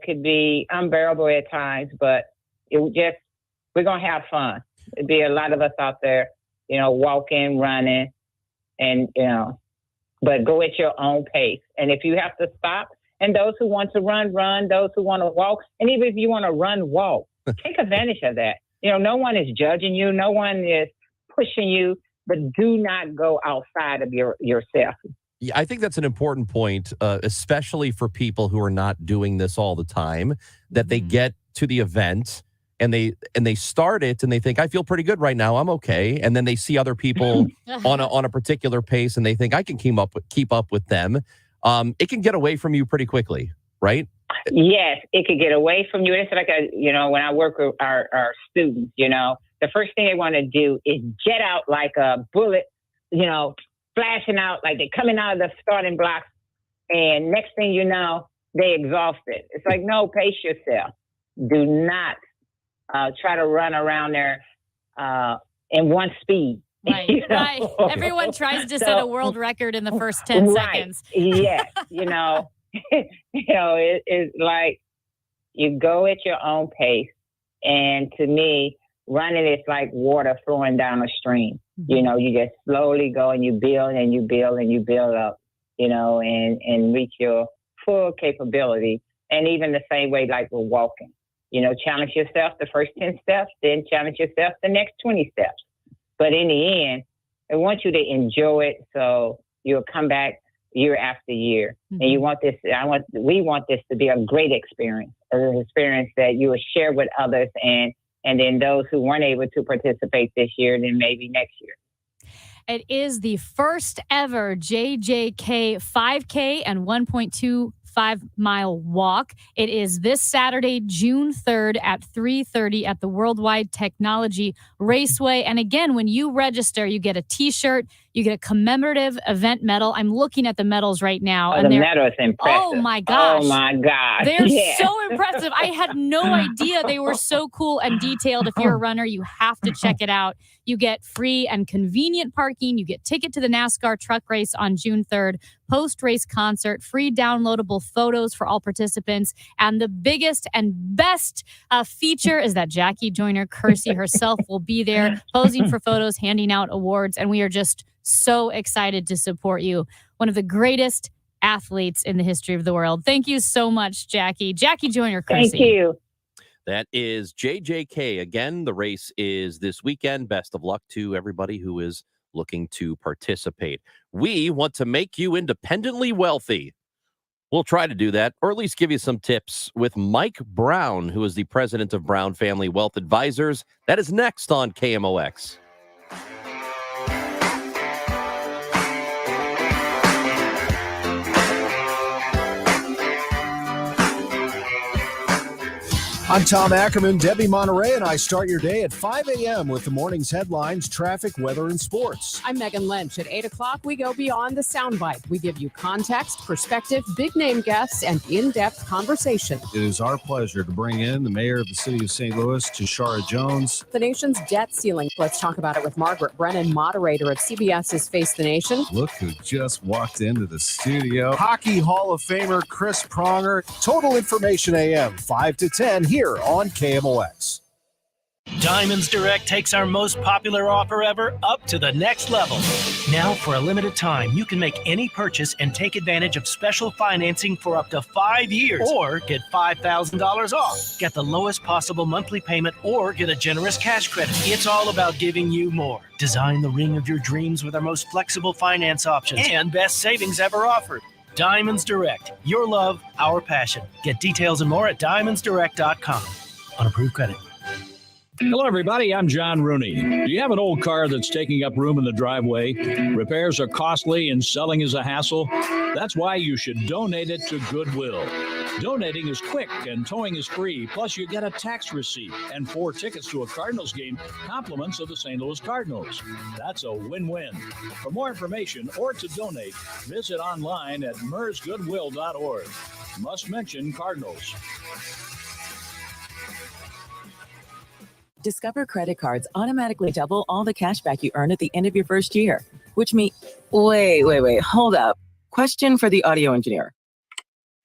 could be unbearable at times, but we're going to have fun. It'd be a lot of us out there, walking, running, and, but go at your own pace. And if you have to stop, and those who want to run, those who want to walk, and even if you want to run, walk, take advantage of that. No one is judging you. No one is pushing you, but do not go outside of yourself. Yeah, I think that's an important point, especially for people who are not doing this all the time, that they get to the event and they start it and they think, I feel pretty good right now, I'm okay. And then they see other people on a particular pace and they think I can keep up with them. It can get away from you pretty quickly, right? Yes, it could get away from you. It's like when I work with our students, the first thing they want to do is jet out like a bullet, flashing out like they're coming out of the starting blocks. And next thing you know, they exhausted. It's like, no, pace yourself. Do not try to run around there in one speed. Right, right. Everyone tries to set a world record in the first 10 seconds. Yes, it's like you go at your own pace. And to me, running is like water flowing down a stream. You just slowly go and you build and you build and you build up, and reach your full capability. And even the same way like we're walking, challenge yourself the first 10 steps, then challenge yourself the next 20 steps. But in the end, I want you to enjoy it so you'll come back year after year. And we want this to be a great experience, an experience that you will share with others and then those who weren't able to participate this year, then maybe next year. It is the first ever JJK 5K and 1.25-mile walk. It is this Saturday, June 3rd at 3:30 at the Worldwide Technology Raceway. And again, when you register, you get a T-shirt, you get a commemorative event medal. I'm looking at the medals right now. And the medal is impressive. Oh, my gosh. Oh, my gosh. They're so impressive. I had no idea they were so cool and detailed. If you're a runner, you have to check it out. You get free and convenient parking. You get ticket to the NASCAR truck race on June 3rd, post-race concert, free downloadable photos for all participants. And the biggest and best feature is that Jackie Joyner-Kersee herself will be there posing for photos, handing out awards. And we are just so excited to support you. One of the greatest athletes in the history of the world. Thank you so much, Jackie. Jackie Joyner-Kersee. Thank you. That is JJK. Again, the race is this weekend. Best of luck to everybody who is looking to participate. We want to make you independently wealthy. We'll try to do that, or at least give you some tips with Mike Brown, who is the president of Brown Family Wealth Advisors. That is next on KMOX. I'm Tom Ackerman. Debbie Monterey and I start your day at 5 a.m. with the morning's headlines, traffic, weather, and sports. I'm Megan Lynch. At 8 o'clock, we go beyond the soundbite. We give you context, perspective, big-name guests, and in-depth conversation. It is our pleasure to bring in the mayor of the city of St. Louis, Tashara Jones. The nation's debt ceiling. Let's talk about it with Margaret Brennan, moderator of CBS's Face the Nation. Look who just walked into the studio. Hockey Hall of Famer Chris Pronger. Total Information AM, 5 to 10 here on KMOX. Diamonds Direct takes our most popular offer ever up to the next level. Now, for a limited time, you can make any purchase and take advantage of special financing for up to 5 years, or get $5,000 off. Get the lowest possible monthly payment, or get a generous cash credit. It's all about giving you more. Design the ring of your dreams with our most flexible finance options and best savings ever offered. Diamonds Direct. Your love, our passion. Get details and more at diamondsdirect.com. On approved credit. Hello, everybody. I'm John Rooney. Do you have an old car that's taking up room in the driveway? Repairs are costly and selling is a hassle. That's why you should donate it to Goodwill. Donating is quick and towing is free. Plus, you get a tax receipt and 4 tickets to a Cardinals game, compliments of the St. Louis Cardinals. That's a win-win. For more information or to donate, visit online at mersgoodwill.org. Must mention Cardinals. Discover credit cards automatically double all the cash back you earn at the end of your first year, which means, wait, hold up. Question for the audio engineer.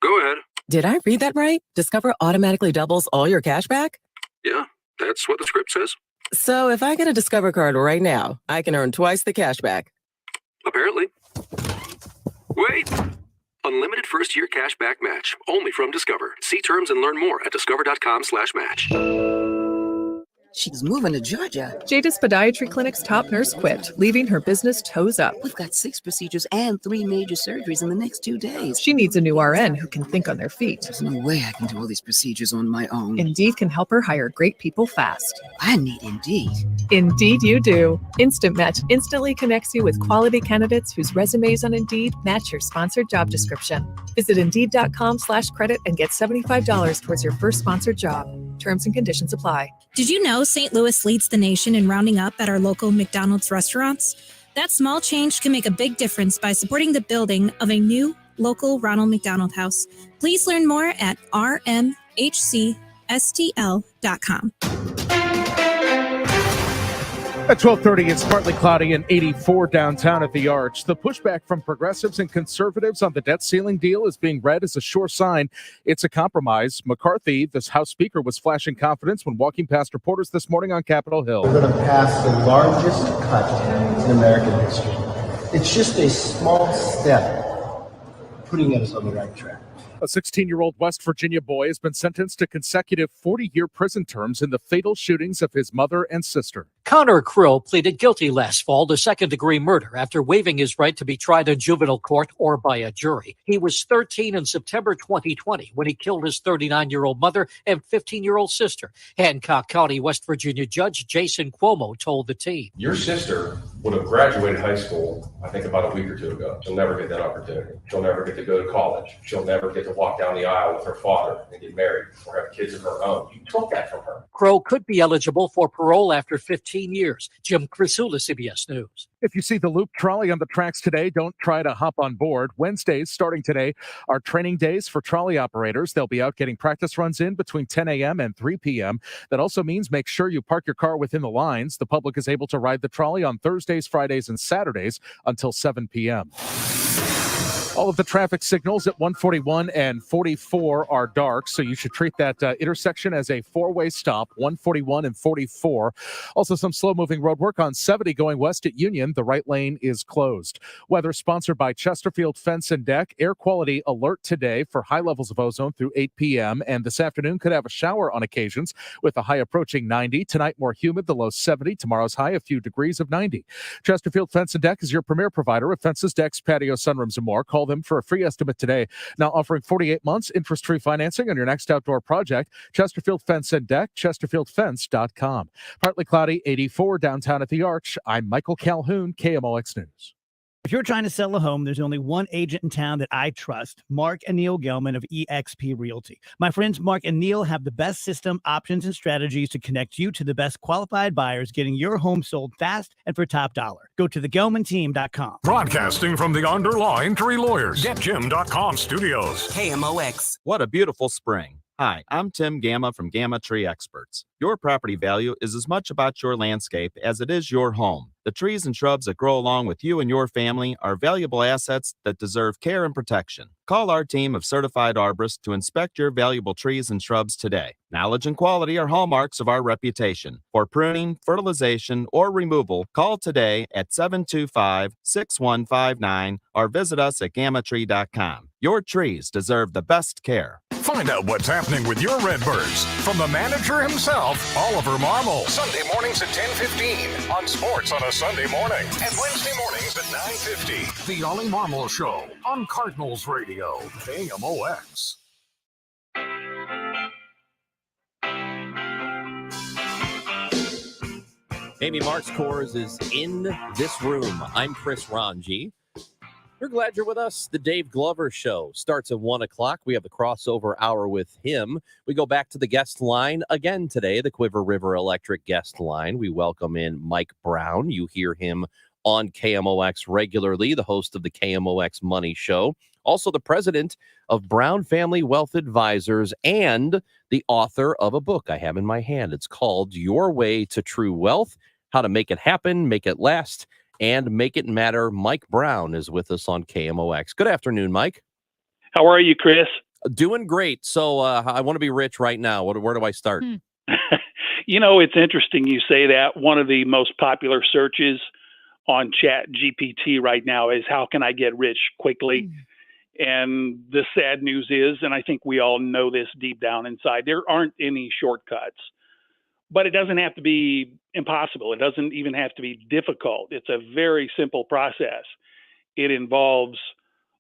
Go ahead. Did I read that right? Discover automatically doubles all your cash back? Yeah, that's what the script says. So if I get a Discover card right now, I can earn twice the cash back. Apparently. Wait! Unlimited first-year cash back match. Only from Discover. See terms and learn more at discover.com/match. She's moving to Georgia. Jada's Podiatry Clinic's top nurse quit, leaving her business toes up. We've got 6 procedures and 3 major surgeries in the next 2 days. She needs a new RN who can think on their feet. There's no way I can do all these procedures on my own. Indeed can help her hire great people fast. I need Indeed. Indeed you do. Instant Match instantly connects you with quality candidates whose resumes on Indeed match your sponsored job description. Visit Indeed.com/credit and get $75 towards your first sponsored job. Terms and conditions apply. Did you know St. Louis leads the nation in rounding up at our local McDonald's restaurants? That small change can make a big difference by supporting the building of a new local Ronald McDonald House. Please learn more at rmhcstl.com. At 12:30, it's partly cloudy and 84 downtown at the Arch. The pushback from progressives and conservatives on the debt ceiling deal is being read as a sure sign it's a compromise. McCarthy, this House Speaker, was flashing confidence when walking past reporters this morning on Capitol Hill. We're going to pass the largest cut in American history. It's just a small step putting us on the right track. A 16-year-old West Virginia boy has been sentenced to consecutive 40-year prison terms in the fatal shootings of his mother and sister. Connor Krill pleaded guilty last fall to second-degree murder after waiving his right to be tried in juvenile court or by a jury. He was 13 in September 2020 when he killed his 39-year-old mother and 15-year-old sister. Hancock County, West Virginia Judge Jason Cuomo told the team. Your sister would have graduated high school, I think, about a week or two ago. She'll never get that opportunity. She'll never get to go to college. She'll never get to walk down the aisle with her father and get married or have kids of her own. You took that from her. Crow could be eligible for parole after 15 years. Jim Crisula, CBS News. If you see the Loop trolley on the tracks today, don't try to hop on board. Wednesdays, starting today, are training days for trolley operators. They'll be out getting practice runs in between 10 a.m. and 3 p.m. That also means make sure you park your car within the lines. The public is able to ride the trolley on Thursdays, Fridays, and Saturdays until 7 p.m. All of the traffic signals at 141 and 44 are dark, so you should treat that intersection as a four-way stop, 141 and 44. Also, some slow-moving road work on 70 going west at Union. The right lane is closed. Weather sponsored by Chesterfield Fence and Deck. Air quality alert today for high levels of ozone through 8 p.m. And this afternoon could have a shower on occasions with a high approaching 90. Tonight, more humid, the low 70. Tomorrow's high, a few degrees of 90. Chesterfield Fence and Deck is your premier provider of fences, decks, patios, sunrooms, and more. Call them for a free estimate today. Now offering 48 months interest-free financing on your next outdoor project. Chesterfield Fence and Deck, chesterfieldfence.com. Partly cloudy, 84 downtown at the Arch. I'm Michael Calhoun, KMOX News. If you're trying to sell a home, there's only one agent in town that I trust, Mark and Neil Gelman of eXp Realty. My friends Mark and Neil have the best system, options, and strategies to connect you to the best qualified buyers, getting your home sold fast and for top dollar. Go to thegelmanteam.com. Broadcasting from the Underlying Tree Lawyers, GetJim.com studios. KMOX. What a beautiful spring. Hi, I'm Tim Gamma from Gamma Tree Experts. Your property value is as much about your landscape as it is your home. The trees and shrubs that grow along with you and your family are valuable assets that deserve care and protection. Call our team of certified arborists to inspect your valuable trees and shrubs today. Knowledge and quality are hallmarks of our reputation. For pruning, fertilization, or removal, call today at 725-6159 or visit us at gammatree.com. Your trees deserve the best care. Find out what's happening with your Redbirds from the manager himself, Oliver Marmol. Sunday mornings at 10:15 on Sports on a Sunday morning and Wednesday mornings at 9:50. The Ollie Marmol Show on Cardinals Radio, KMOX. Amy Marks Kors is in this room. I'm Chris Ranji. We're glad you're with us. The Dave Glover Show starts at 1 o'clock. We have the crossover hour with him. We go back to the guest line again today, the Quiver River Electric guest line. We welcome in Mike Brown. You hear him on KMOX regularly, the host of the KMOX Money Show. Also the president of Brown Family Wealth Advisors and the author of a book I have in my hand. It's called Your Way to True Wealth, How to Make It Happen, Make It Last, and Make It Matter. Mike Brown is with us on KMOX. Good afternoon, Mike. How are you, Chris? Doing great. So I want to be rich right now. Where do I start? You know, it's interesting you say that. One of the most popular searches on ChatGPT right now is how can I get rich quickly? And the sad news is, and I think we all know this deep down inside, there aren't any shortcuts. But it doesn't have to be impossible. It doesn't even have to be difficult. It's a very simple process. It involves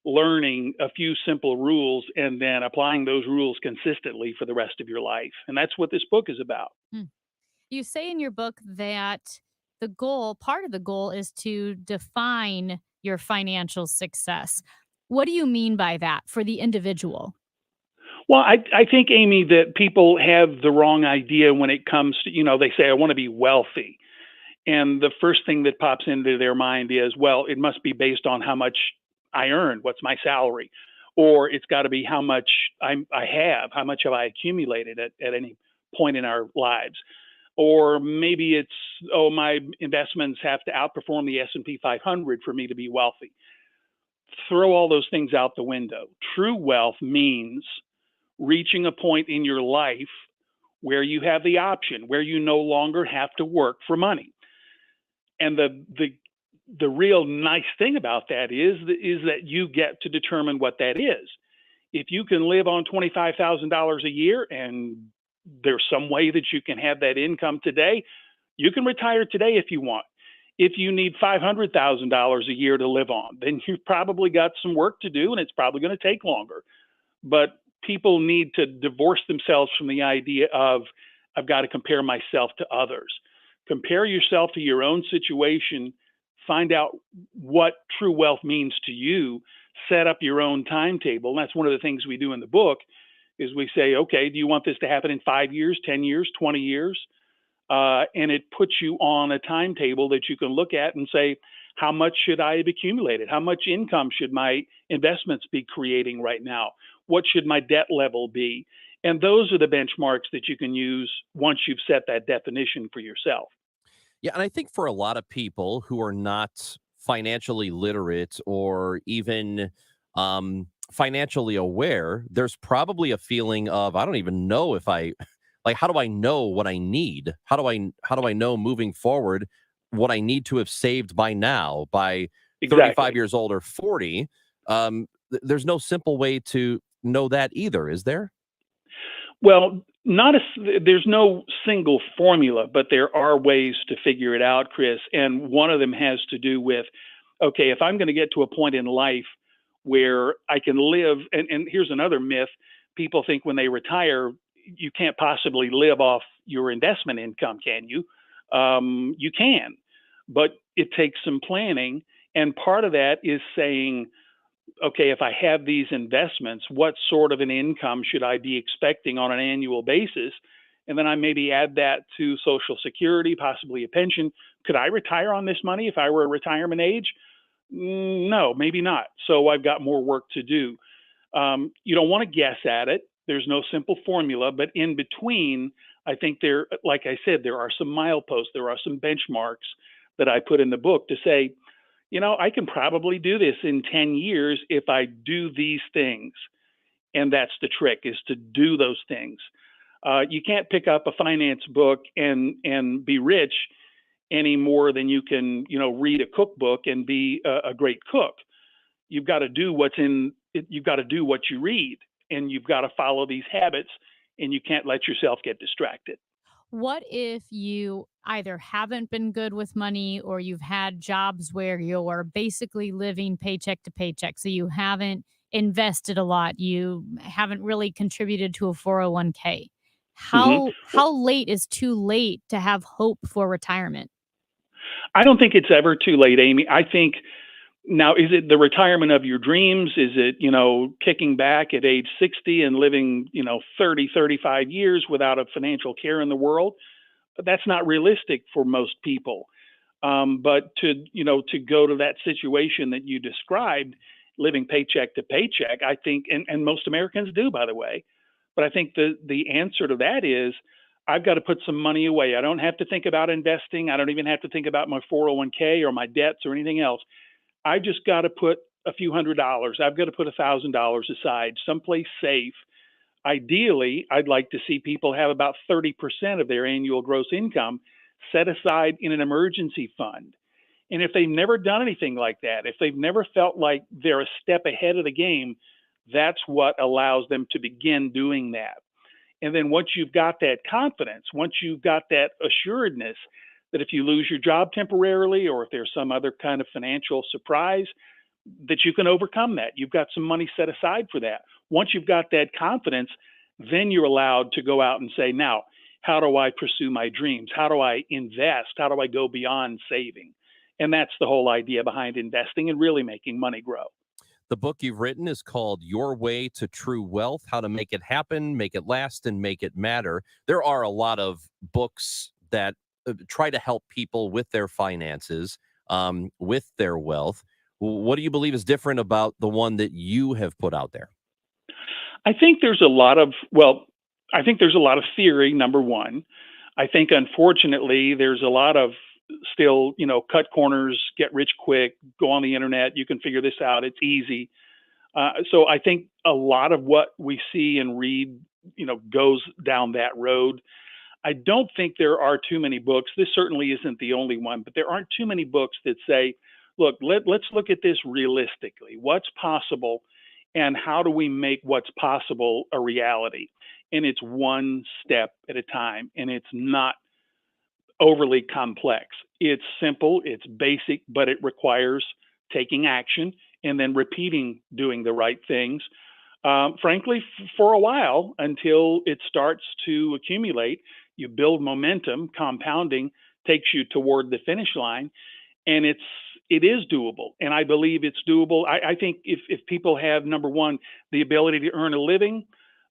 learning a few simple rules and then applying those rules consistently for the rest of your life. And that's what this book is about. You say in your book that the goal, part of the goal, is to define your financial success. What do you mean by that for the individual? Well, I think, Amy, that people have the wrong idea when it comes to, you know, they say, I want to be wealthy. And the first thing that pops into their mind is, well, it must be based on how much I earn, what's my salary, or it's got to be how much I have, how much have I accumulated at any point in our lives. Or maybe it's, oh, my investments have to outperform the S&P 500 for me to be wealthy. Throw all those things out the window. True wealth means reaching a point in your life where you have the option, where you no longer have to work for money. And the real nice thing about that is that you get to determine what that is. If you can live on $25,000 a year and there's some way that you can have that income today, you can retire today if you want. If you need $500,000 a year to live on, then you've probably got some work to do and it's probably going to take longer. But people need to divorce themselves from the idea of, I've got to compare myself to others. Compare yourself to your own situation, find out what true wealth means to you, set up your own timetable. And that's one of the things we do in the book is we say, okay, do you want this to happen in 5 years, 10 years, 20 years? And it puts you on a timetable that you can look at and say, how much should I have accumulated? How much income should my investments be creating right now? What should my debt level be? And those are the benchmarks that you can use once you've set that definition for yourself. Yeah, and I think for a lot of people who are not financially literate or even financially aware, there's probably a feeling of, I don't even know if I, like, how do I know what I need? How do I know moving forward what I need to have saved by now, by 35 years old or 40? There's no simple way to know that either, is there? Well, there's no single formula, but there are ways to figure it out, Chris. And one of them has to do with, okay, if I'm going to get to a point in life where I can live, and here's another myth. People think when they retire, you can't possibly live off your investment income, can you? You can, but it takes some planning. And part of that is saying, okay, if I have these investments, what sort of an income should I be expecting on an annual basis? And then I maybe add that to Social Security, possibly a pension. Could I retire on this money if I were a retirement age? No, maybe not. So I've got more work to do. You don't want to guess at it. There's no simple formula, but in between, I think like I said, there are some mileposts, there are some benchmarks that I put in the book to say, I can probably do this in 10 years if I do these things. And that's the trick, is to do those things. You can't pick up a finance book and be rich any more than you can, read a cookbook and be a great cook. You've got to do you've got to do what you read, and you've got to follow these habits, and you can't let yourself get distracted. What if you either haven't been good with money, or you've had jobs where you're basically living paycheck to paycheck? So you haven't invested a lot. You haven't really contributed to a 401k. How late is too late to have hope for retirement? I don't think it's ever too late, Amy. I think now, is it the retirement of your dreams? Is it, kicking back at age 60 and living, 30, 35 years without a financial care in the world? That's not realistic for most people. But to go to that situation that you described, living paycheck to paycheck, I think, and most Americans do, by the way, but I think the answer to that is, I've got to put some money away. I don't have to think about investing. I don't even have to think about my 401k or my debts or anything else. I just got to put a few $100s. I've got to put $1,000 aside, someplace safe. Ideally, I'd like to see people have about 30% of their annual gross income set aside in an emergency fund. And if they've never done anything like that, if they've never felt like they're a step ahead of the game, that's what allows them to begin doing that. And then once you've got that confidence, once you've got that assuredness that if you lose your job temporarily, or if there's some other kind of financial surprise, that you can overcome that. You've got some money set aside for that. Once you've got that confidence, then you're allowed to go out and say, now, how do I pursue my dreams? How do I invest? How do I go beyond saving? And that's the whole idea behind investing and really making money grow. The book you've written is called Your Way to True Wealth: How to Make It Happen, Make It Last, and Make It Matter. There are a lot of books that try to help people with their finances, with their wealth. What do you believe is different about the one that you have put out there? I think there's a lot of theory, number one. I think, unfortunately, there's a lot of still, cut corners, get rich quick, go on the internet, you can figure this out, it's easy. So I think a lot of what we see and read, goes down that road. I don't think there are too many books. This certainly isn't the only one, but there aren't too many books that say, look, let's look at this realistically. What's possible, and how do we make what's possible a reality? And it's one step at a time, and it's not overly complex. It's simple, it's basic, but it requires taking action and then repeating doing the right things, frankly, for a while, until it starts to accumulate. You build momentum. Compounding takes you toward the finish line, and it is doable. And I believe it's doable. I think if people have, number one, the ability to earn a living,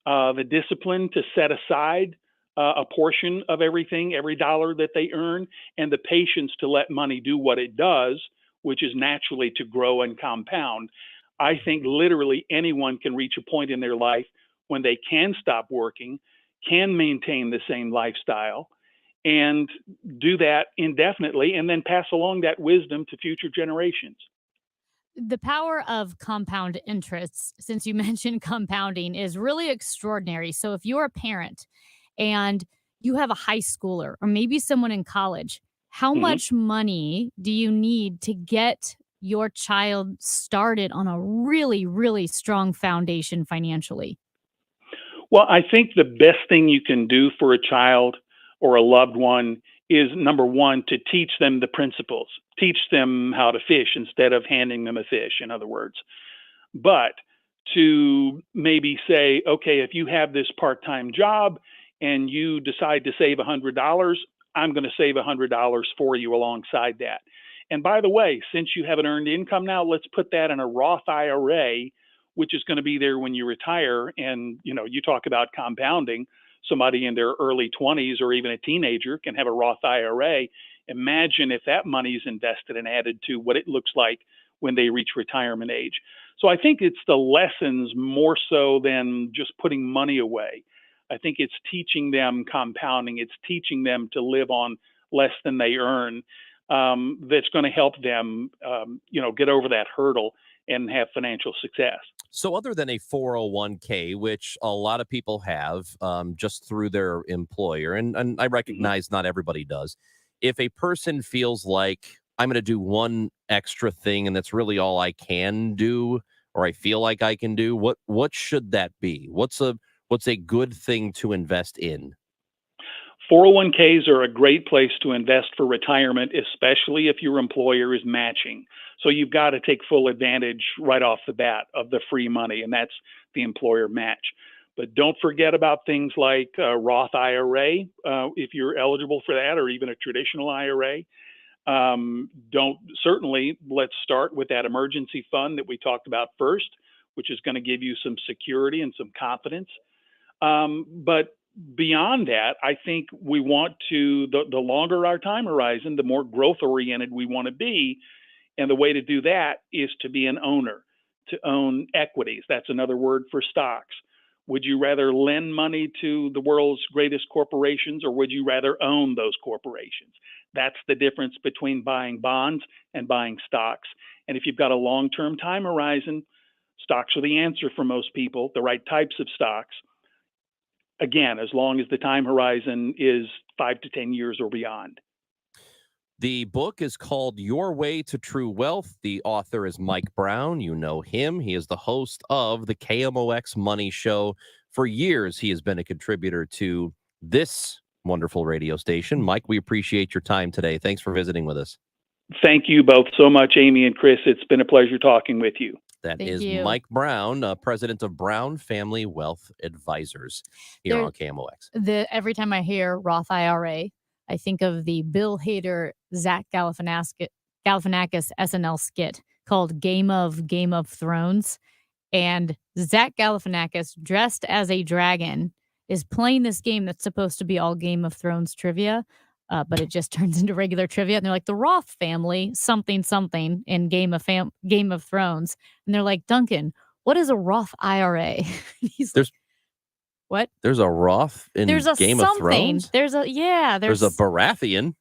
the discipline to set aside a portion of everything, every dollar that they earn, and the patience to let money do what it does, which is naturally to grow and compound, I think literally anyone can reach a point in their life when they can stop working, can maintain the same lifestyle, and do that indefinitely, and then pass along that wisdom to future generations. The power of compound interest, since you mentioned compounding, is really extraordinary. So if you're a parent and you have a high schooler or maybe someone in college, how much money do you need to get your child started on a really, really strong foundation financially? Well, I think the best thing you can do for a child or a loved one is, number one, to teach them the principles, teach them how to fish instead of handing them a fish, in other words. But to maybe say, okay, if you have this part-time job and you decide to save $100, I'm going to save $100 for you alongside that. And by the way, since you have an earned income now, let's put that in a Roth IRA, which is going to be there when you retire. And, you talk about compounding. Somebody in their early 20s or even a teenager can have a Roth IRA. Imagine if that money is invested and added to what it looks like when they reach retirement age. So I think it's the lessons more so than just putting money away. I think it's teaching them compounding. It's teaching them to live on less than they earn. That's going to help them, get over that hurdle and have financial success. So other than a 401k, which a lot of people have just through their employer, and I recognize not everybody does, if a person feels like I'm going to do one extra thing and that's really all I can do, or I feel like I can do, what should that be? What's a good thing to invest in? 401ks are a great place to invest for retirement, especially if your employer is matching. So you've got to take full advantage right off the bat of the free money, and that's the employer match. But don't forget about things like Roth IRA, if you're eligible for that, or even a traditional IRA. Let's start with that emergency fund that we talked about first, which is going to give you some security and some confidence. But beyond that, I think we want to, the longer our time horizon, the more growth oriented we want to be. And the way to do that is to be an owner, to own equities. That's another word for stocks. Would you rather lend money to the world's greatest corporations, or would you rather own those corporations? That's the difference between buying bonds and buying stocks. And if you've got a long-term time horizon, stocks are the answer for most people, the right types of stocks. Again, as long as the time horizon is 5 to 10 years or beyond. The book is called Your Way to True Wealth. The author is Mike Brown. You know him. He is the host of the KMOX Money Show. For years, he has been a contributor to this wonderful radio station. Mike, we appreciate your time today. Thanks for visiting with us. Thank you both so much, Amy and Chris. It's been a pleasure talking with you. That is Mike Brown, president of Brown Family Wealth Advisors here on KMOX. Every time I hear Roth IRA, I think of the Bill Hader, Zach Galifianakis SNL skit called Game of Thrones. And Zach Galifianakis, dressed as a dragon, is playing this game that's supposed to be all Game of Thrones trivia, but it just turns into regular trivia. And they're like, the Roth family, something in Game of Thrones. And they're like, Duncan, what is a Roth IRA? What? There's a Roth in Game of Thrones? There's a Baratheon.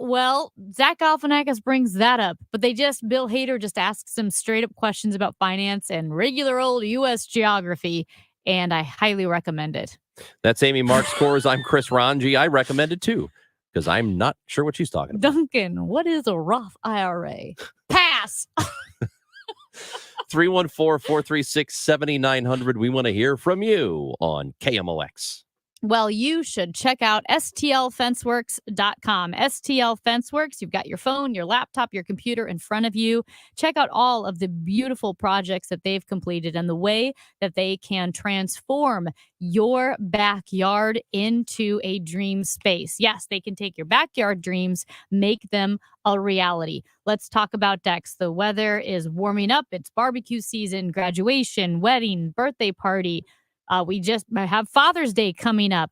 Well, Zach Galifianakis brings that up, but Bill Hader just asks him straight up questions about finance and regular old U.S. geography, and I highly recommend it. That's Amy Mark Scores. I'm Chris Ranji. I recommend it too, because I'm not sure what she's talking about. Duncan, what is a Roth IRA? Pass! 314-436-7900. We want to hear from you on KMOX. Well, you should check out STLFenceworks.com. STL Fenceworks, you've got your phone, your laptop, your computer in front of you. Check out all of the beautiful projects that they've completed and the way that they can transform your backyard into a dream space. Yes, they can take your backyard dreams, make them a reality. Let's talk about decks. The weather is warming up. It's barbecue season, graduation, wedding, birthday party. We just have Father's Day coming up.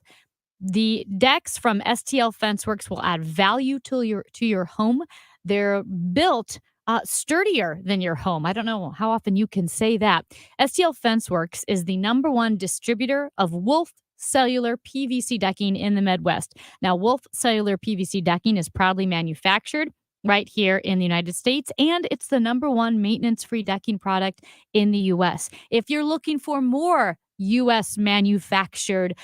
The decks from STL Fenceworks will add value to your home. They're built sturdier than your home. I don't know how often you can say that. STL Fenceworks is the #1 distributor of Wolf Cellular PVC decking in the Midwest. Now, Wolf Cellular PVC decking is proudly manufactured right here in the United States, and it's the #1 maintenance-free decking product in the U.S. If you're looking for more U.S. manufactured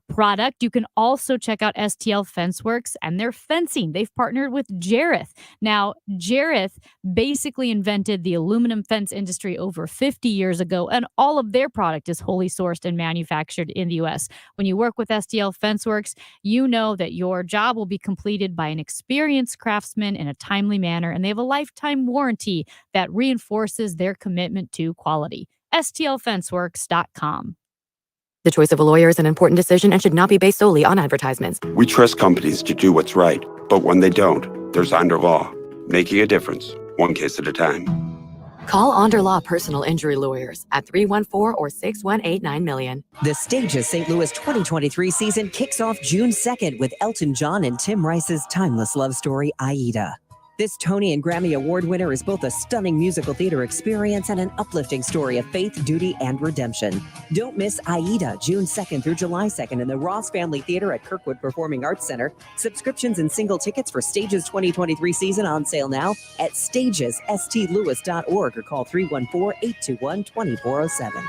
product, you can also check out STL Fenceworks and their fencing. They've partnered with Jareth. Now, Jareth basically invented the aluminum fence industry over 50 years ago, and all of their product is wholly sourced and manufactured in the U.S. When you work with STL Fenceworks, you know that your job will be completed by an experienced craftsman in a timely manner, and they have a lifetime warranty that reinforces their commitment to quality. STLFenceworks.com. The choice of a lawyer is an important decision and should not be based solely on advertisements. We trust companies to do what's right, but when they don't, there's Zander Law. making a difference, one case at a time. Call Onder Law Personal Injury Lawyers at 314 or 618 $9 The Stages St. Louis 2023 season kicks off June 2nd with Elton John and Tim Rice's timeless love story, Aida. This Tony and Grammy Award winner is both a stunning musical theater experience and an uplifting story of faith, duty, and redemption. Don't miss Aida, June 2nd through July 2nd in the Ross Family Theater at Kirkwood Performing Arts Center. Subscriptions and single tickets for Stages 2023 season on sale now at stagesstlewis.org or call 314-821-2407.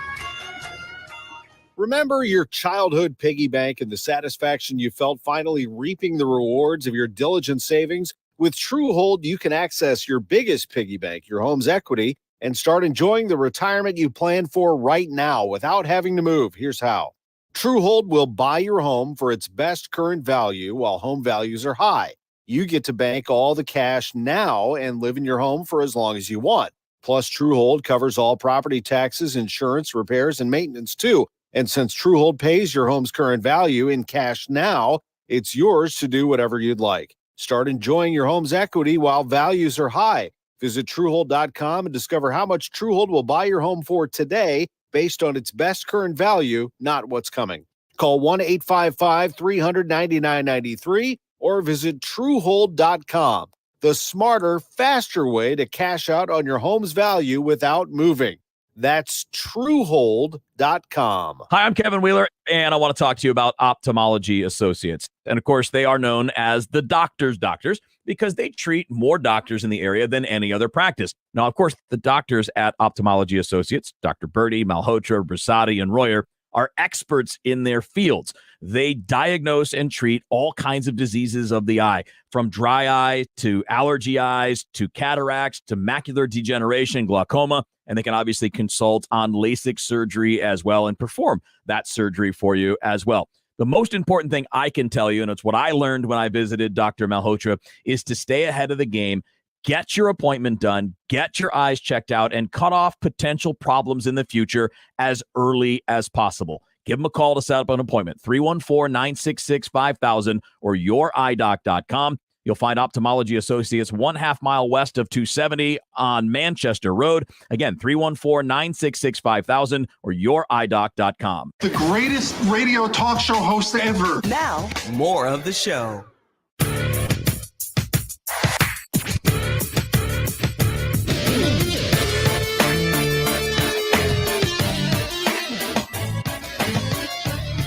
Remember your childhood piggy bank and the satisfaction you felt finally reaping the rewards of your diligent savings? With TrueHold, you can access your biggest piggy bank, your home's equity, and start enjoying the retirement you plan for right now without having to move. Here's how. TrueHold will buy your home for its best current value while home values are high. You get to bank all the cash now and live in your home for as long as you want. Plus, TrueHold covers all property taxes, insurance, repairs, and maintenance too. And since TrueHold pays your home's current value in cash now, it's yours to do whatever you'd like. Start enjoying your home's equity while values are high. Visit TrueHold.com and discover how much TrueHold will buy your home for today based on its best current value, not what's coming. Call 1-855-300-9993 or visit TrueHold.com. The smarter, faster way to cash out on your home's value without moving. That's TrueHold.com. Hi, I'm Kevin Wheeler, and I want to talk to you about Ophthalmology Associates. And of course, they are known as the doctors' doctors because they treat more doctors in the area than any other practice. Now, of course, the doctors at Ophthalmology Associates, Dr. Birdie, Malhotra, Brasati, and Royer, are experts in their fields. They diagnose and treat all kinds of diseases of the eye, from dry eye to allergy eyes to cataracts to macular degeneration, glaucoma, and they can obviously consult on LASIK surgery as well and perform that surgery for you as well. The most important thing I can tell you, and it's what I learned when I visited Dr. Malhotra, is to stay ahead of the game. Get your appointment done, get your eyes checked out, and cut off potential problems in the future as early as possible. Give them a call to set up an appointment, 314-966-5000 or youridoc.com. You'll find Ophthalmology Associates 1/2 mile west of 270 on Manchester Road. Again, 314-966-5000 or youridoc.com. The greatest radio talk show host ever. Now, more of the show.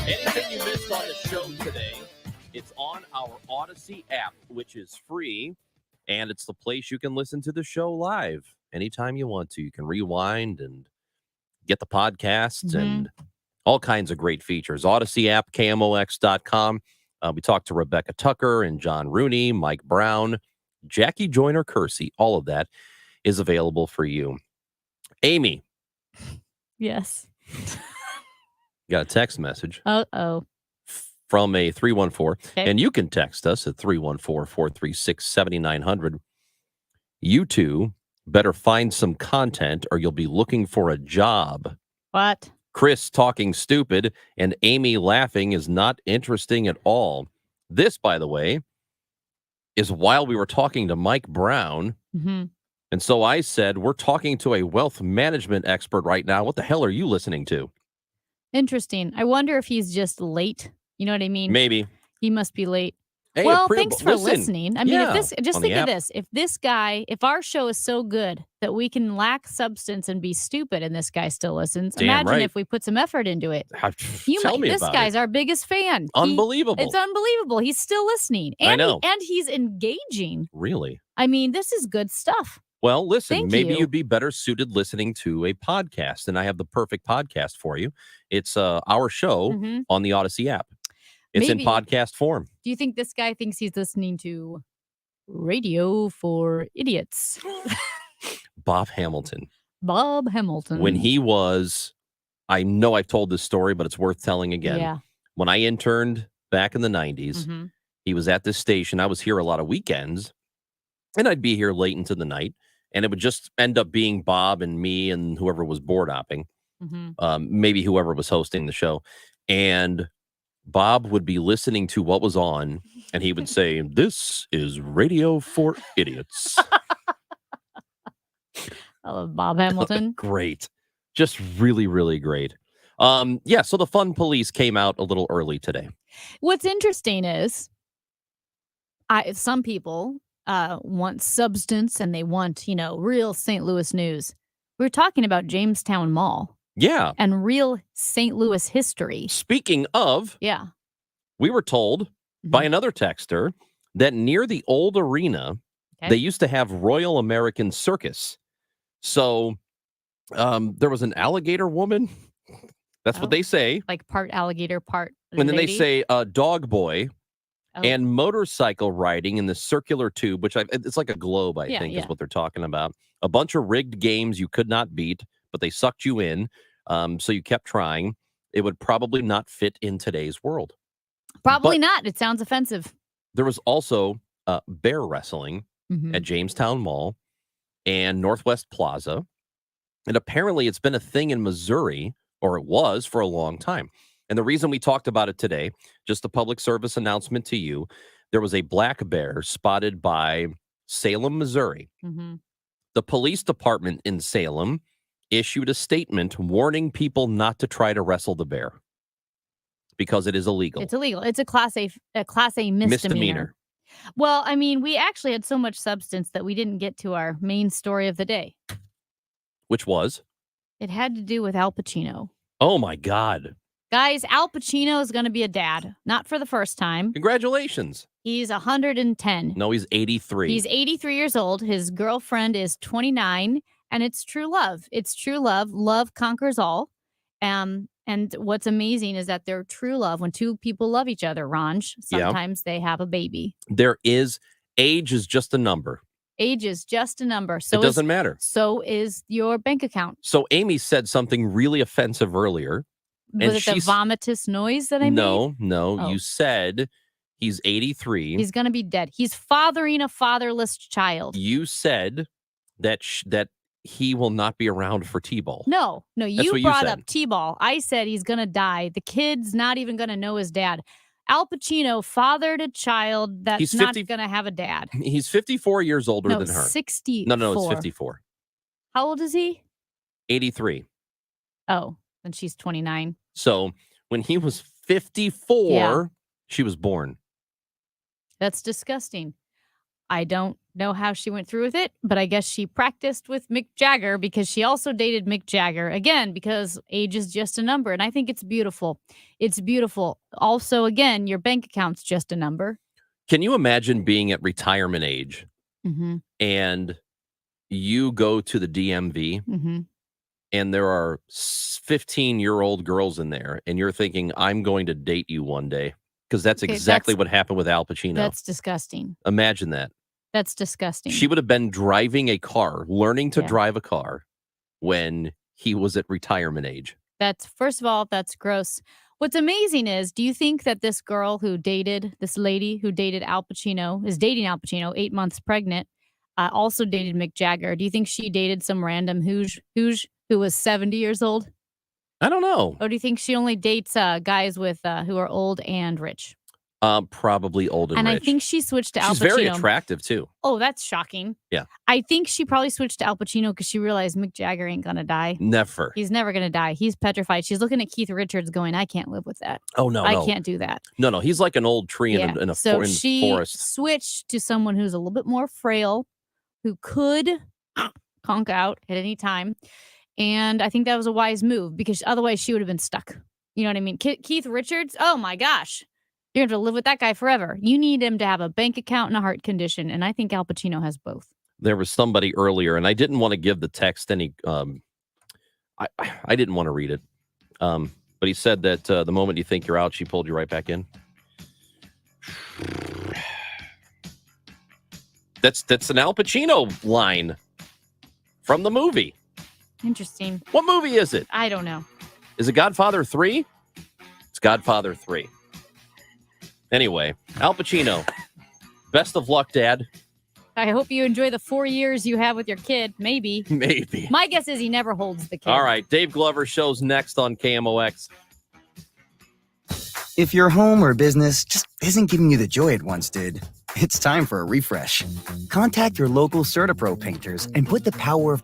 Anything you missed on the show today, it's on our Odyssey app, which is free, and it's the place you can listen to the show live anytime you want to. You can rewind and get the podcasts and all kinds of great features. Odyssey app, KMOX.com. We talked to Rebecca Tucker and John Rooney, Mike Brown, Jackie Joyner-Kersey. All of that is available for you. Amy. Yes. Got a text message. Uh-oh. From a 314. Okay. And you can text us at 314-436-7900. You two better find some content or you'll be looking for a job. What? Chris talking stupid and Amy laughing is not interesting at all. This, by the way, is while we were talking to Mike Brown. Mm-hmm. And so I said, we're talking to a wealth management expert right now. What the hell are you listening to? Interesting. I wonder if he's just late. You know what I mean? Maybe. He must be late. Hey, well, thanks for listening. I mean, Yeah, if this, just on the think of app. this. If this guy, if our show is so good that we can lack substance and be stupid and this guy still listens, Damn imagine right. if we put some effort into it. Tell me This about guy's it. our biggest fan. Unbelievable. It's unbelievable. He's still listening. I And know. and he's engaging. Really? I mean, this is good stuff. Well, listen, Thank maybe you. you'd be better suited listening to a podcast, and I have the perfect podcast for you. It's our show Mhm. on the Odyssey app. It's Maybe. in podcast form. Do you think this guy thinks he's listening to Radio for Idiots? Bob Hamilton. Bob Hamilton. When he was, I know I've told this story, but it's worth telling again. Yeah. When I interned back in the 90s, Mhm. he was at this station. I was here a lot of weekends, and I'd be here late into the night, and it would just end up being Bob and me and whoever was board hopping. Mhm. Maybe whoever was hosting the show. And Bob would be listening to what was on, and he would say, "This is Radio for Idiots." I love Bob Hamilton. Great. Just really, really great. Yeah, so the fun police came out a little early today. What's interesting is some people want substance and they want, real St. Louis news. We're talking about Jamestown Mall. Yeah. And real St. Louis history. Speaking of, yeah, we were told by another texter that near the old arena, they used to have Royal American Circus. So there was an alligator woman. That's what they say. Like part alligator, part And then lady. they say dog boy and motorcycle riding in the circular tube, which it's like a globe, I think, is what they're talking about. A bunch of rigged games you could not beat, but they sucked you in. So you kept trying. It would probably not fit in today's world. Probably not. It sounds offensive. There was also bear wrestling at Jamestown Mall and Northwest Plaza. And apparently it's been a thing in Missouri, or it was for a long time. And the reason we talked about it today, just a public service announcement to you, there was a black bear spotted by Salem, Missouri. The police department in Salem issued a statement warning people not to try to wrestle the bear because it is illegal. It's illegal. It's a Class A misdemeanor. Well, I mean, we actually had so much substance that we didn't get to our main story of the day. Which was? It had to do with Al Pacino. Oh, my God. Guys, Al Pacino is going to be a dad. Not for the first time. Congratulations. He's 110. No, he's 83. He's 83 years old. His girlfriend is 29. And it's true love. It's true love. Love conquers all. And what's amazing is that they're true love. When two people love each other, Ranj, sometimes they have a baby. Age is just a number. Age is just a number. So it doesn't matter. So is your bank account. So Amy said something really offensive earlier. Was it the vomitous noise that I made? No. Oh. You said he's 83. He's going to be dead. He's fathering a fatherless child. You said that he will not be around for T-ball. No, you brought up T-ball. I said he's going to die. The kid's not even going to know his dad. Al Pacino fathered a child that's not going to have a dad. He's 54 years older than her. 64. No, it's 54. How old is he? 83. Oh, then she's 29. So when he was 54, she was born. That's disgusting. I don't know how she went through with it, but I guess she practiced with Mick Jagger because she also dated Mick Jagger. Again, because age is just a number. And I think it's beautiful. It's beautiful. Also, again, your bank account's just a number. Can you imagine being at retirement age and you go to the DMV and there are 15-year-old girls in there and you're thinking, I'm going to date you one day? Because that's exactly what happened with Al Pacino. That's disgusting. Imagine that. That's disgusting. She would have been driving a car, learning to drive a car when he was at retirement age. First of all, that's gross. What's amazing is, do you think that this lady who dated Al Pacino, is dating Al Pacino, 8 months pregnant, also dated Mick Jagger? Do you think she dated some random Hooge who was 70 years old? I don't know. Or do you think she only dates guys with who are old and rich? Probably old and rich. rich. I think she switched to Al Pacino. She's very attractive, too. Oh, that's shocking. Yeah. I think she probably switched to Al Pacino because she realized Mick Jagger ain't going to die. Never. He's never going to die. He's petrified. She's looking at Keith Richards going, I can't live with that. Oh, no, I can't do that. No. He's like an old tree in a forest. She switched to someone who's a little bit more frail, who could conk out at any time. And I think that was a wise move because otherwise she would have been stuck. You know what I mean? Keith Richards, oh my gosh. You're going to live with that guy forever. You need him to have a bank account and a heart condition. And I think Al Pacino has both. There was somebody earlier, and I didn't want to give the text any, I didn't want to read it. But he said that the moment you think you're out, she pulled you right back in. That's an Al Pacino line from the movie. Interesting. What movie is it? I don't know. Is it Godfather 3? It's Godfather 3. Anyway, Al Pacino, best of luck, Dad. I hope you enjoy the 4 years you have with your kid. Maybe. My guess is he never holds the kid. All right. Dave Glover shows next on KMOX. If your home or business just isn't giving you the joy it once did, it's time for a refresh. Contact your local CertaPro painters and put the power of